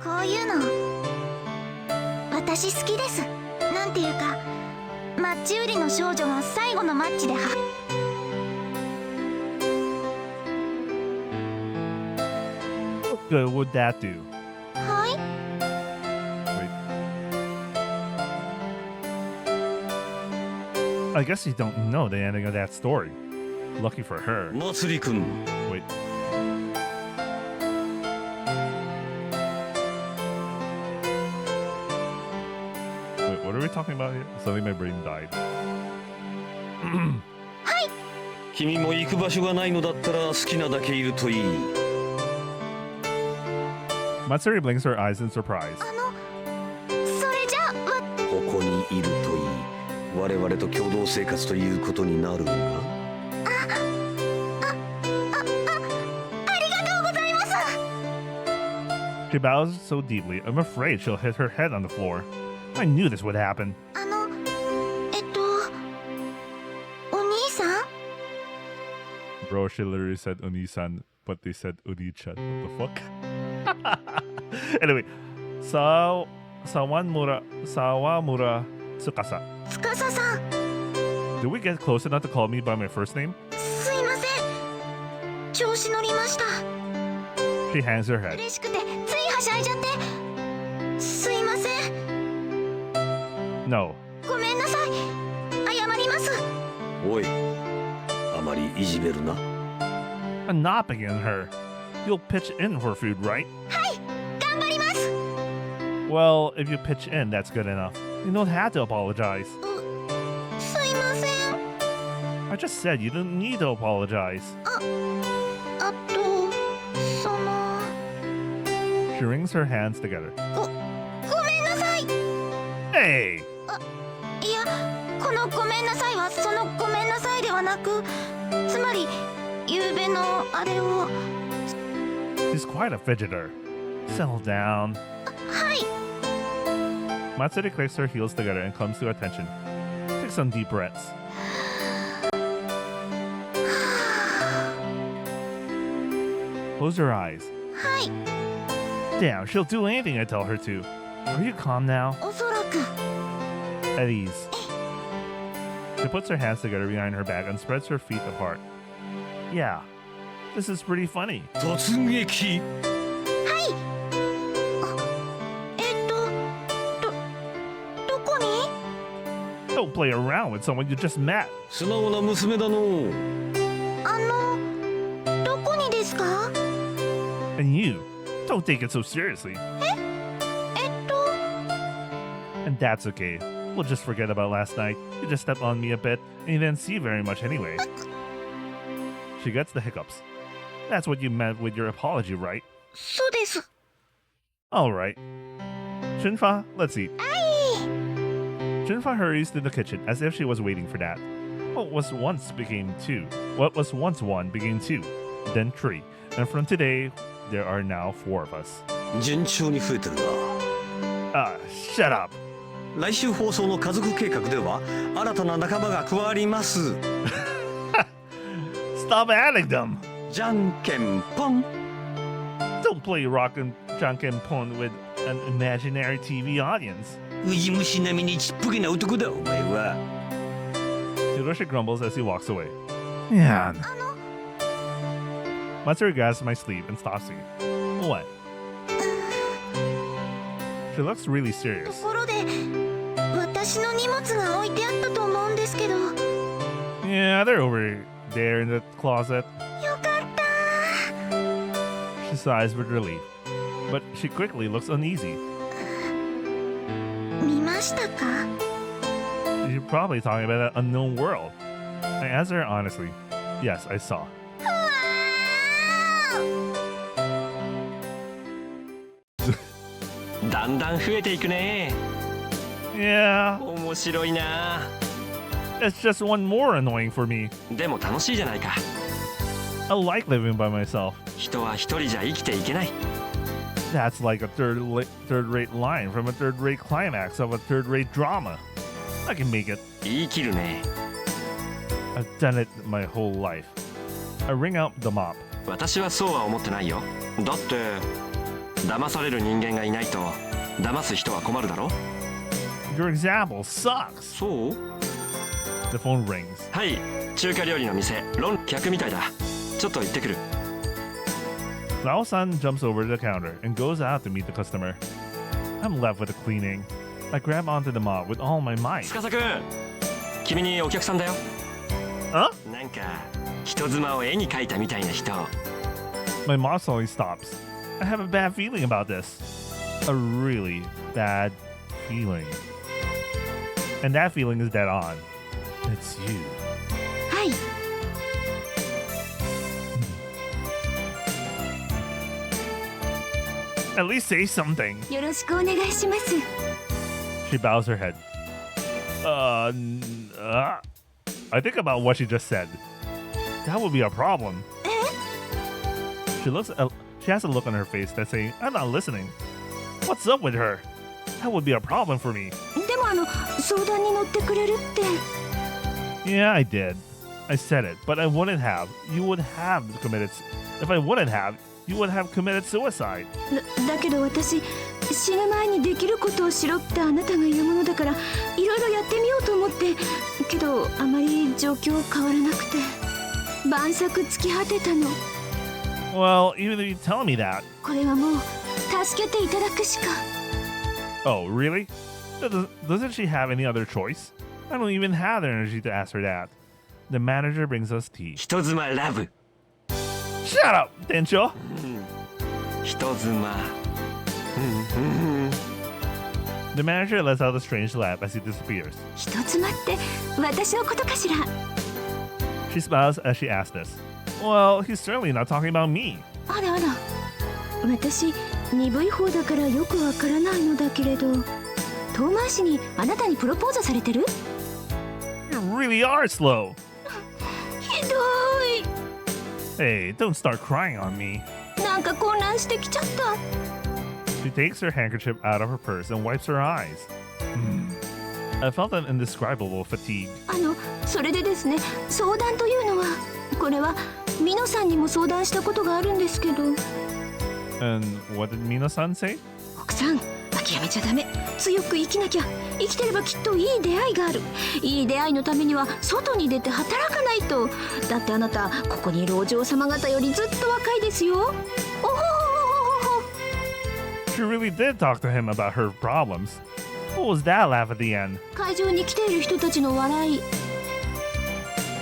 こういうの私好きです。なんていうか、マッチ売りの少女が最後のマッチでWhat good would that do? はい。 Wait. I guess you don't know the ending of that story. Lucky for her. まつりくん。 Wait. Wait, what are we talking about here? Suddenly my brain died. 君も行く場所がないのだったら好きなだけいるといい。 Matsuri blinks her eyes in surprise. それじゃあここにいるといい。我々と共同生活ということになるが。ありがとうございます。 She bows so deeply, I'm afraid she'll hit her head on the floor. I knew this would happen. お兄さん？ Bro, she literally said Oni-san, but they said Oni-chan. What the fuck? Anyway, Sawamura Tsukasa. 司さん、 Did we get close enough to call me by my first name? すいません。調子乗りました。 She hangs her head. 嬉しくてついはしゃいじゃって。すいません。 No. ごめんなさい。謝ります。おい、あまりいじめるな。 I'm not picking on her. You'll pitch in for food, right? はい、頑張ります。 Well, if you pitch in, that's good enough. You don't have to apologize. すいません。 I just said you didn't need to apologize. あと、その。 She wrings her hands together. ごめんなさい。 Hey! いや、このごめんなさいはそのごめんなさいではなく、つまり、夕べのあれを。 She's quite a fidgeter. Settle down. はい。 Matsuri clicks her heels together and comes to attention. Take some deep breaths. Close your eyes. はい。 Damn, she'll do anything I tell her to. Are you calm now? おそらく。 At ease. She puts her hands together behind her back and spreads her feet apart. Yeah, this is pretty funny. 突撃。はい。どこに？ Don't play around with someone you just met. 素直な娘だの。どこにですか？ And you, don't take it so seriously. And that's okay. We'll just forget about last night. You just stepped on me a bit, and you didn't see very much anyway. She gets the hiccups. That's what you meant with your apology, right? そうです。 Alright. Junfa, let's eat. Junfa hurries to the kitchen as if she was waiting for that. What was once one became two, then three, and from today, there are now 4 of us. 順調に増えてるな。Shut up! 来週放送の家族計画では新たな仲間が加わります。Stop adding them! じゃんけんぽん。 Don't play rock and Jankenpon with an imaginary TV audience. ウジ虫並みにちっぽけな男だお前は。Hiroshi grumbles as he walks away. Man. Matsuri grabs my sleeve and stops me. What? She looks really と serious. ころで、私の荷物が置いてあったと思うんですけど。よ Yeah, they're over there in the closet. かったー。 She sighs with relief. But she quickly looks uneasy. 見ましたか？ She's probably talking about that unknown world. I answer her honestly. Yes, I saw. だんだん増えていくね。 Yeah, 面白いな。 it's just one more annoying for me. でも楽しいじゃないか。 I like living by myself. 人は一人じゃ生きていけない。 That's like a third-rate line from a third-rate climax of a third-rate drama. I can make it. 言い切るね。 I've done it my whole life. I wring out the mop. 私はそうは思ってないよ。だって騙される人間がいないと騙す人は困るだろ。 Your example sucks. そう？ The phone rings. はい、中華料理の店、客みたいだ。ちょっと行ってくる。 Lao-san jumps over to the counter and goes out to meet the customer. I'm left with the cleaning. I grab onto the mop with all my might. 司くん、君にお客さんだよ。Huh? なんか人妻を絵に描いたみたいな人。 My mom slowly stops. I have a bad feeling about this. A really bad feeling. And that feeling is dead on. It's you. はい。 At least say something. よろしくお願いします。 She bows her head. I think about what she just said. That would be a problem. She has a look on her face that's saying, I'm not listening. What's up with her? That would be a problem for me. でも相談に乗ってくれるって。 Yeah, I did. I said it, but I wouldn't have. You would have committed. If I wouldn't have, you would have committed suicide. だけど私、死ぬ前にできることをしろってあなたが言うものだから、いろいろやってみようと思って。けどあまり状況変わらなくて、晩酌尽き果てたの。 Well, even if you tell me that. これはもう助けていただくしか。 Oh, really? Doesn't she have any other choice? I don't even have the energy to ask her that. The manager brings us tea. 人妻ラブ。 Shut up, Tencho! 人妻。The manager lets out a strange laugh as he disappears. 人妻って私のことかしら。 She smiles as she asks this. Well, he's certainly not talking about me. あらあら。私、鈍い方だからよくわからないのだけれど、遠回しにあなたにプロポーズされてる？ You really are slow. ひどい。 Hey, don't start crying on me. なんか混乱してきちゃった。 She takes her handkerchief out of her purse and wipes her eyes. I felt an indescribable fatigue. それでですね、相談というのは、これはミノさんにも相談したことがあるんですけど。 And what did Mina-san say? 奥さん、諦めちゃダメ。強く生きなきゃ。生きてればきっといい出会いがある。いい出会いのためには外に出て働かないと。だってあなた、ここにいるお嬢様方よりずっと若いですよ。おほほほほほ。 She really did talk to him about her problems. What was that laugh at the end? 会場に来ている人たちの笑い。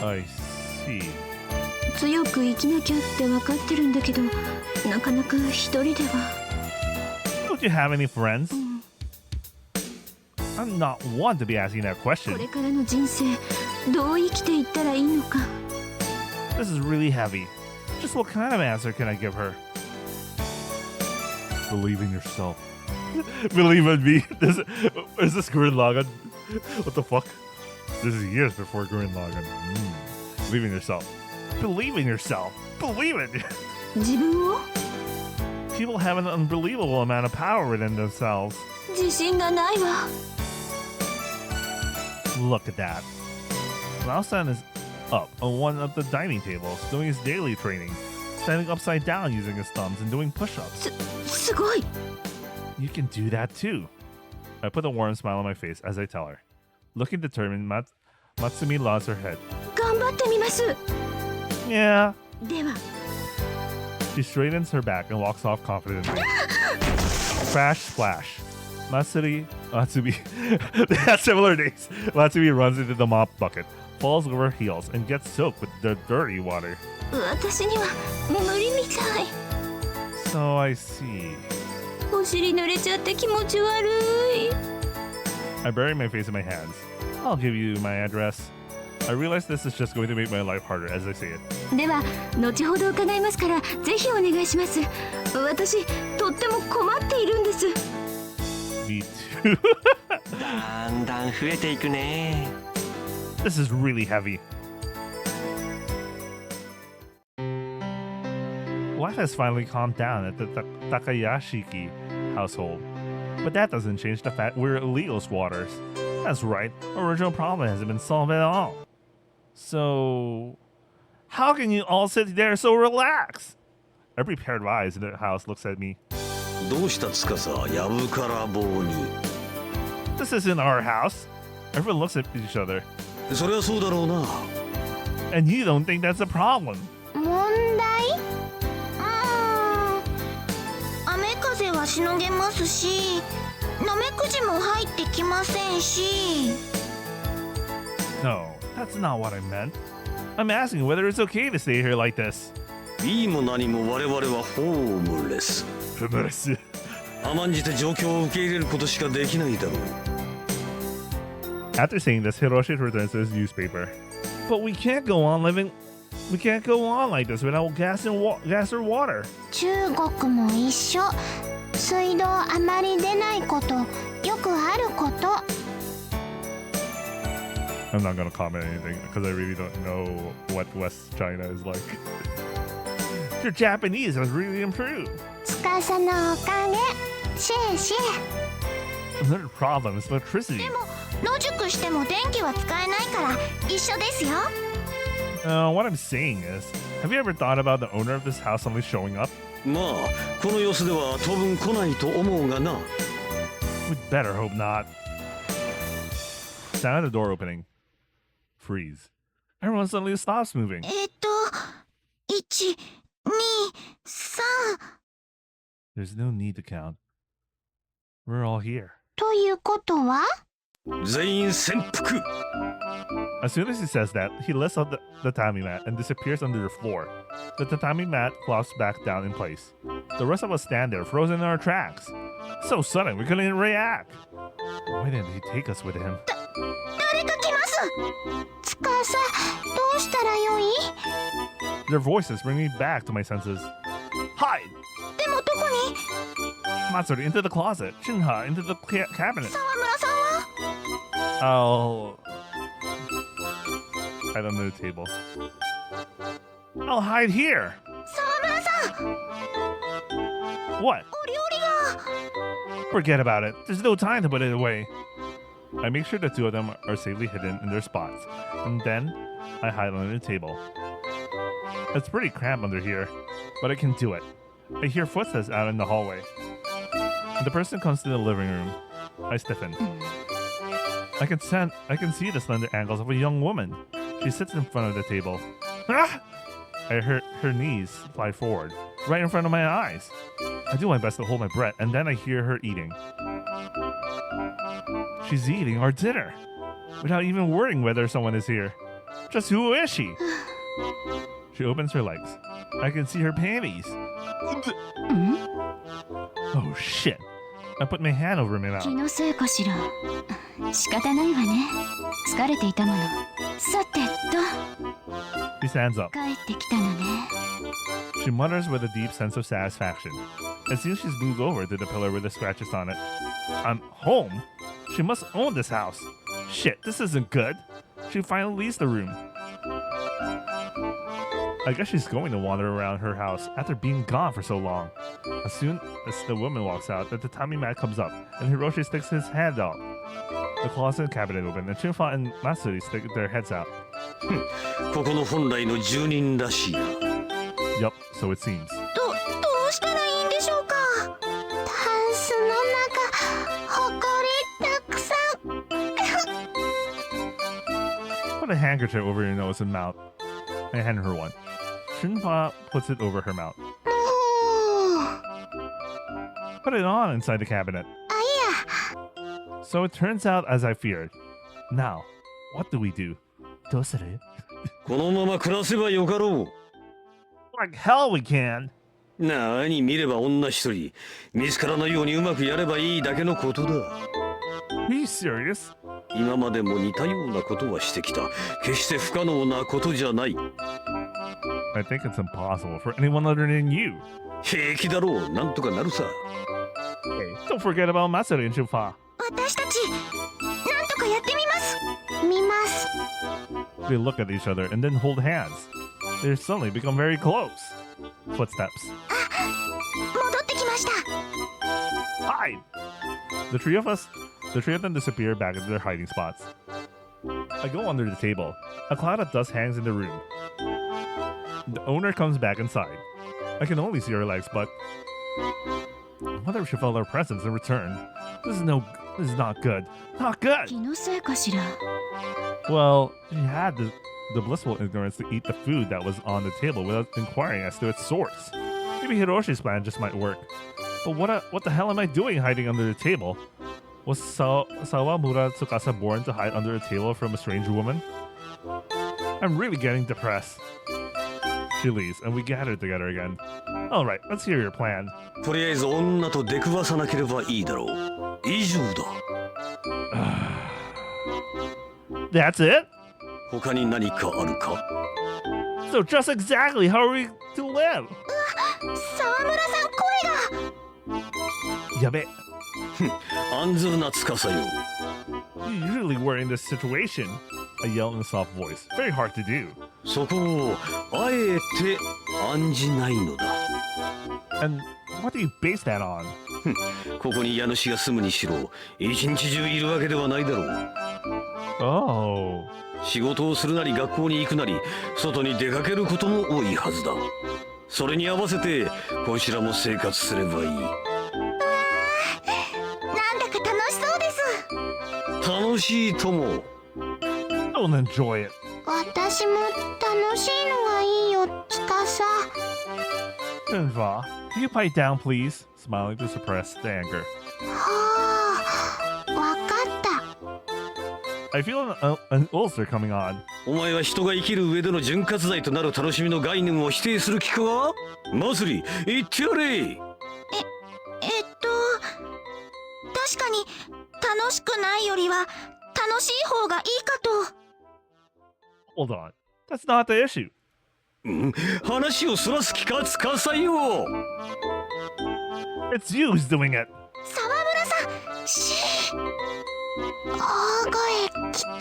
I see. 強く生きなきゃって分かってるんだけど、なかなか一人では。 Don't you have any friends? I'm not one to be asking that こ question. れからの人生、どう生きていったらいいのか。 This is really heavy. Just what kind of answer can I give her? Believe in yourself. Believe in me. Is this Gurren Lagann? What the fuck? This is years before Gurren Lagann. Believe in yourself. Believe in yourself. Believe it. 自分を People have an unbelievable amount of power within themselves. 自信がないわ。 Look at that. Lao-san is up on one of the dining tables, doing his daily training, standing upside down using his thumbs and doing push-ups. すごい。 You can do that too. I put a warm smile on my face as I tell her. Looking determined, Matsumi nods her head. 頑張ってみます。 Yeah. では。 She straightens her back and walks off confidently. Crash, splash. Matsumi, they have similar names. Matsumi runs into the mop bucket, falls over her heels, and gets soaked with the dirty water. 私には無理みたい。 So I see. お尻濡れちゃって気持ち悪い。 I bury my face in my hands. I'll give you my address. I realize this is just going to make my life harder as I say it. では後ほど伺いますからぜひお願いします。私とっても困っているんです。 Me too. だんだん増えていくね。 This is really heavy. Life has finally calmed down at the Takayashiki household. But that doesn't change the fact we're illegal squatters. That's right, original problem hasn't been solved at all. So, how can you all sit there so relaxed? Every pair of eyes in the house looks at me. どうしたつかさ、やぶから棒に。 This isn't our house. Everyone looks at each other. そりゃそうだろうな。 And you don't think that's a problem. 問題？雨風はしのげますし、ナメクジも入ってきませんし。 No, that's not what I meant. I'm asking whether it's okay to stay here like this. いいも何も我々はホームレス。甘んじて状況を受け入れることしかできないだろう。 After saying this, Hiroshi returns to his newspaper. But we can't go on like this without gas or water. 中国も一緒。水道あまり出ないこと、よくあること。 I'm not gonna comment anything because I really don't know what West China is like. Your Japanese has really improved. つかさのおかげ。シェイシェイ。 Another problem is electricity. でも野宿しても電気は使えないから一緒ですよ。 What I'm saying is, have you ever thought about the owner of this house suddenly showing up? まあ、この様子では当分来ないと思うがな。 We'd better hope not. Sound of the door opening. Freeze. Everyone suddenly stops moving. 1、2、3 There's no need to count. We're all here. ということは？全員潜伏。 As soon as he says that, he lifts up the tatami mat and disappears under the floor. The tatami mat flops back down in place. The rest of us stand there, frozen in our tracks. So sudden, we couldn't even react. Why didn't he take us with him? 誰か来ます。つかさ、どうしたらよい？ Their voices bring me back to my senses. Hide! でもどこに？ Matsuri into the closet. Shinha into the cabinet. 沢村さんは？ I don't know the table. I'll hide here. 沢村さん。 What? お料理が。 Forget about it. There's no time to put it away. I make sure the two of them are safely hidden in their spots, and then I hide under the table. It's pretty cramped under here, but I can do it. I hear footsteps out in the hallway. The person comes to the living room. I stiffen. I can see the slender ankles of a young woman. She sits in front of the table. Ah! I hear her knees fly forward, right in front of my eyes. I do my best to hold my breath, and then I hear her eating. She's eating our dinner without even worrying whether someone is here. Just who is she? She opens her legs. I can see her panties. Oh shit. I put my hand over my 気 mouth. のせいかしら。仕方ないわね。疲れていたもの。さてと、 She stands up. 帰ってきたのね。 She mutters with a deep sense of satisfaction. It seems she's moved over to the pillar with the scratches on it. I'm home? She must own this house. Shit, this isn't good. She finally leaves the room. I guess she's going to wander around her house after being gone for so long. As soon as the woman walks out, the tatami mat comes up, and Hiroshi sticks his hand out. The closet cabinet open, and Chunfa and Matsuri stick their heads out. ここの本来の住人らしいな。 Yup, so it seems. どうしたらいいんでしょうか。タンスの中ほこりたくさん Put a handkerchief over your nose and mouth. I hand her one. Chunfa puts it over her mouth. もう Put it on inside the cabinet. あいや So it turns out as I feared. Now, what do we do? どうする? このまま暮らせばよかろ Like hell we can. う。なに見れば女一人。見つからないようにうまくやればいいだけのことだ。 Are you serious? 今までも似たようなことはしてきた。決して不可能なことじゃない。 I think it's impossible for anyone other than you. 平気だろう。なんとかなるさ。 Hey, don't forget about Matsuri and Chunfa. 私たちなんとかやってみます。見ます They look at each other and then hold hands. They suddenly become very close. Footsteps. 戻ってきました。 Hide! The three of them disappear back into their hiding spots. I go under the table. A cloud of dust hangs in the room. The owner comes back inside. I can only see her legs, but I wonder if she felt our presence in return. This is not good. Not good! 気のせいかしら。 Well, she had the blissful ignorance to eat the food that was on the table without inquiring as to its source. Maybe Hiroshi's plan just might work. But what the hell am I doing hiding under the table? Was Sawamura Tsukasa born to hide under a table from a strange woman? I'm really getting depressed. She leaves, and we gather together again. Alright, let's hear your plan. とりあえず女と出くわさなければいいだろう。以上だ。 That's it? 他に何かあるか So just exactly how are we to live? 沢村さん声が。やべ。案ずるな司よ。 You usually were in this situation. I yell in a soft voice. Very hard to do. そこをあえて案じないのだ。 And what do you base that on? ここに家主が住むにしろ、一日中いるわけではないだろう。 Oh. 仕事をするなり学校に行くなり、外に出かけることも多いはずだ。それに合わせて、こちらも生活すればいい。なんだか楽しそうです。楽しいとも。 Don't enjoy it. 私も楽しいのがいいよ司 Chunfa, can you pipe down, please? Smiling to suppress the anger. はあわかった I feel an ulcer coming on. お前は人が生きる上での潤滑剤となる楽しみの概念を否定する気かマスリ、言ってやれ確かに楽しくないよりは楽しい方がいいかと。 Hold on. That's not the issue. 話をそらす気か司よ It's you who's doing it. 沢村さん、シー。大声危険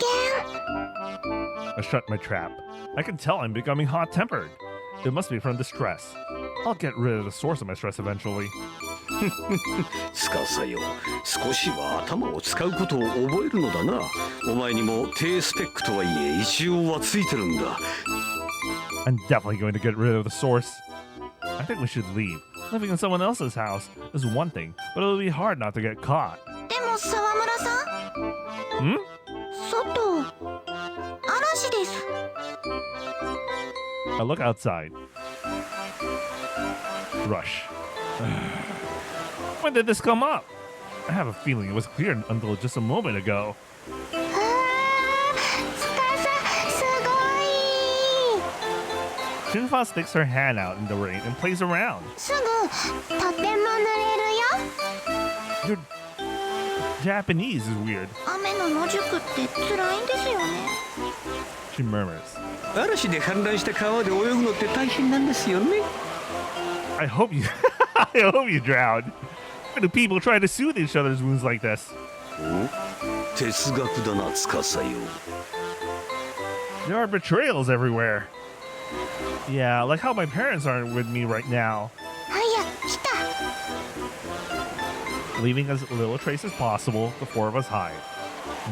I shut my trap. I can tell I'm becoming hot-tempered. It must be from the stress. I'll get rid of the source of my stress eventually. 司よ、少しは頭を使うことを覚えるのだな。お前にも低スペックとはいえ一応はついてるんだ。 I'm definitely going to get rid of the source. I think we should leave. Living in someone else's house is one thing, but it'll be hard not to get caught. でも沢村さん、 Hmm? 外嵐です。 I look outside. Rush. When did this come up? I have a feeling it was clear until just a moment ago. すごい Shinfa sticks her hand out in the rain and plays around. すぐとても濡れるよ Your Japanese is weird, 雨の野宿って辛いんですよね she murmurs. 嵐で氾濫した川で泳ぐのって大変なんですよね。 I hope you I hope you drowned. Why do people try to soothe each other's wounds like this? 哲学だな、司よ。 There are betrayals everywhere. Yeah, like how my parents aren't with me right now. あいや来た Leaving as little trace as possible, the four of us hide.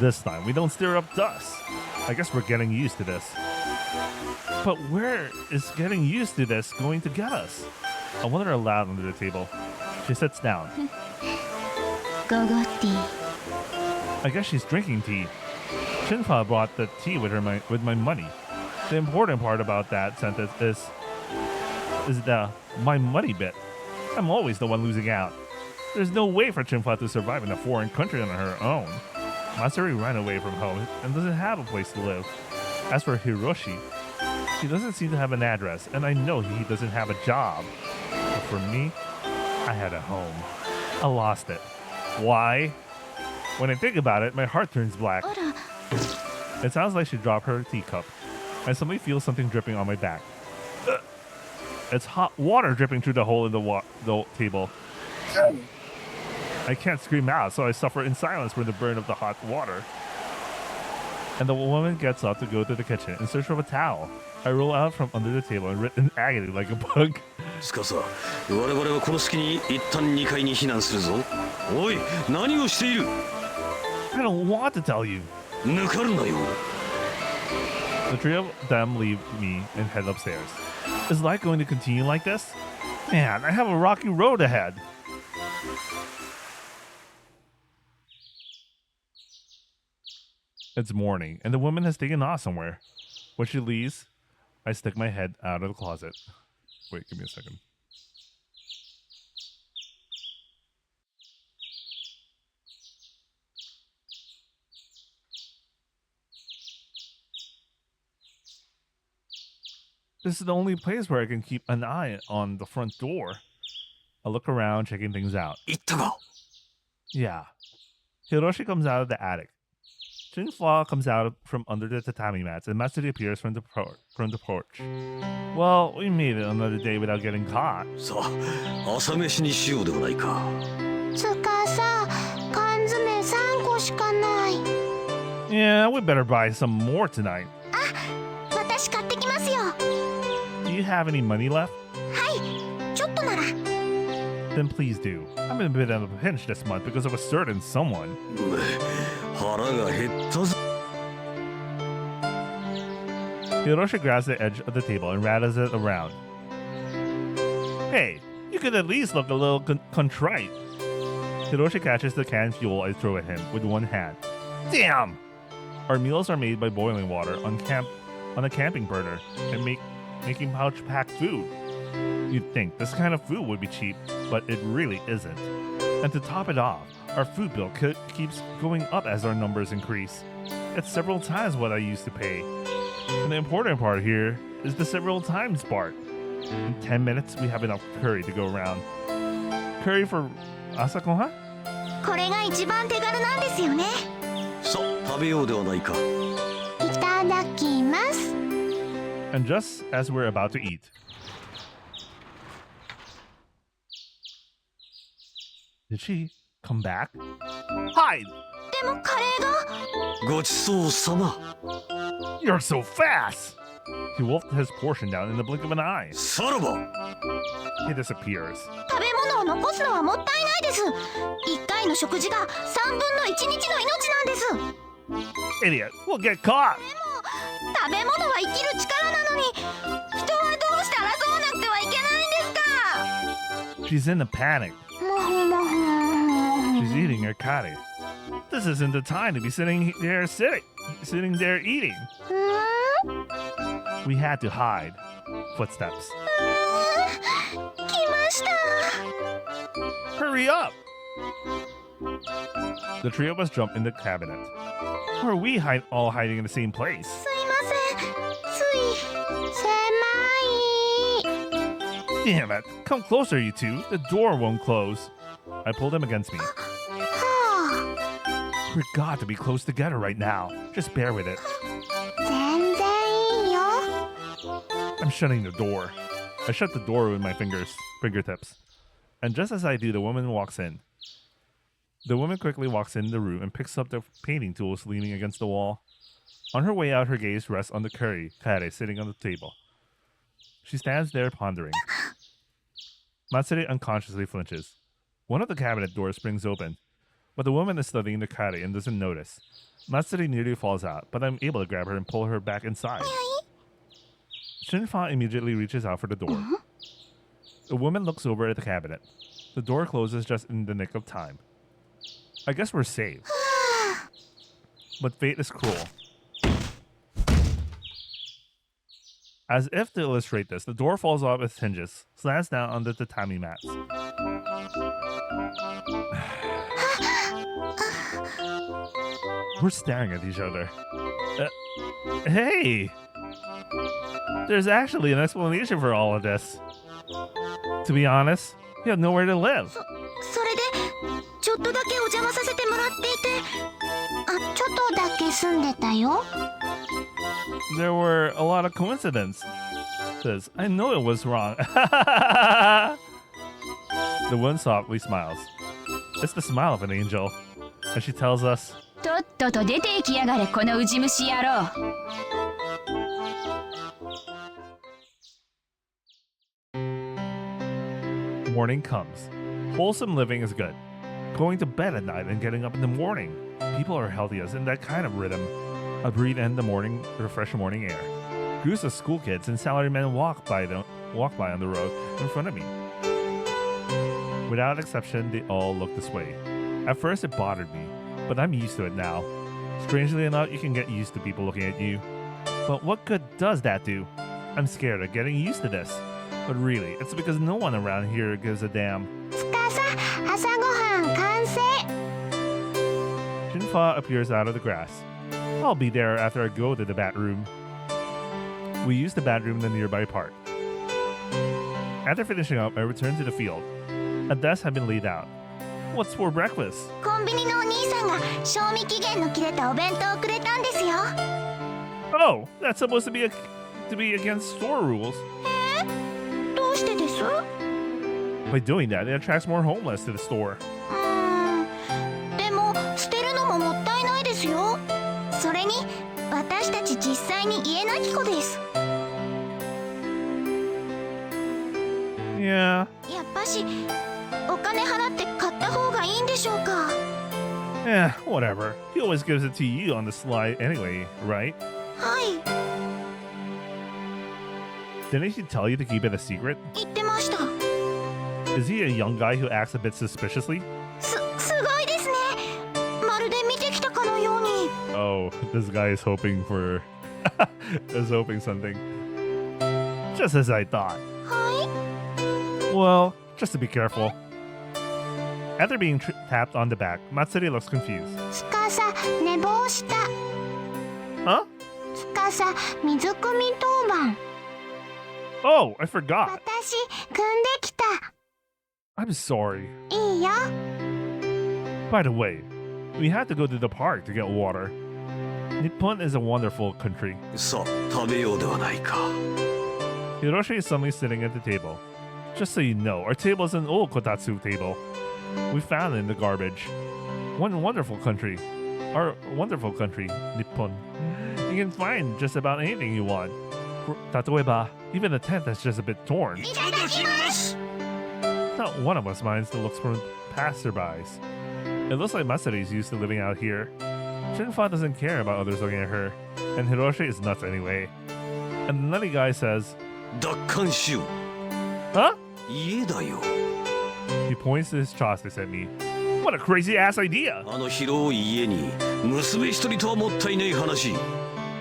This time, we don't stir up dust. I guess we're getting used to this. But where is getting used to this going to get us? I wonder aloud under the table. She sits down. ゴゴティー I guess she's drinking tea. Shinfa brought the tea with my money. The important part about that sentence is the my money bit. I'm always the one losing out. There's no way for Shinfa to survive in a foreign country on her own. Matsuri ran away from home and doesn't have a place to live. As for Hiroshi, he doesn't seem to have an address, and I know he doesn't have a job. But for me, I had a home. I lost it. Why? When I think about it, my heart turns black. あら It sounds like she dropped her teacup. I suddenly feel something dripping on my back. Ugh. It's hot water dripping through the hole in the table. I can't scream out, so I suffer in silence from the burn of the hot water. And the woman gets up to go to the kitchen in search of a towel. I roll out from under the table and writ in agony like a bug. 司、我々はこの隙に一旦2階に避難するぞ。おい、何をしている？ I don't want to tell you. 抜かるなよ。 The three of them leave me and head upstairs. Is life going to continue like this? Man, I have a rocky road ahead. It's morning, and the woman has taken off somewhere. When she leaves, I stick my head out of the closet. Wait, give me a second. This is the only place where I can keep an eye on the front door. I look around, checking things out. 行ったか。 Yeah. Hiroshi comes out of the attic. Shinfa comes out from under the tatami mats, and Matsuri appears from the porch. Well, we made it another day without getting caught. さあ、朝飯にしようではないか。つかさ缶詰3個しかない Yeah, we better buy some more tonight. 私買ってきますよ Do you have any money left? はいちょっとなら Then please do. I'm in a bit of a pinch this month because of a certain someone. 腹が減ったぞ。 Hiroshi grabs the edge of the table and rattles it around. Hey, you could at least look a little contrite. Hiroshi catches the canned fuel I throw at him with one hand. Damn! Our meals are made by boiling water on a camping burner and making pouch-packed food. You'd think this kind of food would be cheap, but it really isn't. And to top it off, our food bill keeps going up as our numbers increase. It's several times what I used to pay. And the important part here is the several times part. In 10 minutes, we have enough curry to go around. Curry for Asakoha? これが一番手軽なんですよねさあ、食べようではないか。いただきます And just as we're about to eat, did she come back? Hide! でもカレーがごちそうさま。 You're so fast! He wolfed his portion down in the blink of an eye. さらば。 He disappears. 食べ物を残すのはもったいないです1回の食事が3分の1日の命なんです Idiot! We'll get caught! 食べ物は生きる力なのに人はどうして争わなくてはいけないんですか She's in a panic. もふもふ She's eating her curry. This isn't the time to be sitting there eating. We had to hide. Footsteps. 来ました Hurry up! The three of us jump in the cabinet. Or are we all hiding in the same place? すいませんつい狭い Damn it! Come closer, you two. The door won't close. I pulled him against me. は We've got to be close together right now. Just bear with it. あ全然いいよ I'm shutting the door. I shut the door with my fingertips. And just as I do, the woman walks in. The woman quickly walks in the room and picks up the painting tools leaning against the wall. On her way out, her gaze rests on the curry sitting on the table. She stands there pondering. Matsuri unconsciously flinches. One of the cabinet doors springs open, but the woman is studying the curry and doesn't notice. Matsuri nearly falls out, but I'm able to grab her and pull her back inside. Shinfa immediately reaches out for the door. The woman looks over at the cabinet. The door closes just in the nick of time. I guess we're safe. But fate is cruel. As if to illustrate this, the door falls off its hinges, slants down on the tatami mats. We're staring at each other. Hey! There's actually an explanation for all of this. To be honest, we have nowhere to live. それでちょっとだけお邪魔させてもらっていてちょっとだけ住んでたよ There were a lot of coincidences. I know it was wrong. The one softly smiles. It's the smile of an angel. And she tells us, とっとと出て行きやがれこのウジ虫野郎 Morning comes. Wholesome living is good. Going to bed at night and getting up in the morning. People are healthiest in that kind of rhythm. I breathe in the fresh morning air. Groups of school kids and salarymen walk by on the road in front of me. Without exception, they all look this way. At first it bothered me, but I'm used to it now. Strangely enough, you can get used to people looking at you. But what good does that do? I'm scared of getting used to this. But really, it's because no one around here gives a damn. 司朝ごはん完成 Shinfa appears out of the grass. I'll be there after I go to the bat room. We use the bat room in the nearby park. After finishing up, I return to the field. A desk had been laid out. What's for breakfast? コンビニのお兄さんが賞味期限の切れたお弁当をくれたんですよ Oh, that's supposed to be against store rules. どうしてです By doing that, it attracts more homeless to the store. でも捨てるのももったいないですよそれに私たち実際に家なき子です Yeah. やっぱしお金払って買った方がいいんでしょうか Eh, whatever. He always gives it to you on the slide anyway, right? はい Didn't he tell you to keep it a secret? 言ってました Is he a young guy who acts a bit suspiciously? すごいですねまるで見てきたかのように Oh, this guy is hoping something. Just as I thought. はい Well, just to be careful. After being tapped on the back, Matsuri looks confused. 司寝坊した Huh? 司水汲み当番 Oh, I forgot. 私汲んできた I'm sorry. いいよ By the way, we had to go to the park to get water. Nippon is a wonderful country. さあ食べようではないか Hiroshi is suddenly sitting at the table. Just so you know, our table is an old kotatsu table. We found it in the garbage. One wonderful country. Our wonderful country, Nippon. You can find just about anything you want. Tatoeba, even the tent that's just a bit torn. いただきます Not one of us minds the looks from passerbys. It looks like Masari's used to living out here. Shinfa doesn't care about others looking at her, and Hiroshi is nuts anyway. And the nutty guy says, 奪還しよう Huh? 家だよ He points to his chopsticks at me. What a crazy ass idea! あの広い家に娘一人とはもったいない話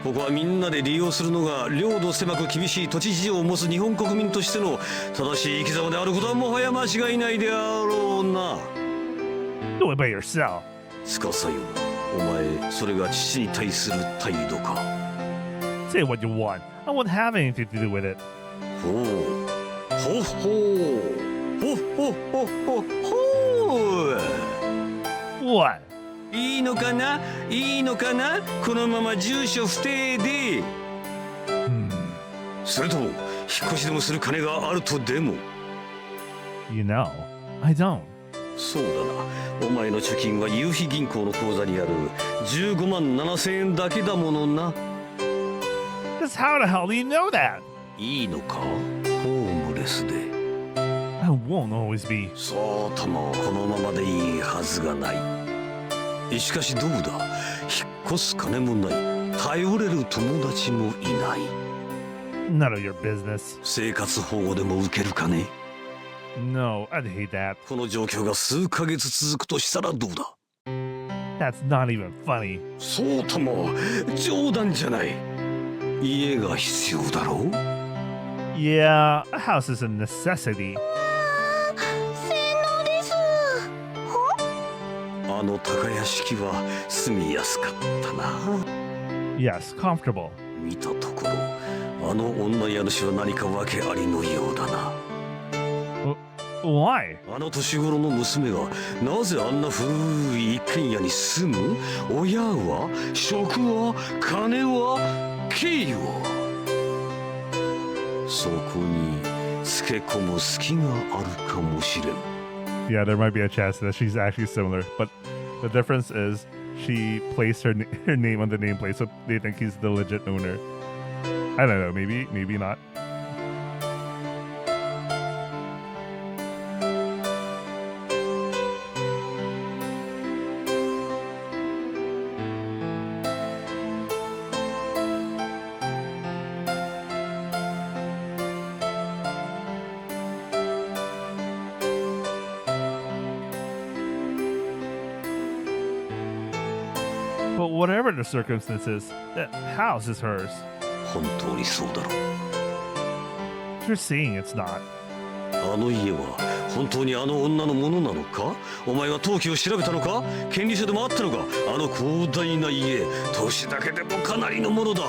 ここはみんなで利用するのが領土狭く厳しい土地事情を持つ日本国民としての正しい生き様であることはもはや間違いないであろうな Do it by yourself. 司よ、お前それが父に対する態度か。 Say what you want. I won't have anything to do with it. ほうほほほほほほ What? いいのかないいのかな、このまま住所不定で。それとも引っ越しでもする金があるとでも。 You know, I don't. そうだな、お前の貯金は夕日銀行の口座にある15万7000円だけだものな。 Just how the hell do you know that? いいのか、ホームレスで。 I won't always be. そうともこのままでいいはずがない。しかしどうだ、引っ越す金もない、頼れる友達もいない。 None of your business. 生活保護でも受けるかね。 No, I'd hate that. この状況が数ヶ月続くとしたらどうだ。 That's not even funny. そうとも冗談じゃない。家が必要だろう。 Yeah, a house is a necessity. 洗脳です。あの高屋敷は住みやすかったな。 Yes, comfortable. 見たところあの女家主は何か訳ありのようだな。 Why? あの年頃の娘がなぜあんな古い一軒家に住む。親は、職は、金は、敬意は。そこにつけ込む隙があるかもしれん。 Yeah, there might be a chance that she's actually similar, but the difference is she placed her name on the nameplate, so they think he's the legit owner. I don't know, maybe not. But whatever the circumstances, that house is hers. 本当にそうだろう。 You're saying it's not. あの家は本当にあの女のものなのか。お前は登記を調べたのか。権利書でもあったのか。あの広大な家、年だけでもかなりのものだ。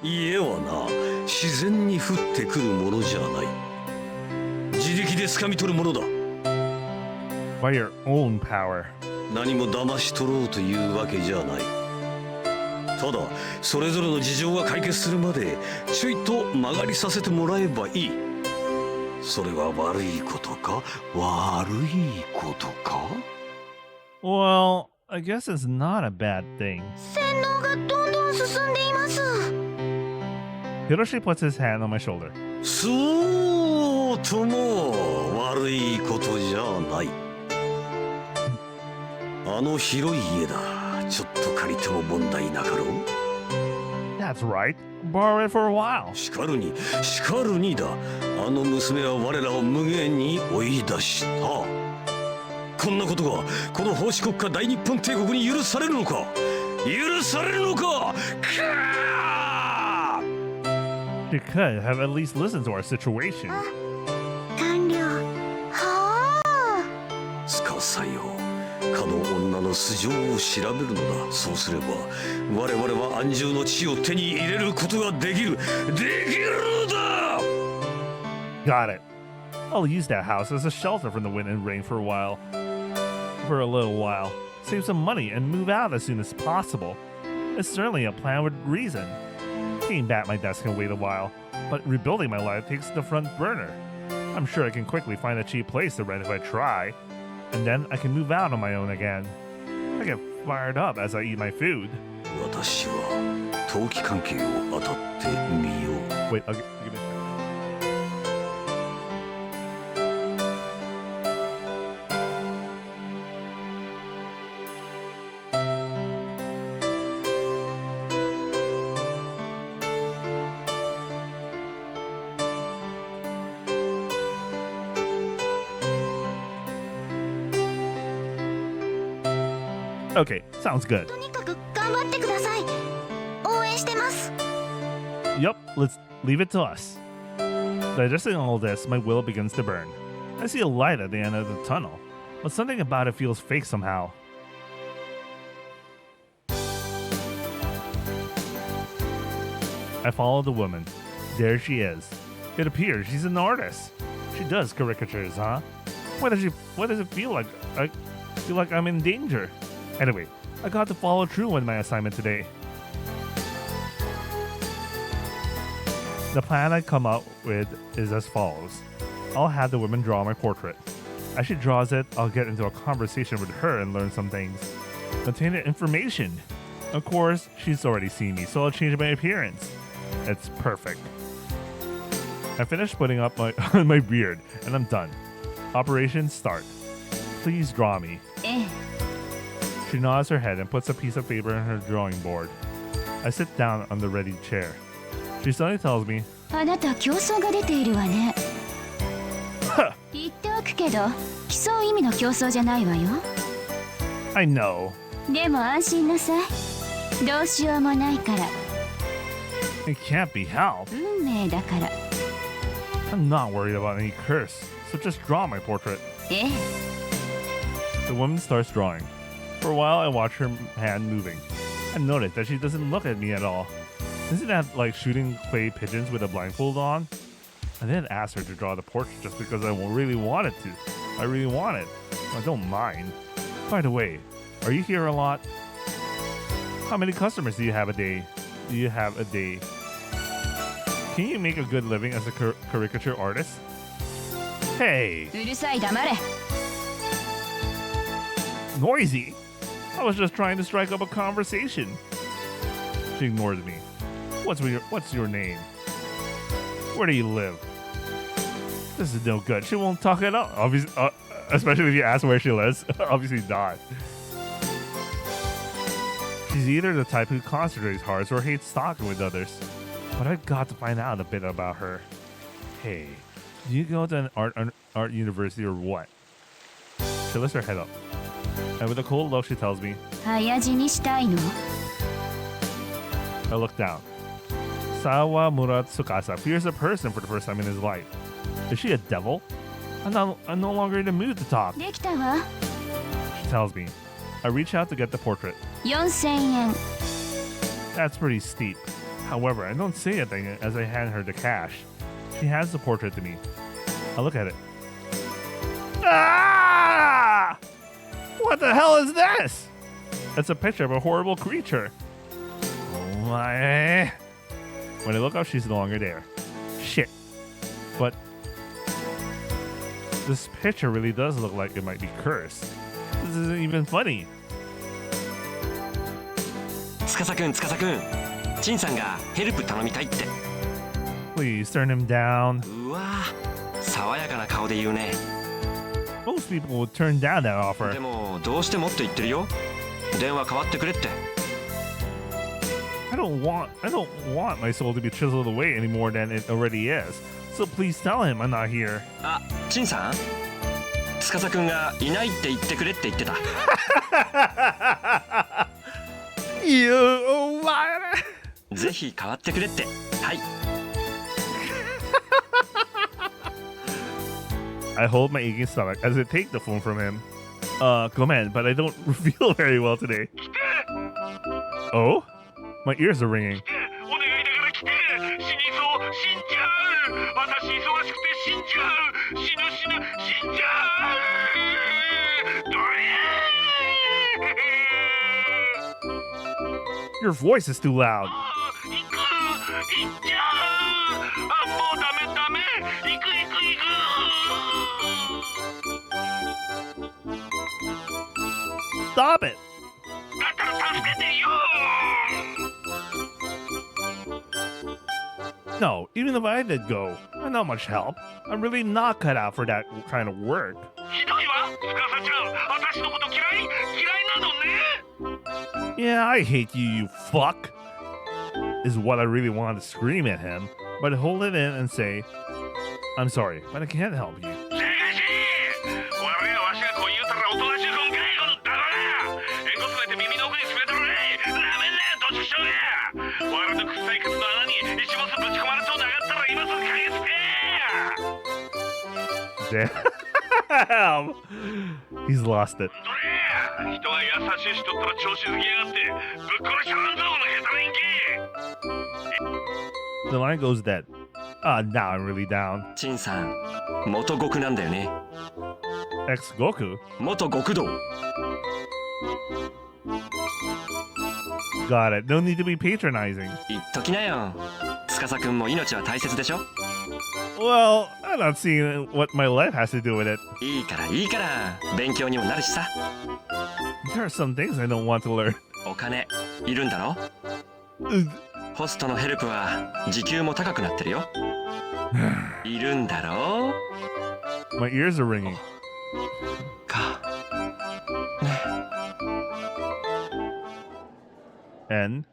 家はな、自然に降ってくるものじゃない。自力で掴み取るものだ。 By your own power. 何も騙し取ろうというわけじゃない。ただそれぞれの事情が解決するまでちょいと曲がりさせてもらえばいい。それは悪いことか、悪いことか。 Well, I guess it's not a bad thing. 洗脳がどんどん進んでいます。 Hiroshi puts his hand on my shoulder. そうとも悪いことじゃない。あの広い家だ。ちょっと借りても問題なかろう。 That's right. Borrow it for a while. しかるにだ。あの娘は我らを無限に追い出した。こんなことがこの法治国家大日本帝国に許されるのか。許されるのか。 You could have at least listened to our situation. 完了。はあ。司よ、かの女の素性を調べるのだ。そうすれば我々は安住の地を手に入れることができるのだ。 Got it. I'll use that house as a shelter from the wind and rain for a while. For a little while. Save some money and move out as soon as possible. It's certainly a plan with reason. Getting back at my desk can wait a while, but rebuilding my life takes the front burner. I'm sure I can quickly find a cheap place to rent if I try. And then I can move out on my own again. I get fired up as I eat my food. 私は登記関係を当たってみよう。 Wait, give me a second. Okay, sounds good. とにかく頑張ってください。応援してます。 Yup, let's leave it to us. Digesting all this, my will begins to burn. I see a light at the end of the tunnel. but something about it feels fake somehow. I follow the woman. There she is. It appears she's an artist. She does caricatures, huh? Why does it feel like I feel like I'm in danger? Anyway, I got to follow through with my assignment today. The plan I come up with is as follows. I'll have the woman draw my portrait. As she draws it, I'll get into a conversation with her and learn some things containing information. Of course, she's already seen me, so I'll change my appearance. It's perfect. I finished putting up my beard, and I'm done. Operation start. Please draw me. She nods her head and puts a piece of paper on her drawing board. I sit down on the ready chair. She suddenly tells me, あなた競争が出ているわね。言っておくけど、競う意味の競争じゃないわよ。I know. でも安心なさい。どうしようもないから。It can't be helped. 運命だから。I'm not worried about any curse, so just draw my portrait. The woman starts drawing. For a while, I watch her hand moving. I notice that she doesn't look at me at all. Isn't that like shooting clay pigeons with a blindfold on? I didn't ask her to draw the portrait just because I really wanted to. I really want it. I don't mind. By the way, are you here a lot? How many customers do you have a day? Can you make a good living as a caricature artist? Hey! うるさい黙れ。Noisy! I was just trying to strike up a conversation. She ignores me. What's your name? Where do you live? This is no good. She won't talk at all. Obviously, especially if you ask where she lives. Obviously not. She's either the type who concentrates hard or hates talking with others. But I've got to find out a bit about her. Hey, do you go to an art university or what? She lifts her head up. And with a cold look, she tells me, 早死にしたいの？ I look down. Sawamura Tsukasa fears a person for the first time in his life. Is she a devil? I'm no longer in the mood to talk. できたわ。 She tells me. I reach out to get the portrait. 4000円。 That's pretty steep. However, I don't say anything as I hand her the cash. She hands the portrait to me. I look at it. Ah! What the hell is this? It's a picture of a horrible creature. Oh my. When I look up, she's no longer there. Shit. But this picture really does look like it might be cursed. This isn't even funny. 司くん陳さんがヘルプ頼みたいって。 Please turn him down. うわ爽やかな顔で言うね。 Most people would turn down that offer. でもどうしてもって言ってるよ。電話代わってくれって。 I don't want my soul to be chiseled away any more than it already is. So please tell him I'm not here. あ、陳さん司くんがいないって言ってくれって言ってた。You what? ぜひ代わってくれって。はい。I hold my aching stomach as I take the phone from him. Comment, but I don't feel very well today. Oh? My ears are ringing. Your voice is too loud. Stop it! No, even if I did go, I'm not much help. I'm really not cut out for that kind of work. Yeah, I hate you, you fuck! Is what I really wanted to scream at him, but I hold it in and say, I'm sorry, but I can't help you. Damn. He's lost it. 人が優しい人ったら調子づきやがってぶっ殺したなんぞこの下手人気 The line goes dead. Now I'm really down. 陳さん元極なんだよね。 Ex Goku? 元極道。 Got it. No need to be patronizing. 言っときなよ。司くんも命は大切でしょ。 Well, I'm not seeing what my life has to do with it. いいからいいから勉強にもなるしさ。 There are some things I don't want to learn. お金いるんだろ。ホストのヘルプは時給も高くなってるよ。いるんだろ。 My ears are ringing. か。 And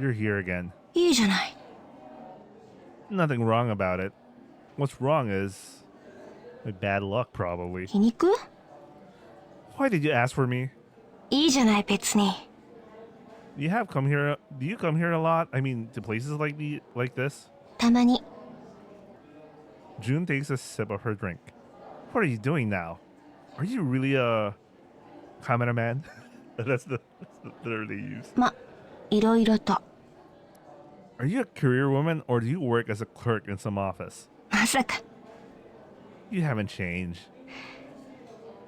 you're here again. いいじゃない。 Nothing wrong about it. What's wrong is my bad luck, probably. 皮肉？ Why did you ask for me? いいじゃない別に。 You have come here. Do you come here a lot? I mean, to places like this? たまに。 June takes a sip of her drink. What are you doing now? Are you really a cameraman? that's the term they use. ま、いろいろと。 Are you a career woman or do you work as a clerk in some office? まさか。 You haven't changed.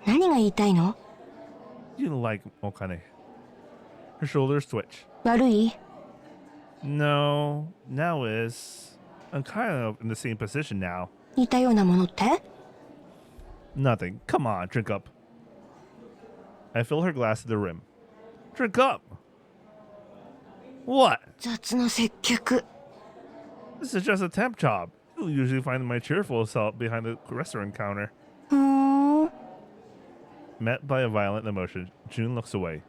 何が言いたいの？ You like Okane. Her shoulders twitch. 悪い？ No, now is. I'm kind of in the same position now. 似たようなものって？ Nothing. Come on, drink up. I fill her glass to the rim. Drink up! What? 雑な接客。 This is just a temp job. You'll usually find my cheerful self behind the restaurant counter. ふーん。 Met by a violent emotion, June looks away.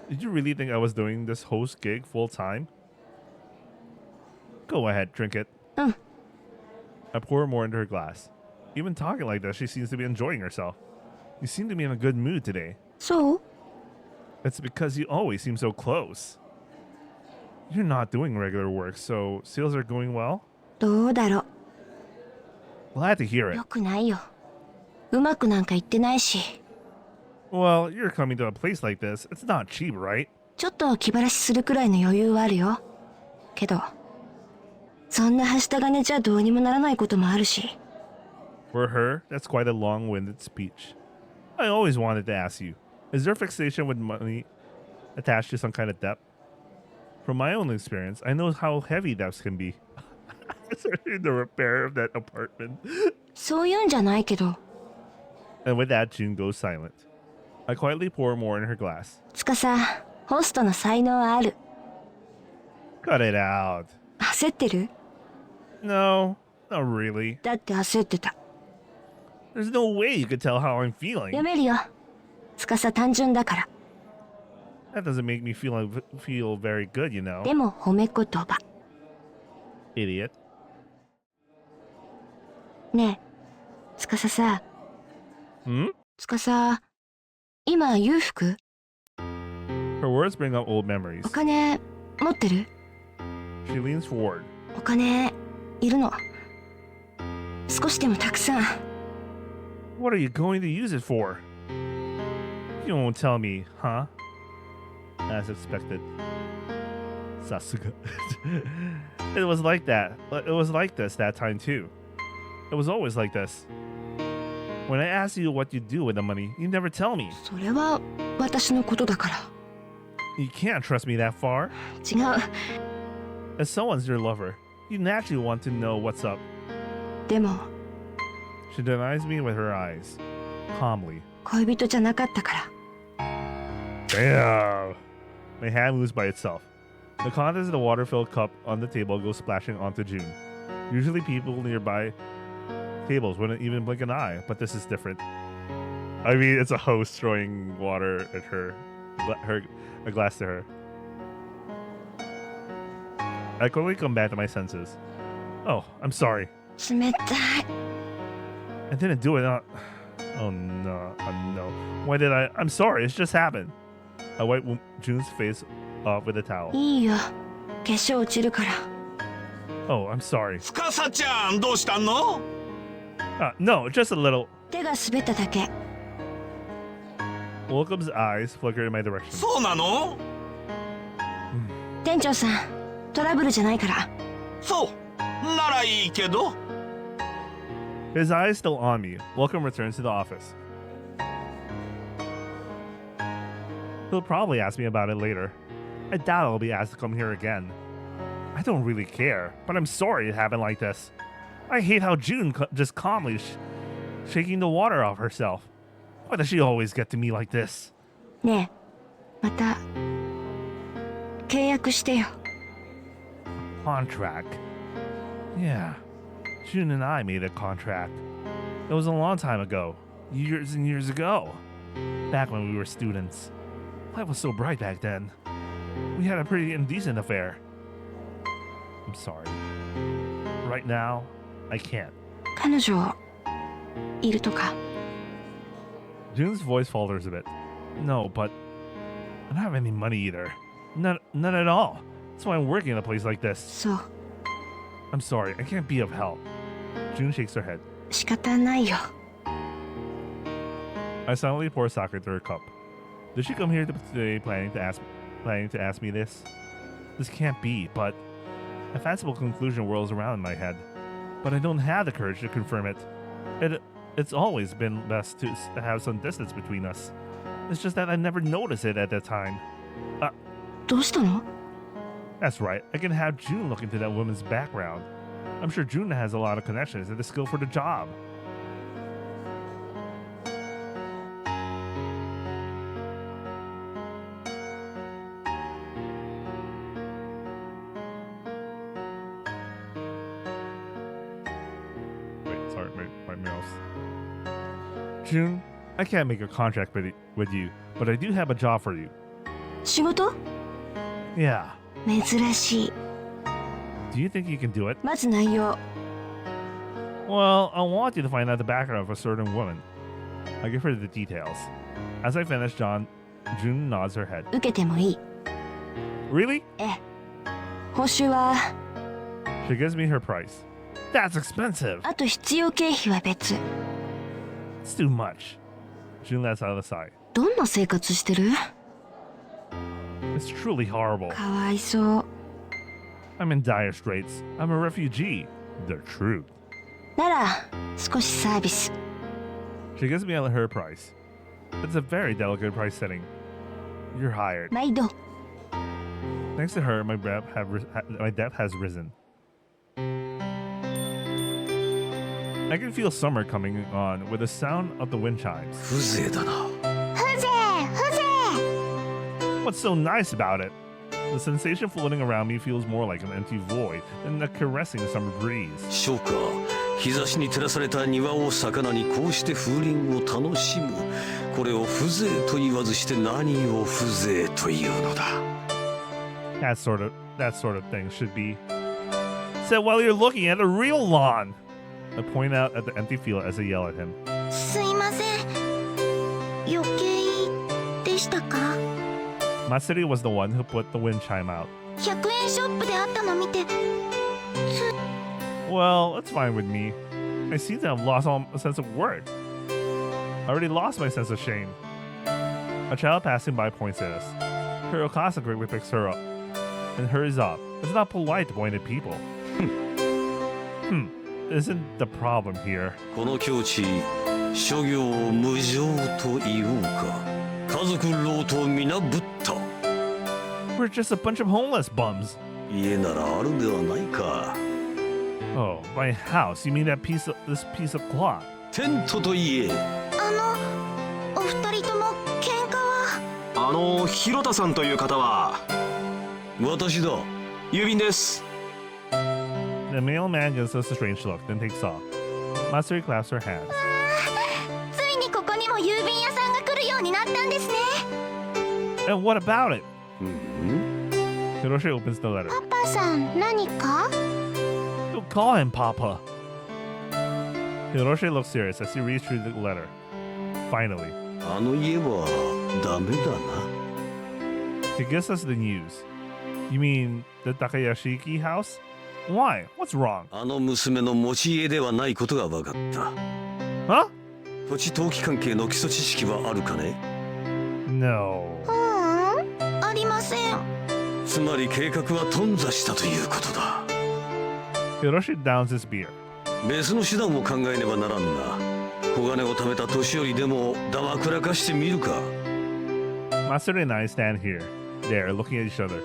Did you really think I was doing this host gig full time? Go ahead, drink it. うん。 I pour more into her glass. Even talking like that, she seems to be enjoying herself. You seem to be in a good mood today. そう？ It's because you always seem so close. You're not doing regular work, so sales are going well? どうだろ Glad to hear う。 it. よくないよ。うまくなんか言ってないし。 Well, you're coming to a place like this. It's not cheap, right? ちょっと気晴らしするくらいの余裕はあるよ。けど、そんなはした金じゃどうにもならないこともあるし。 For her, that's quite a long-winded speech. I always wanted to ask you, is there fixation with money attached to some kind of debt? From my own experience, I know how heavy debts can be. Especially the repair of that apartment. そういうんじゃないけど。 And with that, June goes silent. I quietly pour more in her glass. つかさ、ホストの才能ある。 Cut it out. 焦ってる？ No, not really. だって焦ってた。 There's no way you could tell how I'm feeling. 読めるよ。つかさ単純だから。 That doesn't make me feel very good, you know. でも褒め言葉。 Idiot. ねえ、つかささ。 Hmm? つかさ、今裕福？ Her words bring up old お memories. 金持ってる？ She leans forward. お金いるの。少しでもたくさん。 What are you going to use it for? You won't tell me, huh? As expected. Sasuga. It was like that. It was like this that time too. It was always like this. When I ask you what you do with the money, you never tell me. それは私のことだから。 You can't trust me that far. 違う。 As someone's your lover, you naturally want to know what's up. でも She denies me with her eyes, calmly. 恋人じゃなかったから。 Damn! My hand moves by itself. The contents of the water-filled cup on the table go splashing onto June. Usually people nearby tables wouldn't even blink an eye, but this is different. I mean, it's a host throwing water at her, a glass to her. I quickly come back to my senses. Oh, I'm sorry. 冷たい。 I didn't do it. Oh no, no. Why did I? I'm sorry. It's just happened. I wipe June's face off with a towel. いいよ。化粧落ちるから。 Oh, I'm sorry. 司ちゃんどうしたの？ No, just a little. 手が滑っただけ。Welcome's eyes flicker in my direction. そうなの？店長さん、トラブルじゃないから。そう。ならいいけど。His eyes still on me. Welcome returns to the office. He'll probably ask me about it later. I doubt I'll be asked to come here again. I don't really care, but I'm sorry it happened like this. I hate how June just calmly shaking the water off herself. Why does she always get to me like this? ねえ、また契約してよ。Contract. Yeah. June and I made a contract. It was a long time ago. Years and years ago. Back when we were students. Life was so bright back then. We had a pretty indecent affair. I'm sorry. Right now, I can't. 彼女いるとか。June's voice falters a bit. No, but I don't have any money either. None at all. That's why I'm working in a place like this. そう。I'm sorry, I can't be of help. June shakes her head. 仕方ないよ。I silently pour sake into her cup. Did she come here today planning to ask me this? This can't be, but a fanciful conclusion whirls around in my head. But I don't have the courage to confirm it. It's always been best to have some distance between us. It's just that I never noticed it at that time. どうしたの？ That's right. I can have June look into that woman's background. I'm sure June has a lot of connections and the skill for the job. Wait, sorry, my mouse. June, I can't make a contract with you, but I do have a job for you. 仕事？ Yeah. 珍しい。 Do you think you can do it? まず内容。 Well, I want you to find out the background of a certain woman. I give her the details. As I finish, June nods her head. 受けてもいい。 Really? ええ。報酬は She gives me her price. That's expensive. あと必要経費は別。 It's too much. June lets out a sigh. どんな生活してる？ It's truly horrible. かわいそう。 I'm in dire straits. I'm a refugee. The truth. なら少しサービス。 She gives me her price. It's a very delicate price setting. You're hired. 毎度。 Thanks to her, my debt has risen. I can feel summer coming on with the sound of the wind chimes. 風情だな。風情風情。 What's so nice about it? The sensation floating around me feels more like an empty void than a caressing summer breeze. そうか。日差しに照らされた庭を魚にこうして風鈴を楽しむ。これを風情と言わずして何を風情というのだ。That sort of thing should be said while you're looking at the real lawn. I point out at the empty field as I yell at him. すいません。余計でしたか？ Matsuri was the one who put the wind chime out. 100円ショップであったの見て。 Well, that's fine with me. I seem to have lost all sense of worth. I already lost my sense of shame. A child passing by points at us. Hirokasa quickly picks her up and hurries off. It's not polite to point at people. Isn't the problem here? この境地、諸行無常と言おうか。家族老と皆ぶった。 We're just a bunch of homeless bums. 家ならあるではないか。 Oh, my house. You mean this piece of cloth? テントと言え。お二人とも喧嘩は？広田さんという方は私だ。郵便です。 The mailman gives us a strange look, then takes off. Matsuri claps her hands. ついにここにも郵便屋さんが来るようになったんですね。 And what about it? うん？ Hiroshi opens the letter. パパさん何か？ Don't call him Papa. Hiroshi looks serious as he reads through the letter. Finally, あの家はダメだな。 he gives us the news. You mean the Takayashiki house? Why? What's wrong? あの娘の持ち家ではないことが分かった。 Huh? 土地登記関係の基礎知識はあるかね？ No. ありません。つまり計画は頓挫したということだ。 Hiroshi downs his beer. 別の手段を考えねばならんな。小金を貯めた年寄りでもだまくらかしてみるか。 Matsuri and I stand here, there, looking at each other.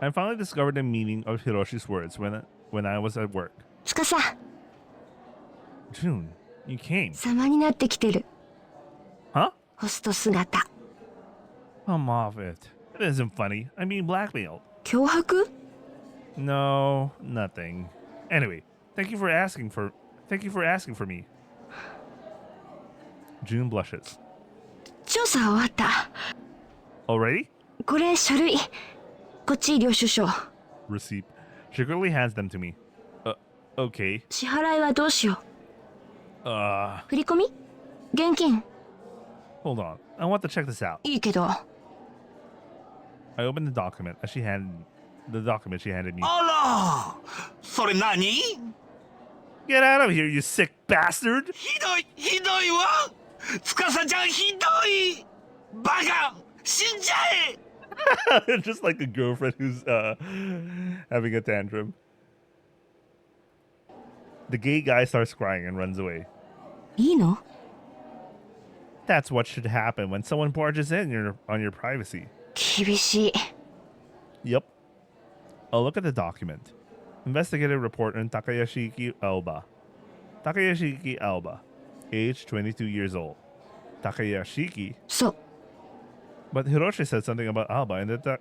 I finally discovered the meaning of Hiroshi's words when I was at work. つかさ、 June, you came. 様になってきてる。 Huh? ホスト姿。 I'm off it. It isn't funny. I'm being blackmailed. 脅迫？ No, nothing. Anyway, thank you for asking for me. June blushes. 調査終わった。 Already? これ書類。こっち領収書。 Receipt. She quickly hands them to me. Okay. 支払いはどうしよう。振り込み？現金？ Hold on. I want to check this out. いいけど。 I opened the document she handed me. あら、それ何？ Get out of here, you sick bastard! ひどいわ。司ちゃんひどい。バカ、死んじゃえ。 Just like a girlfriend who's having a tantrum. The gay guy starts crying and runs away. いいの？ That's what should happen when someone barges in on your privacy. 厳しい。 Yep. I'll look at the document. Investigative report on Takayashiki Alba. Takayashiki Alba. Age 22 years old. Takayashiki? そう。 But Hiroshi said something about Alba and the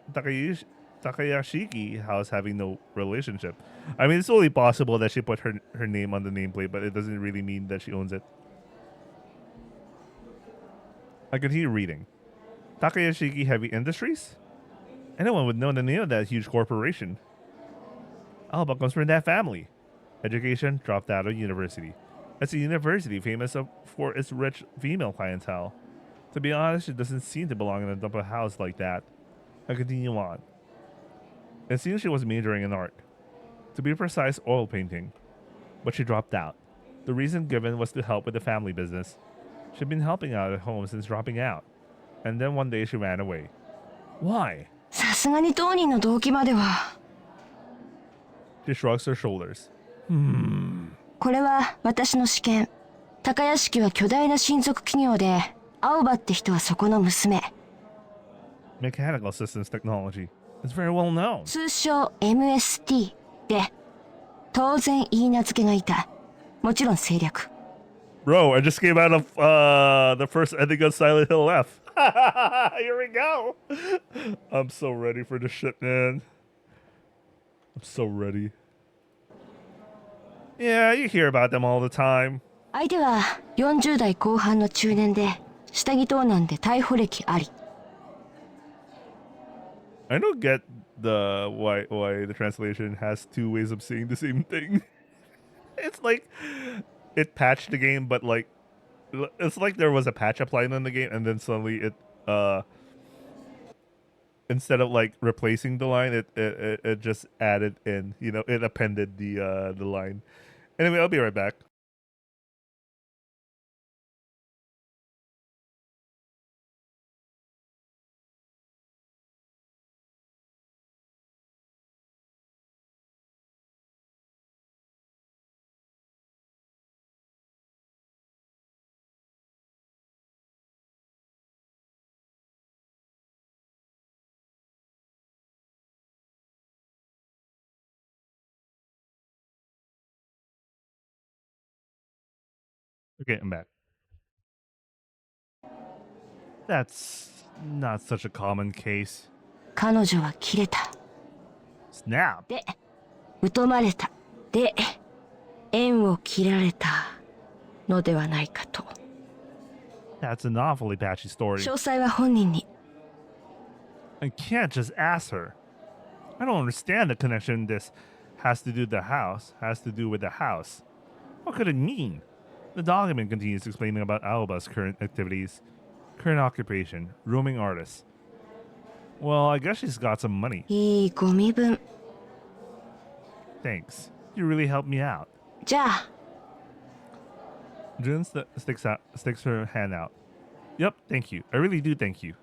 Takayashiki house having no relationship. I mean, it's only possible that she put her name on the nameplate, but it doesn't really mean that she owns it. I continue reading. Takayashiki Heavy Industries? Anyone would know the name of that huge corporation. Alba comes from that family. Education, dropped out of university. It's a university famous for its rich female clientele. To be honest, she doesn't seem to belong in a dump of house like that. I continue on. It seems she was majoring in art. To be precise, oil painting. But she dropped out. The reason given was to help with the family business. She'd been helping out at home since dropping out. And then one day she ran away. Why? さすがに当人の動機までは。 She shrugs her shoulders. これは私の試験。高屋敷は巨大な親族企業で、青葉って人はそこの娘。 Mechanical systems technology. It's very well known. 通称 MST で、当然言い名付けがいた。もちろん政略。 Bro, I just came out of the first ending of Silent Hill F. Here we go. I'm so ready for this shit, man. I'm so ready. Yeah, you hear about them all the time. 相手は40代後半の中年で、下着盗難で逮捕歴あり。 I don't get why the translation has two ways of saying the same thing. It's like it patched the game, but like it's like there was a patch applied on the game, and then suddenly it instead of like replacing the line, it just added in, you know, it appended the line. Anyway, I'll be right back. Okay, I'm back. That's not such a common case. 彼女は切れた。 Snap. で、疎まれた。で、縁を切られたのではないかと。 That's an awfully patchy story. 詳細は本人に。 I can't just ask her. I don't understand the connection this has to do with the house. What could it mean? The document continues explaining about Alba's current activities, current occupation, roaming artist. Well, I guess she's got some money. いいご身分。 Thanks. You really helped me out. じゃあ、June sticks her hand out. Yep, thank you. I really do thank you.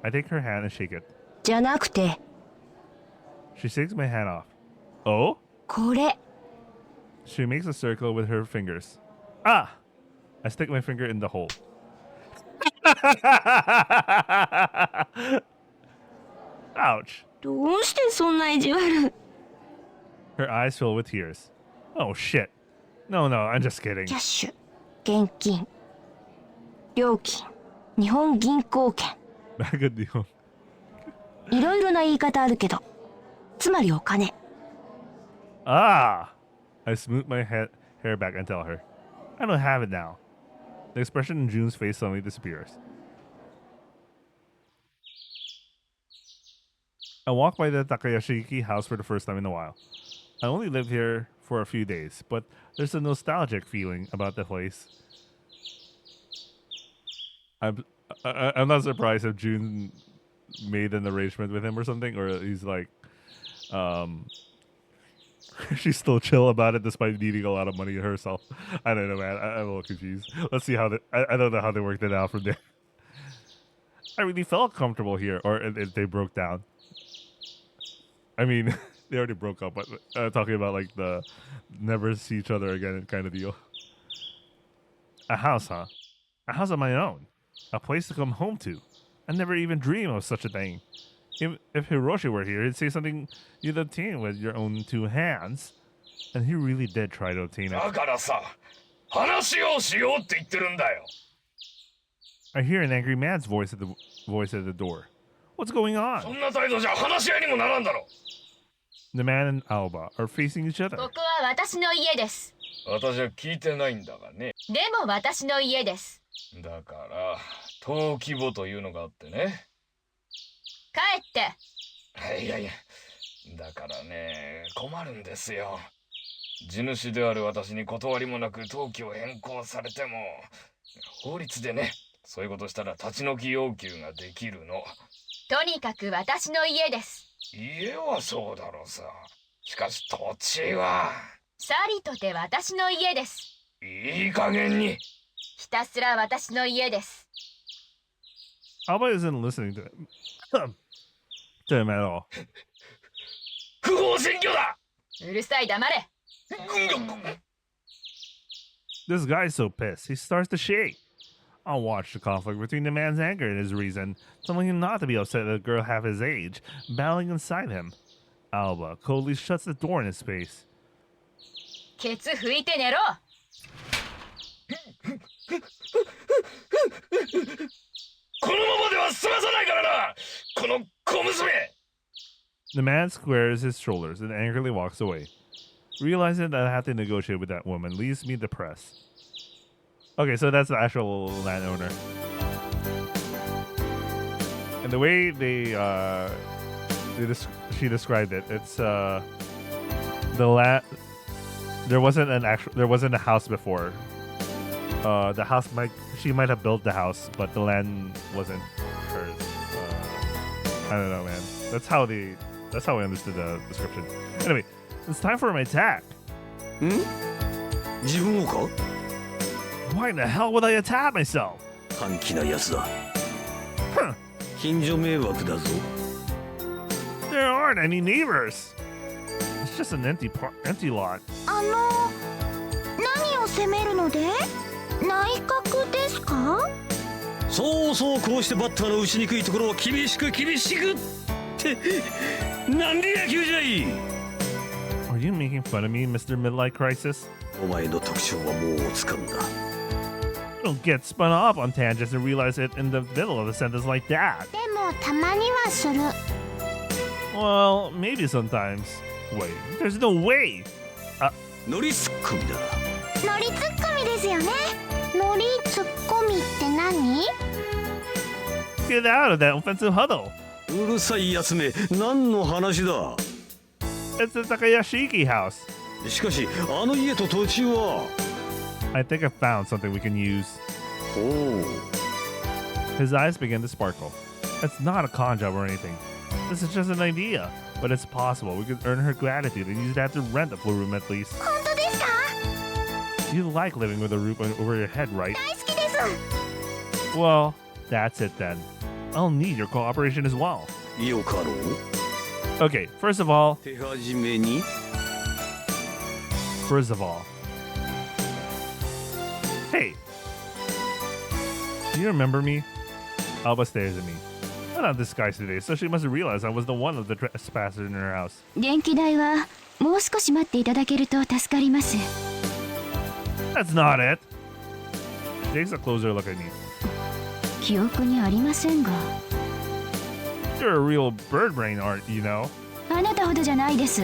I take her hand and shake it. じゃなくて She shakes my hand off. Oh? これ She makes a circle with her fingers. Ah! I stick my finger in the hole. Ouch. どうしてそんな意地悪 Her eyes fill with tears. Oh shit. No, I'm just kidding. キャッシュ現金料金日本銀行券 Good deal. いろいろな言い方あるけどつまりお金 Ah! I smooth my hair back and tell her. I don't have it now. The expression in June's face suddenly disappears. I walk by the Takayashiki house for the first time in a while. I only lived here for a few days, but there's a nostalgic feeling about the place. I'm not surprised if June made an arrangement with him or something, or he's like, she's still chill about it despite needing a lot of money herself. I don't know, man. I'm a little confused. Let's see how I don't know how they worked it out from there. I really felt comfortable here, or if they broke down. I mean, they already broke up, but talking about like the never see each other again kind of deal. A house, huh? A house of my own. A place to come home to. I never even dream of such a thing. If Hiroshi were here, he'd say something you'd obtain with your own two hands. And he really did try to obtain it. だからさ、話をしようって言ってるんだよ。 I hear an angry man's voice at the door. What's going そ on? んな態度じゃ話し合いにもならんだろ。 The man and Alba are facing each other. ここは私の家です。私は聞いてないんだがね。でも私の家です。だから、登記簿というのがあってね。帰って。いやいや、だからね、困るんですよ。地主である私に断りもなく登記を変更されても、法律でね、そういうことしたら立ち退き要求ができるの。とにかく私の家です。家はそうだろうさ。しかし土地は。さりとて私の家です。いい加減に。ひたすら私の家です。Alba isn't listening to him at all. 不法占拠だ。うるさい、黙れ。This guy's so pissed, he starts to shake. I'll watch the conflict between the man's anger and his reason, telling him not to be upset at a girl half his age, battling inside him. Alba coldly shuts the door in his face. ケツ拭いて寝ろ。このままでは済まさないからな、この小娘。 The man squares his shoulders and angrily walks away. Realizing that I have to negotiate with that woman leaves me depressed. Okay, so that's the actual landowner. And the way she described it, it's the land. There wasn't a house before. The house she might have built the house, but the land wasn't hers. I don't know, man. That's how I understood the description. Anyway, it's time for my attack. 自分をか Why the hell would I attack myself? 短気なやつだ Huh. 近所迷惑だぞ There aren't any neighbors. It's just an empty lot. 何を責めるので内閣ですかそうそうこうしてバッターの打ちにくいところを厳しくってなんで野球じゃい Are you making fun of me, Mr. Midlife Crisis? お前の特徴はもうつかんだ Don't get spun off on tangents and realize it in the middle of a sentence like that. でもたまにはする Well, maybe sometimes. Wait, there's no way. ノリツッコミだノリツッコミですよねノリツッコミって何 Get out of that offensive huddle. うるさいやつめ何の話だ It's the Takayashiki house. しかしあの家と土地は I think I found something we can use. ほう His eyes begin to sparkle. It's not a con job or anything. This is just an idea, but it's possible we could earn her gratitude and use that to rent a full room at least. 本当ですか You like living with a roof over your head, right? 大好きです Well, that's it then. I'll need your cooperation as well. よかろう Okay, first of all, 手始めに hey, do you remember me? Alba stares at me. I'm not disguised today, so she must realize I was the one of the trespassers in her house. 電気代はもう少し待っていただけると助かります。 That's not it. She takes a closer look at me. 記憶にありませんが。 You're a real bird brain, aren't you know? あなたほどじゃないです。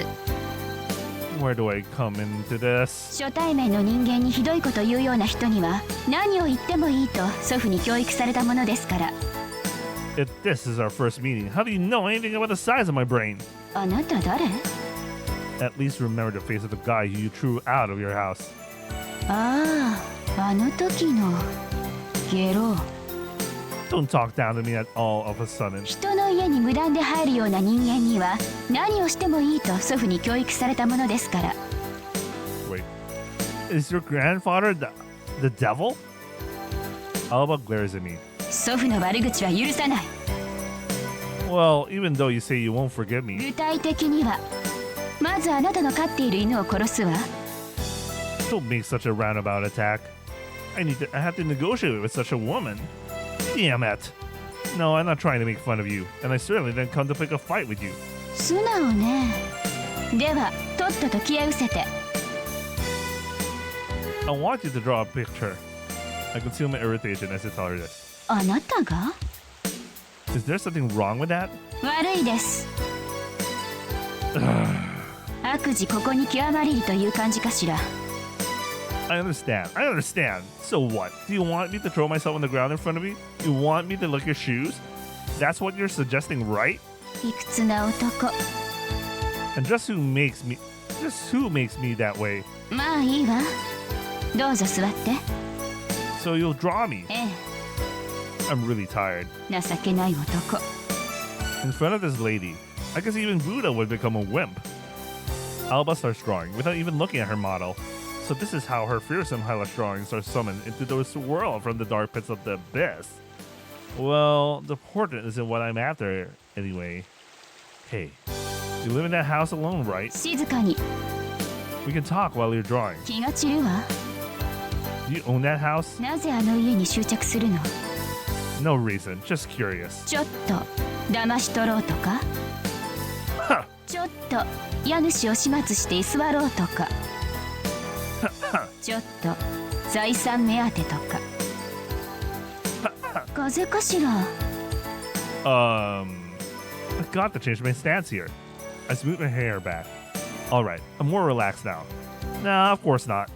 Where do I come into this? 初対面の人間にひどいこと言うような人には何を言ってもいいと祖父に教育されたものですから。 If this is our first meeting, how do you know anything about the size of my brain? あなた誰？ At least remember the face of the guy who you threw out of your house. ああ、あの時のゲロ。 Don't talk down to me at all of a sudden. 人の家に無断で入るような人間には何をしてもいいと祖父に教育されたものですから。 Wait, is your grandfather the devil? Alba glares at me. 祖父の悪口は許さない。 Well, even though you say you won't forgive me, 具体的にはまずあなたの飼っている犬を殺すわ。 don't make such a roundabout attack. I have to negotiate with such a woman. Damn it. No, I'm not trying to make fun of you, and I certainly didn't come to pick a fight with you. 素直ね。ではとっとと消え失せて。 I want you to draw a picture. I conceal my irritation as I tell her this. あなたが？ Is there something wrong with that? 悪いです。悪事ここに極まりりという感じかしら。 I understand. So what? Do you want me to throw myself on the ground in front of you? You want me to lick your shoes? That's what you're suggesting, right? 卑屈な男。 And just who makes me that way? まあいいわ。どうぞ座って。 So you'll draw me. え I'm really tired. え、情けない男。 In front of this lady, I guess even Buddha would become a wimp. Alba starts drawing without even looking at her model. So this is how her fearsome hellish drawings are summoned into this world from the dark pits of the abyss. Well, the portrait isn't what I'm after anyway. Hey, you live in that house alone, right? 静かに。 We can talk while you're drawing. 気が散るわ。 Do you own that house? なぜあの家に執着するの？ No reason, just curious. ちょっと騙し取ろうとか？ Huh. ちょっと家主を始末して居座ろうとか？ ちょっと財産目当てとか？ 風邪かしら？ I've got to change my stance here. I smooth my hair back. Alright, I'm more relaxed now. Nah, of course not.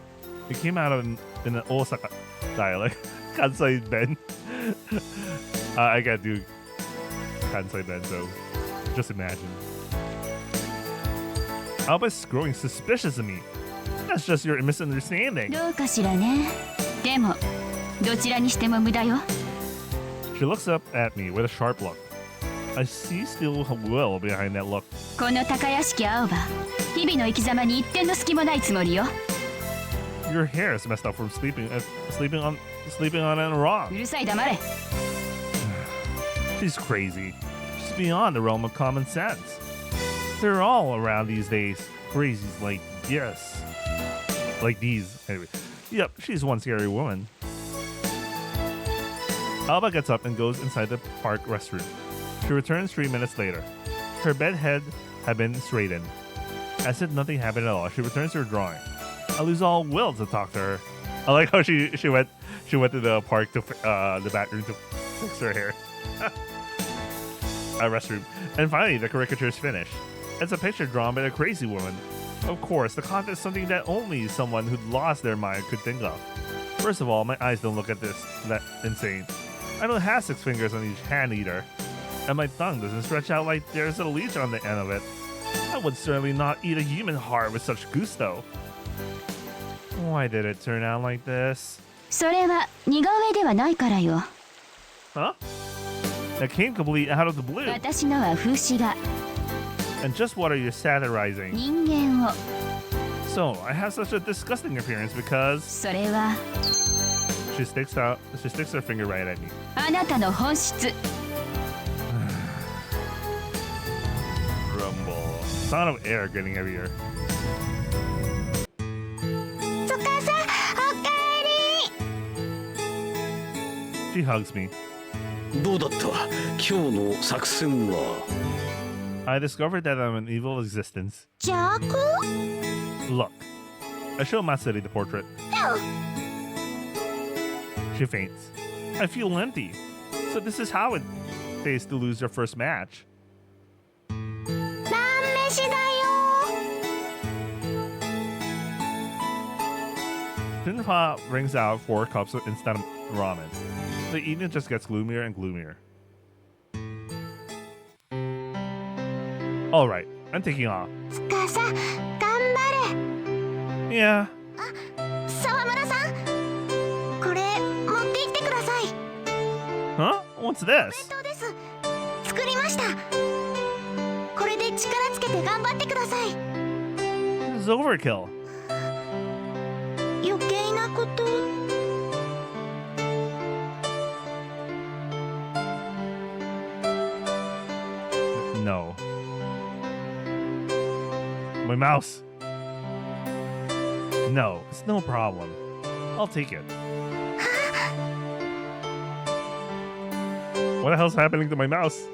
It came out in an Osaka dialect. Kansai Ben. I can't do Kansai Ben, so just imagine. Alba's growing suspicious of me. That's just your misunderstanding. どうかしらね。でもどちらにしても無駄よ。 She looks up at me with a sharp look. I see still will behind that look. この高屋敷青葉、日々の生き様に一点の隙もないつもりよ。 Your hair is messed up from sleeping on it wrong. うるさい黙れ。 She's crazy. She's beyond the realm of common sense. They're all around these days. Crazies like this. Like these. Anyway. Yep, she's one scary woman. Alba gets up and goes inside the park restroom. She returns 3 minutes later. Her bed head had been straightened. As if nothing happened at all, she returns to her drawing. I lose all will to talk to her. I like how she went to the park to the bathroom to fix her hair. Restroom. And finally, the caricature is finished. It's a picture drawn by a crazy woman. Of course, the content is something that only someone who'd lost their mind could think of. First of all, my eyes don't look at that insane. I don't have 6 fingers on each hand either. And my tongue doesn't stretch out like there's a leech on the end of it. I would certainly not eat a human heart with such gusto. Why did it turn out like this? それは似顔絵ではないからよ。 Huh? That came completely out of the blue. 私のは風刺画。 And just what are you satirizing? 人間を。So, I have such a disgusting appearance because それは she sticks her finger right at me. あなたの本質。 Rumble. Sound of air getting heavier. つかさん、おかえり。 She hugs me. どうだった今日の作戦は。 I discovered that I'm an evil existence. 邪悪？ Look. I show Matsuri the portrait. She faints. I feel empty. So this is how it tastes to lose your first match. 晩飯だよ。 Pinha brings out 4 cups of instant ramen. The evening just gets gloomier and gloomier. Alright, I'm taking off. つかさん、頑張 Yeah. れ。沢村さん、これ持って行ってください。 Huh? What's this? どうです。作りました。これで力つけて頑張ってください。 This is overkill. 余計なこと。 No. My mouse. No, it's no problem. I'll take it. What the hell's happening to my mouse?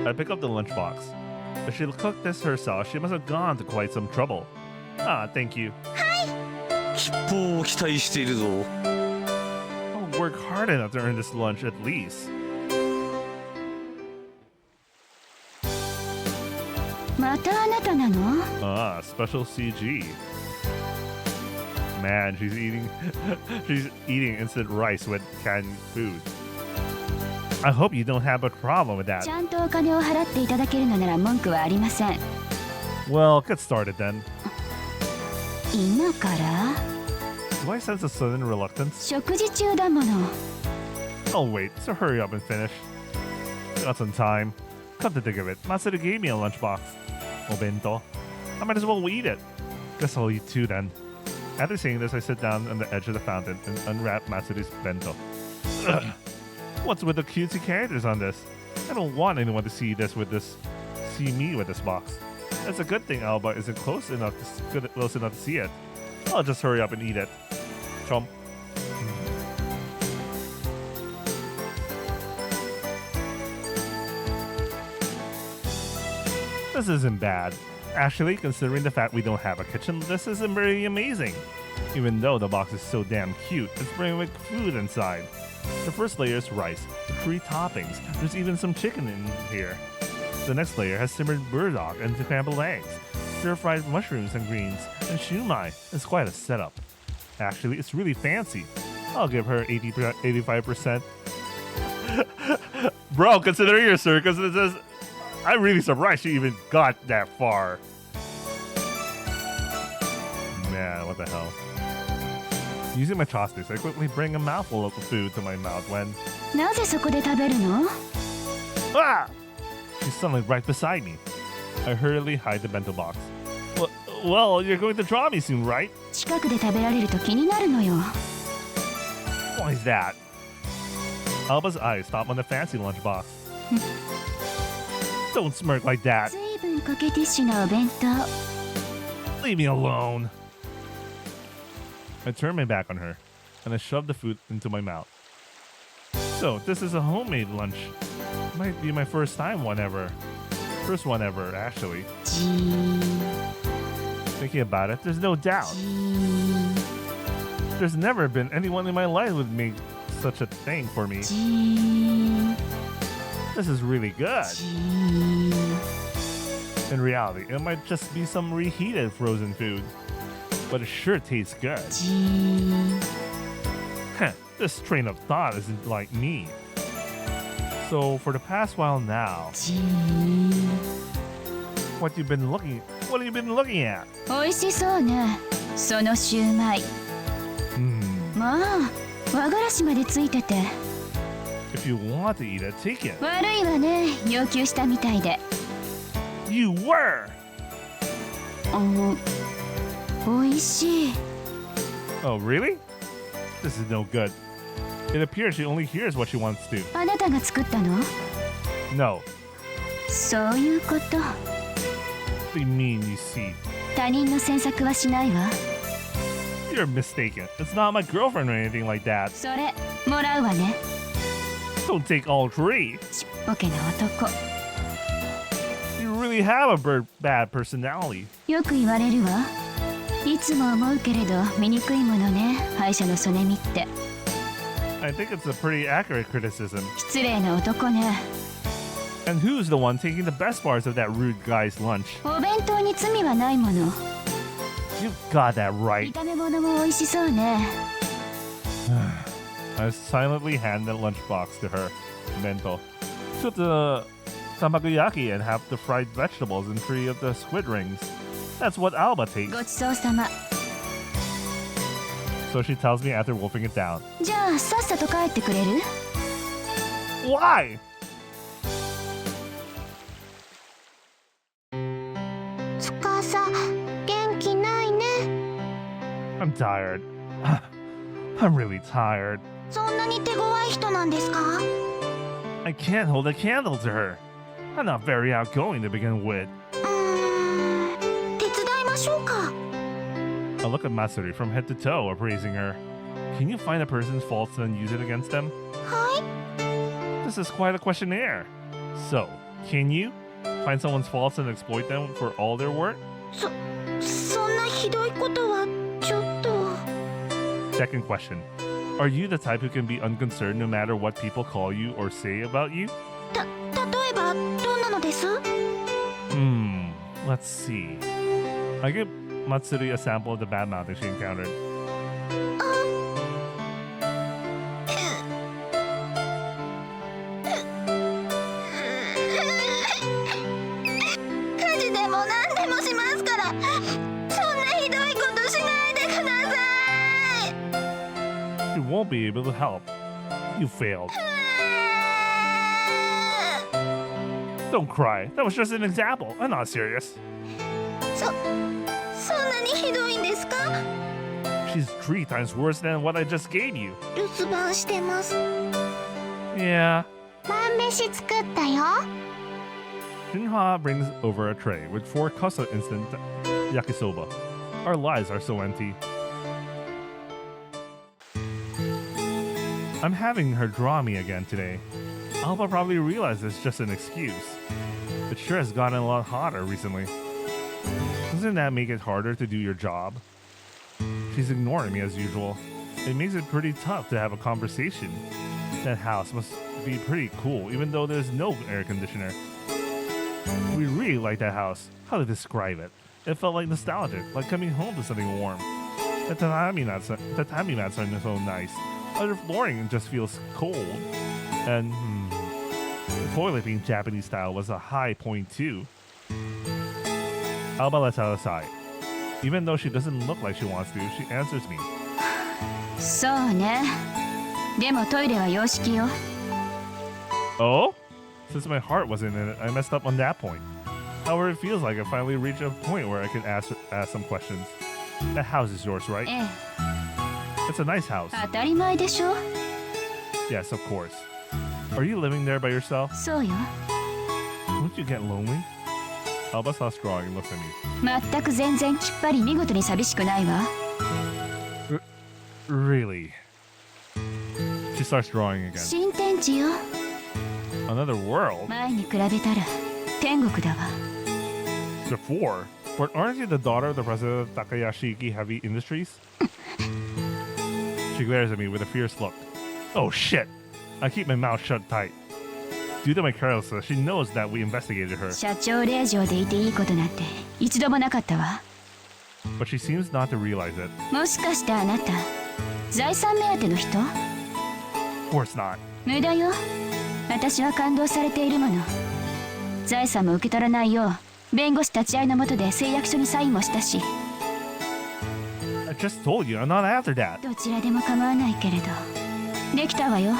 I pick up the lunchbox. If she cooked this herself, she must have gone to quite some trouble. Ah, thank you. 吉報を期待しているぞ。 I'll work hard enough to earn this lunch at least. またあなたなの？ Ah, special CG. Man, she's eating instant rice with canned food. I hope you don't have a problem with that. ちゃんとお金を払っていただけるのなら文句はありません。 Well, get started then. 今から？ Do I sense a sudden reluctance? 食事中だもの。 I'll wait, so hurry up and finish. Got some time. Come to think of it, Matsuri gave me a lunchbox. Obento. I might as well eat it. Guess I'll eat too then. After saying this, I sit down on the edge of the fountain and unwrap Matsuri's bento. Ugh. What's with the cutesy characters on this? I don't want anyone to see me with this box. It's a good thing Alba isn't close enough to see it. I'll just hurry up and eat it. Chomp. This isn't bad. Actually, considering the fact we don't have a kitchen, this isn't very amazing. Even though the box is so damn cute, it's bringing with food inside. The first layer is rice, with 3 toppings. There's even some chicken in here. The next layer has simmered burdock and scrambled eggs, stir-fried mushrooms and greens, and shumai. It's quite a setup. Actually, it's really fancy. I'll give her 85%. Bro, consider your sir, because it says... I'm really surprised she even got that far. Man, what the hell? Using my chopsticks, I quickly bring a mouthful of food to my mouth when... なぜそこで食べるの？ Ah! She's suddenly right beside me. I hurriedly hide the bento box. Well, you're going to draw me soon, right? 近くで食べられると気になるのよ。 Why is that? Alba's eyes stop on the fancy lunchbox. Don't smirk like that. ずいぶんコケティッシュなお弁当。 Leave me alone. I turn my back on her, and I shove the food into my mouth. So, this is a homemade lunch. Might be my first one ever, actually. じー Thinking about it, there's no doubt. じー There's never been anyone in my life who would make such a thing for me. じー This is really good. じー In reality, it might just be some reheated frozen food. But it sure tastes good. じー Heh, this train of thought isn't like me. So for the past while now, じー what have you been looking at? 美味しそうね。そのシューマイ。 まあ、和がらしまでついてて。 If you want to eat it, take it. 悪いわね。要求したみたいで。 You were! 美味しい。 Oh, really? This is no good. It appears she only hears what she wants to. あなたが作ったの？ No. そういうこと。 What do you mean, you see? 他人の詮索はしないわ。 You're mistaken. It's not my girlfriend or anything like that. それもらうわね。 Don't take all three. ちっぽけな男。 You really have a bad personality. よく言われるわ。いつも思うけれど醜いものね、歯医者の曽根みって。 I think it's a pretty accurate criticism. 失礼な男ね。 And who's the one taking the best parts of that rude guy's lunch? お弁当に罪はないもの。 You got that right. 炒め物も美味しそうね。 I silently hand the lunchbox to her. Bento. Put the tamagoyaki and have the fried vegetables and 3 of the squid rings. That's what Alba takes. ごちそうさま。 So she tells me after wolfing it down. じゃあさっさと帰ってくれる？ Why? つかさ、元気ないね。 I'm tired. I'm really tired. そんなに手強い人なんですか？ I can't hold a candle to her. I'm not very outgoing to begin with. 手伝いましょうか。 I look at Matsuri from head to toe, appraising her. Can you find a person's faults and use it against them? はい。 This is quite a questionnaire. So, can you find someone's faults and exploit them for all their work? そんなひどいことはちょっと。 Second question. Are you the type who can be unconcerned no matter what people call you or say about you? 例えばどんなのです？ Let's see. I give Matsuri a sample of the bad mouthing she encountered. 家事でも何でもしますから、そんなひどいことしないでください。 You won't be able to help. You failed. Don't cry. That was just an example. I'm not serious. そんなにひどいんですか？ She's 3 times worse than what I just gave you. 留守番してます。 Yeah. 晩飯作ったよ。 Shinha brings over a tray with 4 cups of instant yakisoba. Our lives are so empty. I'm having her draw me again today. Alba probably realizes it's just an excuse. It sure has gotten a lot hotter recently. Doesn't that make it harder to do your job? She's ignoring me as usual. It makes it pretty tough to have a conversation. That house must be pretty cool, even though there's no air conditioner. We really like that house. How to describe it? It felt like nostalgic, like coming home to something warm. The tatami mats are so nice. Other flooring just feels cold. And the toilet being Japanese style was a high point too. Alba lets out a sigh. Even though she doesn't look like she wants to, she answers me. そうね。でもトイレは洋式よ。 Oh? Since my heart wasn't in it, I messed up on that point. However, it feels like I finally reached a point where I can ask some questions. That house is yours, right? ええ、 It's a nice house. 当たり前でしょ。 Yes, of course. Are you living there by yourself? そうよ。 Don't you get lonely? Alba stops drawing and looks at me. 全く全然きっぱり見事に寂しくないわ。 Really? She starts drawing again. 新天地よ。 Another world? 前に比べたら天国だわ。 Before? But aren't you the daughter of the president of Takayashiki Heavy Industries? She glares at me with a fierce look. Oh shit! I keep my mouth shut tight. Due to my carelessness, she knows that we investigated her. 社長令状でいていいことなんて一度もなかったわ。 But she seems not to realize it. もしかしてあなた財産目当ての人？ Of course not. 無駄よ。私は感動されているもの。財産も受け取らないよう弁護士立ち会いの下で誓約書にサインもしたし。 I just told you I'm not after that. どちらでも構わないけれどできたわよ。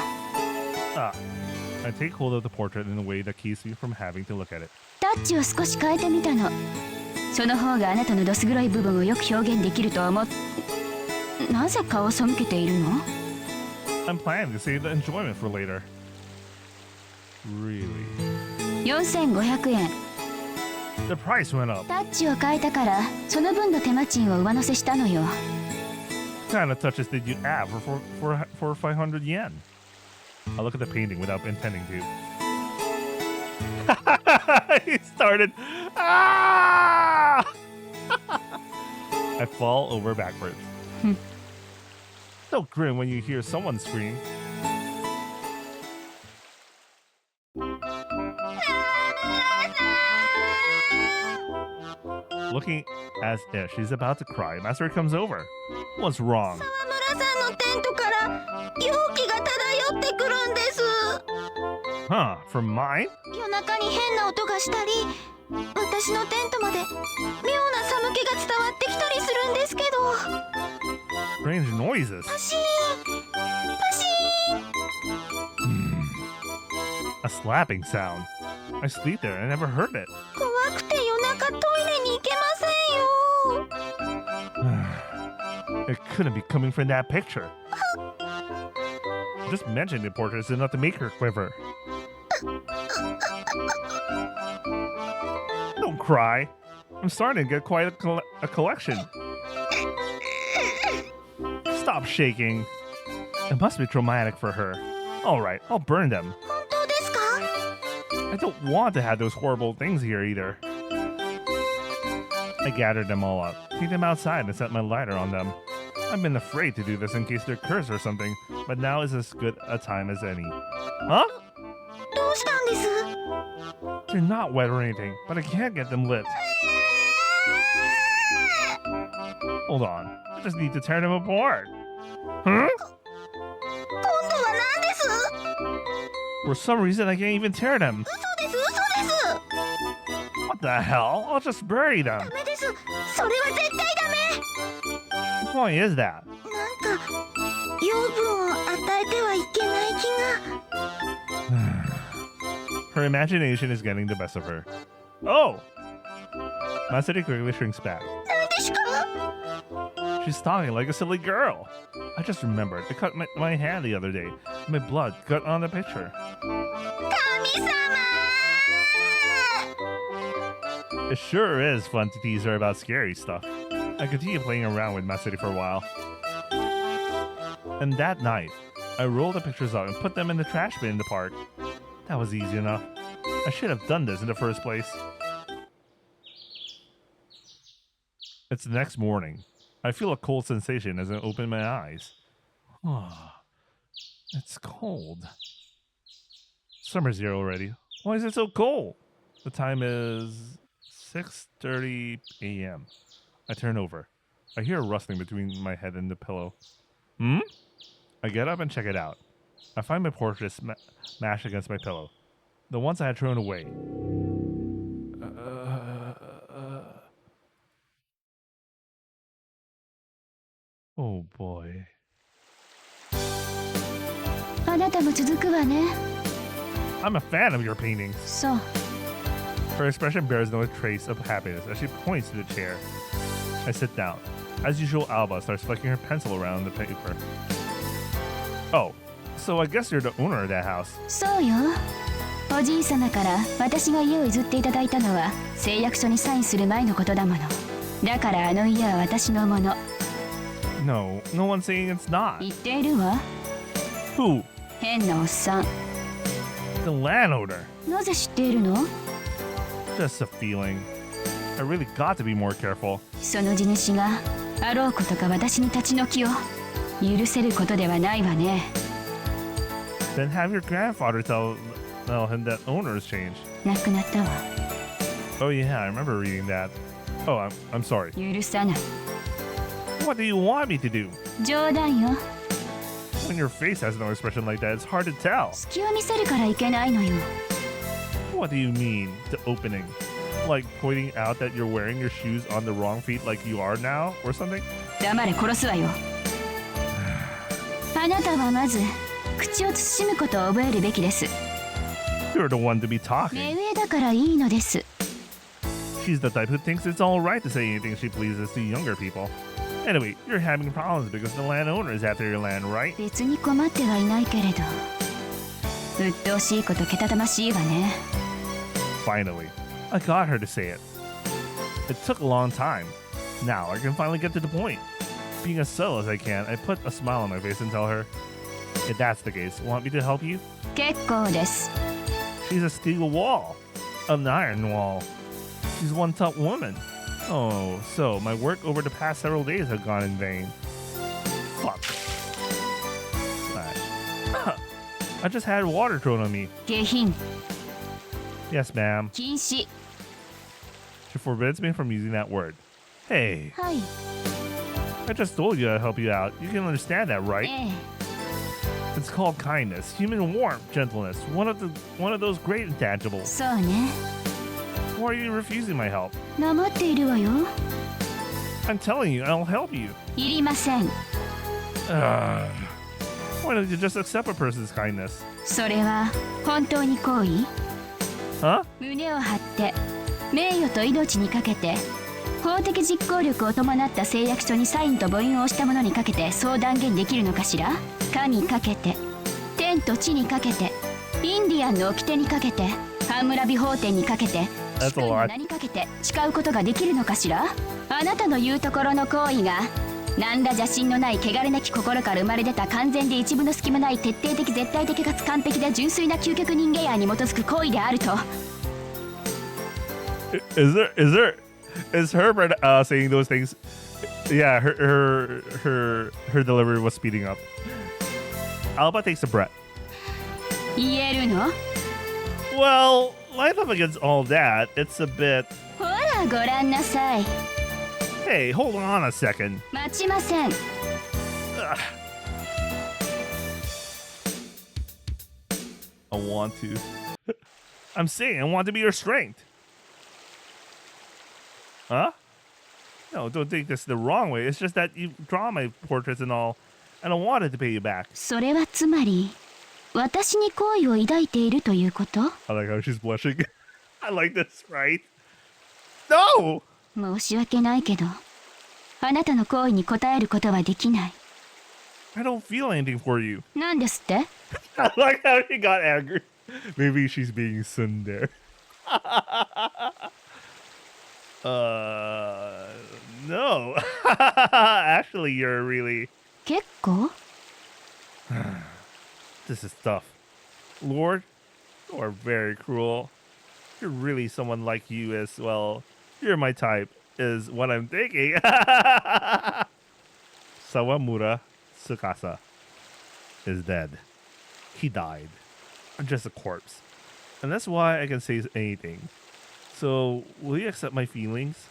I take hold of the portrait in a way that keeps me from having to look at it. タッチを少し変えてみたの。その方があなたのどす黒い部分をよく表現できると思っ。なぜ顔を背けているの？ I'm planning to save the enjoyment for later. Really? 4500円。 The price went up. タッチを変えたからその分の手間賃を上乗せしたのよ。 What kind of touches did you add for 500 yen? I look at the painting without intending to. He started. Ah! I fall over backwards. Don't grin when you hear someone scream. Looking as if she's about to cry, Master comes over. What's wrong? 沢村さんのテントから容器が漂ってくるんです。 Huh? From mine? 夜中に変な音がしたり、私のテントまで妙な寒気が伝わってきたりするんですけど。 Strange noises. パシーンパシーン。 A slapping sound. I sleep there. I never heard it. 怖くて夜中トイレに行けませんよ。 It couldn't be coming from that picture. Just mentioning the portrait is enough to make her quiver. Don't cry. I'm starting to get quite a collection. Stop shaking. It must be traumatic for her. All right, I'll burn them. 本当ですか？ I don't want to have those horrible things here either. I gathered them all up, take them outside, and set my lighter on them. I've been afraid to do this in case they're cursed or something, but now is as good a time as any. Huh? どうしたんです？ They're not wet or anything, but I can't get them lit. Hold on. I just need to tear them apart. Huh? 今度は何です？ For some reason, I can't even tear them. 嘘です嘘です。 What the hell? I'll just bury them. ダメです。それは絶対ダメ。 Why is that? なんか養分を与えてはいけない気が。 Her imagination is getting the best of her. Oh! Masari quickly shrinks back. 何ですか？ She's talking like a silly girl. I just remembered. I cut my hand the other day. My blood got on the picture. 神様！ It sure is fun to tease her about scary stuff. I continued playing around with Masari for a while. And that night, I rolled the pictures up and put them in the trash bin in the park. That was easy enough. I should have done this in the first place. It's the next morning. I feel a cold sensation as I open my eyes. It's cold. Summer's here already. Why is it so cold? The time is 6:30 a.m. I turn over. I hear a rustling between my head and the pillow. I get up and check it out. I find my portrait smashed against my pillow. The ones I had thrown away. Oh boy. あなたも続くわね。 I'm a fan of your paintings. そう。 Her expression bears no trace of happiness as she points to the chair. I sit down. As usual, Alba starts flicking her pencil around the paper. Oh, so I guess you're the owner of that house. そうよ。おじい様から私が家を譲っていただいたのは誓約書にサインする前のことだもの。だからあの家は私のもの。 No, no one's saying it's not. 言っているわ。 Who? 変なおっさん。 The landowner. なぜ知っているの？ Just a feeling. I really got to be more careful. その地主があろうことか私に立ち退きを許せることではないわね。 Then have your grandfather tell him that owners changed. 亡くなったわ。 Oh yeah, I remember reading that. Oh, I'm sorry. 許さない。 What do you want me to do? 冗談よ。 When your face has no expression like that, it's hard to tell. 隙を見せるからいけないのよ。 What do you mean, the opening? Like pointing out that you're wearing your shoes on the wrong feet like you are now, or something? 黙れ殺すわよ。あなたはまず口を慎むことを覚えるべきです。 You're the one to be talking. 目上だからいいのです。She's the type who thinks it's all right to say anything she pleases to younger people. Anyway, you're having problems because the landowner is after your land, right? 別に困ってはいないけれど、鬱陶しいことけたたましいわね。 Finally, I got her to say it. It took a long time. Now I can finally get to the point. Being as subtle as I can, I put a smile on my face and tell her, if that's the case, want me to help you? 結構です。 She's a steel wall. An iron wall. She's one tough woman. Oh, so my work over the past several days had gone in vain. Fuck. I just had water thrown on me. 下品。 Yes, ma'am. 禁止。 She forbids me from using that word. Hey, はい。 I just told you I'd help you out. You can understand that, right? ええ。 It's called kindness, human warmth, gentleness. One of those great intangibles. そうね。 Why are you refusing my help? なまっているわよ。 I'm telling you, I'll help you. いりません。 Why don't you just accept a person's kindness? それは本当に好意？ Huh? 胸を張って名誉と命にかけて法的実行力を伴った誓約書にサインと母印を押したものにかけてそう断言できるのかしら？かにかけて天と地にかけてインディアンの掟にかけてハンムラビ法典にかけて主君の名にかけて誓うことができるのかしら？あなたの言うところの行為が何ら邪心のない汚れなき心から生まれ出た完全で一分の隙もない徹底的絶対的かつ完璧で純粋な究極人間愛に基づく行為であると。Is Herbert saying those things? Yeah, her delivery was speeding up. Alba takes a breath. 言えるの？ Well, life up against all that, it's a bit. ほらごらんなさい。 Hey, hold on a second. 待ちません。 I want to. I'm saying I want to be your strength. Huh? No, don't take this the wrong way. It's just that you draw my portraits and all, and I wanted to pay you back. それはつまり私に好意を抱いているということ？ I like how she's blushing. I like this, right? No! 申し訳ないけど、あなたの好意に応えることはできない。 I don't feel anything for you. なんですって？ I like how she got angry. Maybe she's being tsundere. No. Actually, you're really... 結構？ This is tough. Lord, you are very cruel. You're really someone like you as well. You're my type, is what I'm thinking. Sawamura Tsukasa is dead. He died. I'm just a corpse. And that's why I can say anything. So, will you accept my feelings?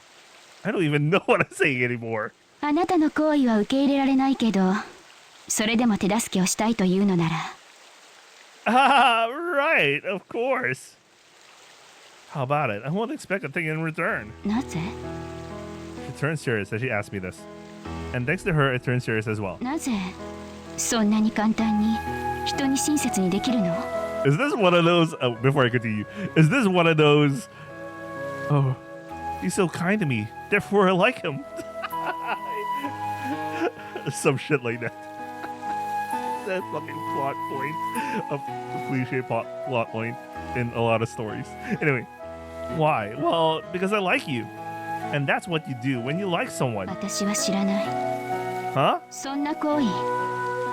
I don't even know what I'm saying anymore. あなたの好意は受け入れられないけど、それでも手助けをしたいというのなら。Ah, right, of course. How about it? I won't expect a thing in return. なぜ？ She turns serious as she asks me this. And thanks to her, it turns serious as well. なぜそんなに簡単に人に親切にできるの？ Is this one of those... before I continue, is this one of those... Oh, he's so kind to me, therefore I like him. Some shit like that. That fucking plot point. A cliche plot point in a lot of stories. Anyway, why? Well, because I like you. And that's what you do when you like someone. 私は知らない。 Huh? そんな行為、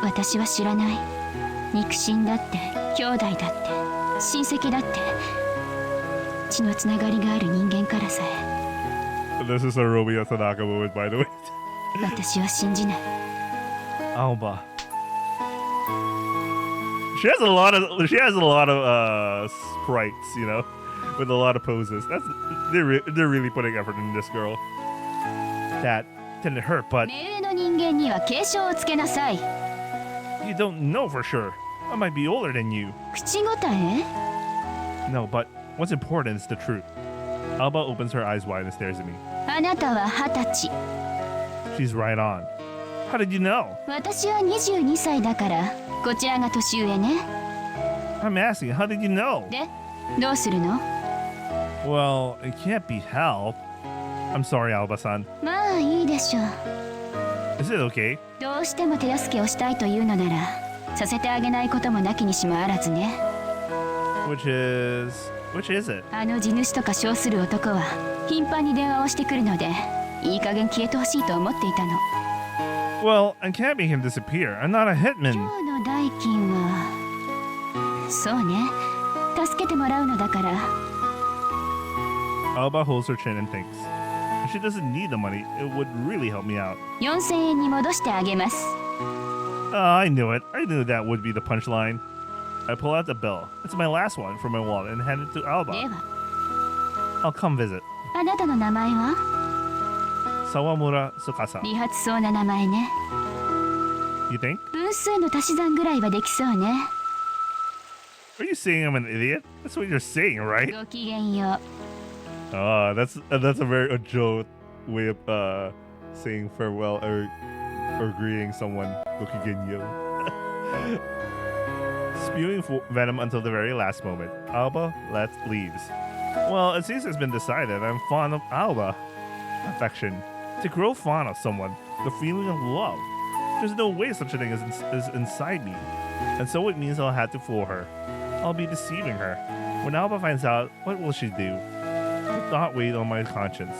私は知らない。肉親だって、兄弟だって、親戚だって、血のつながりがある人間からさえ。 This is a Romeo Tanaka moment, by the way. 私は信じない。 Alba. She has a lot of sprites, you know, with a lot of poses. They're really putting effort in this girl. That didn't hurt, but 目上の人間には警鐘をつけなさい。 you don't know for sure. I might be older than you. 口答え？ No, but what's important is the truth. Alba opens her eyes wide and stares at me. あなたは20歳。 She's right on. How did you know? 私は22歳だから、こちらが年上ね。 I'm asking, how did you know? で、どうするの？ Well, it can't be helped. I'm sorry, Alba-san. まあいいでしょう。 Is it okay? どうしても手助けをしたいというのならさせてあげないこともなきにしもあらずね。 Which is it? あの地主とか称する男は頻繁に電話をしてくるのでいい加減消えてほしいと思っていたの。 Well, I can't make him disappear. I'm not a 今 hitman. 日の代金はそうね、助けてもらうのだから。 Alba holds her chin and thinks. If she doesn't need the money, it would really help me out. 4000円に戻してあげます。 I knew it. I knew that would be the punchline. I pull out the bill. It's my last one from my wallet and hand it to で Alba. は I'll come visit. あなたの名前は？ Sawamura Tsukasa. 利発そうな名前ね。 You think? 分数の足し算ぐらいはできそうね。 Are you saying I'm an idiot? That's what you're saying, right? ごきげんよう。 That's a very adult way of saying farewell or greeting someone. Gokigenyo. Spewing venom until the very last moment, Alba leaves. Well, it seems it's been decided I'm fond of Alba. Affection. To grow fond of someone, the feeling of love. There's no way such a thing is inside me. And so it means I'll have to fool her. I'll be deceiving her. When Alba finds out, what will she do? The thought weighed on my conscience.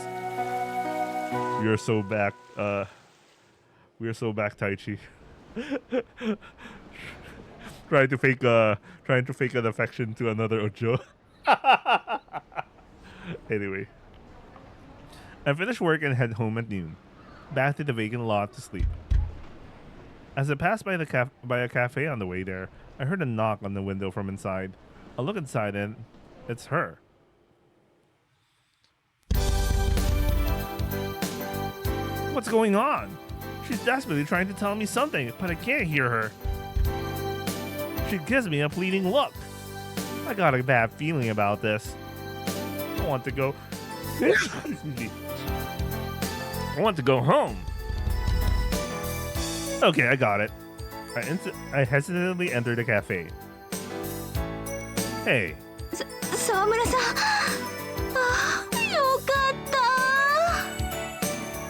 We are so back, Taichi. trying to fake an affection to another Ojo. Anyway. I finish work and head home at noon. Back to the vacant lot to sleep. As I passed by a cafe on the way there, I heard a knock on the window from inside. I look inside and it's her. What's going on? She's desperately trying to tell me something, but I can't hear her. She gives me a pleading look. I got a bad feeling about this. I want to go... I want to go home. Okay, I got it. I hesitantly enter the cafe. Hey. 沢村さん、あ、よかっ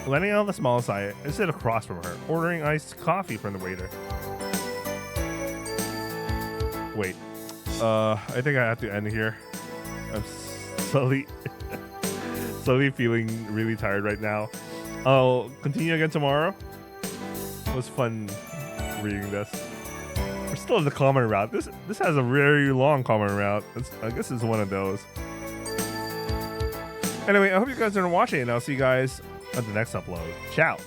た。 Letting out the small sigh, I sit across from her, ordering iced coffee from the waiter. Wait. I think I have to end here. I'm slowly feeling really tired right now. I'll continue again tomorrow. It was fun reading this. We're still in the comment route. This has a very long comment route. I guess it's one of those. Anyway, I hope you guys are watching, and I'll see you guys on the next upload. Ciao.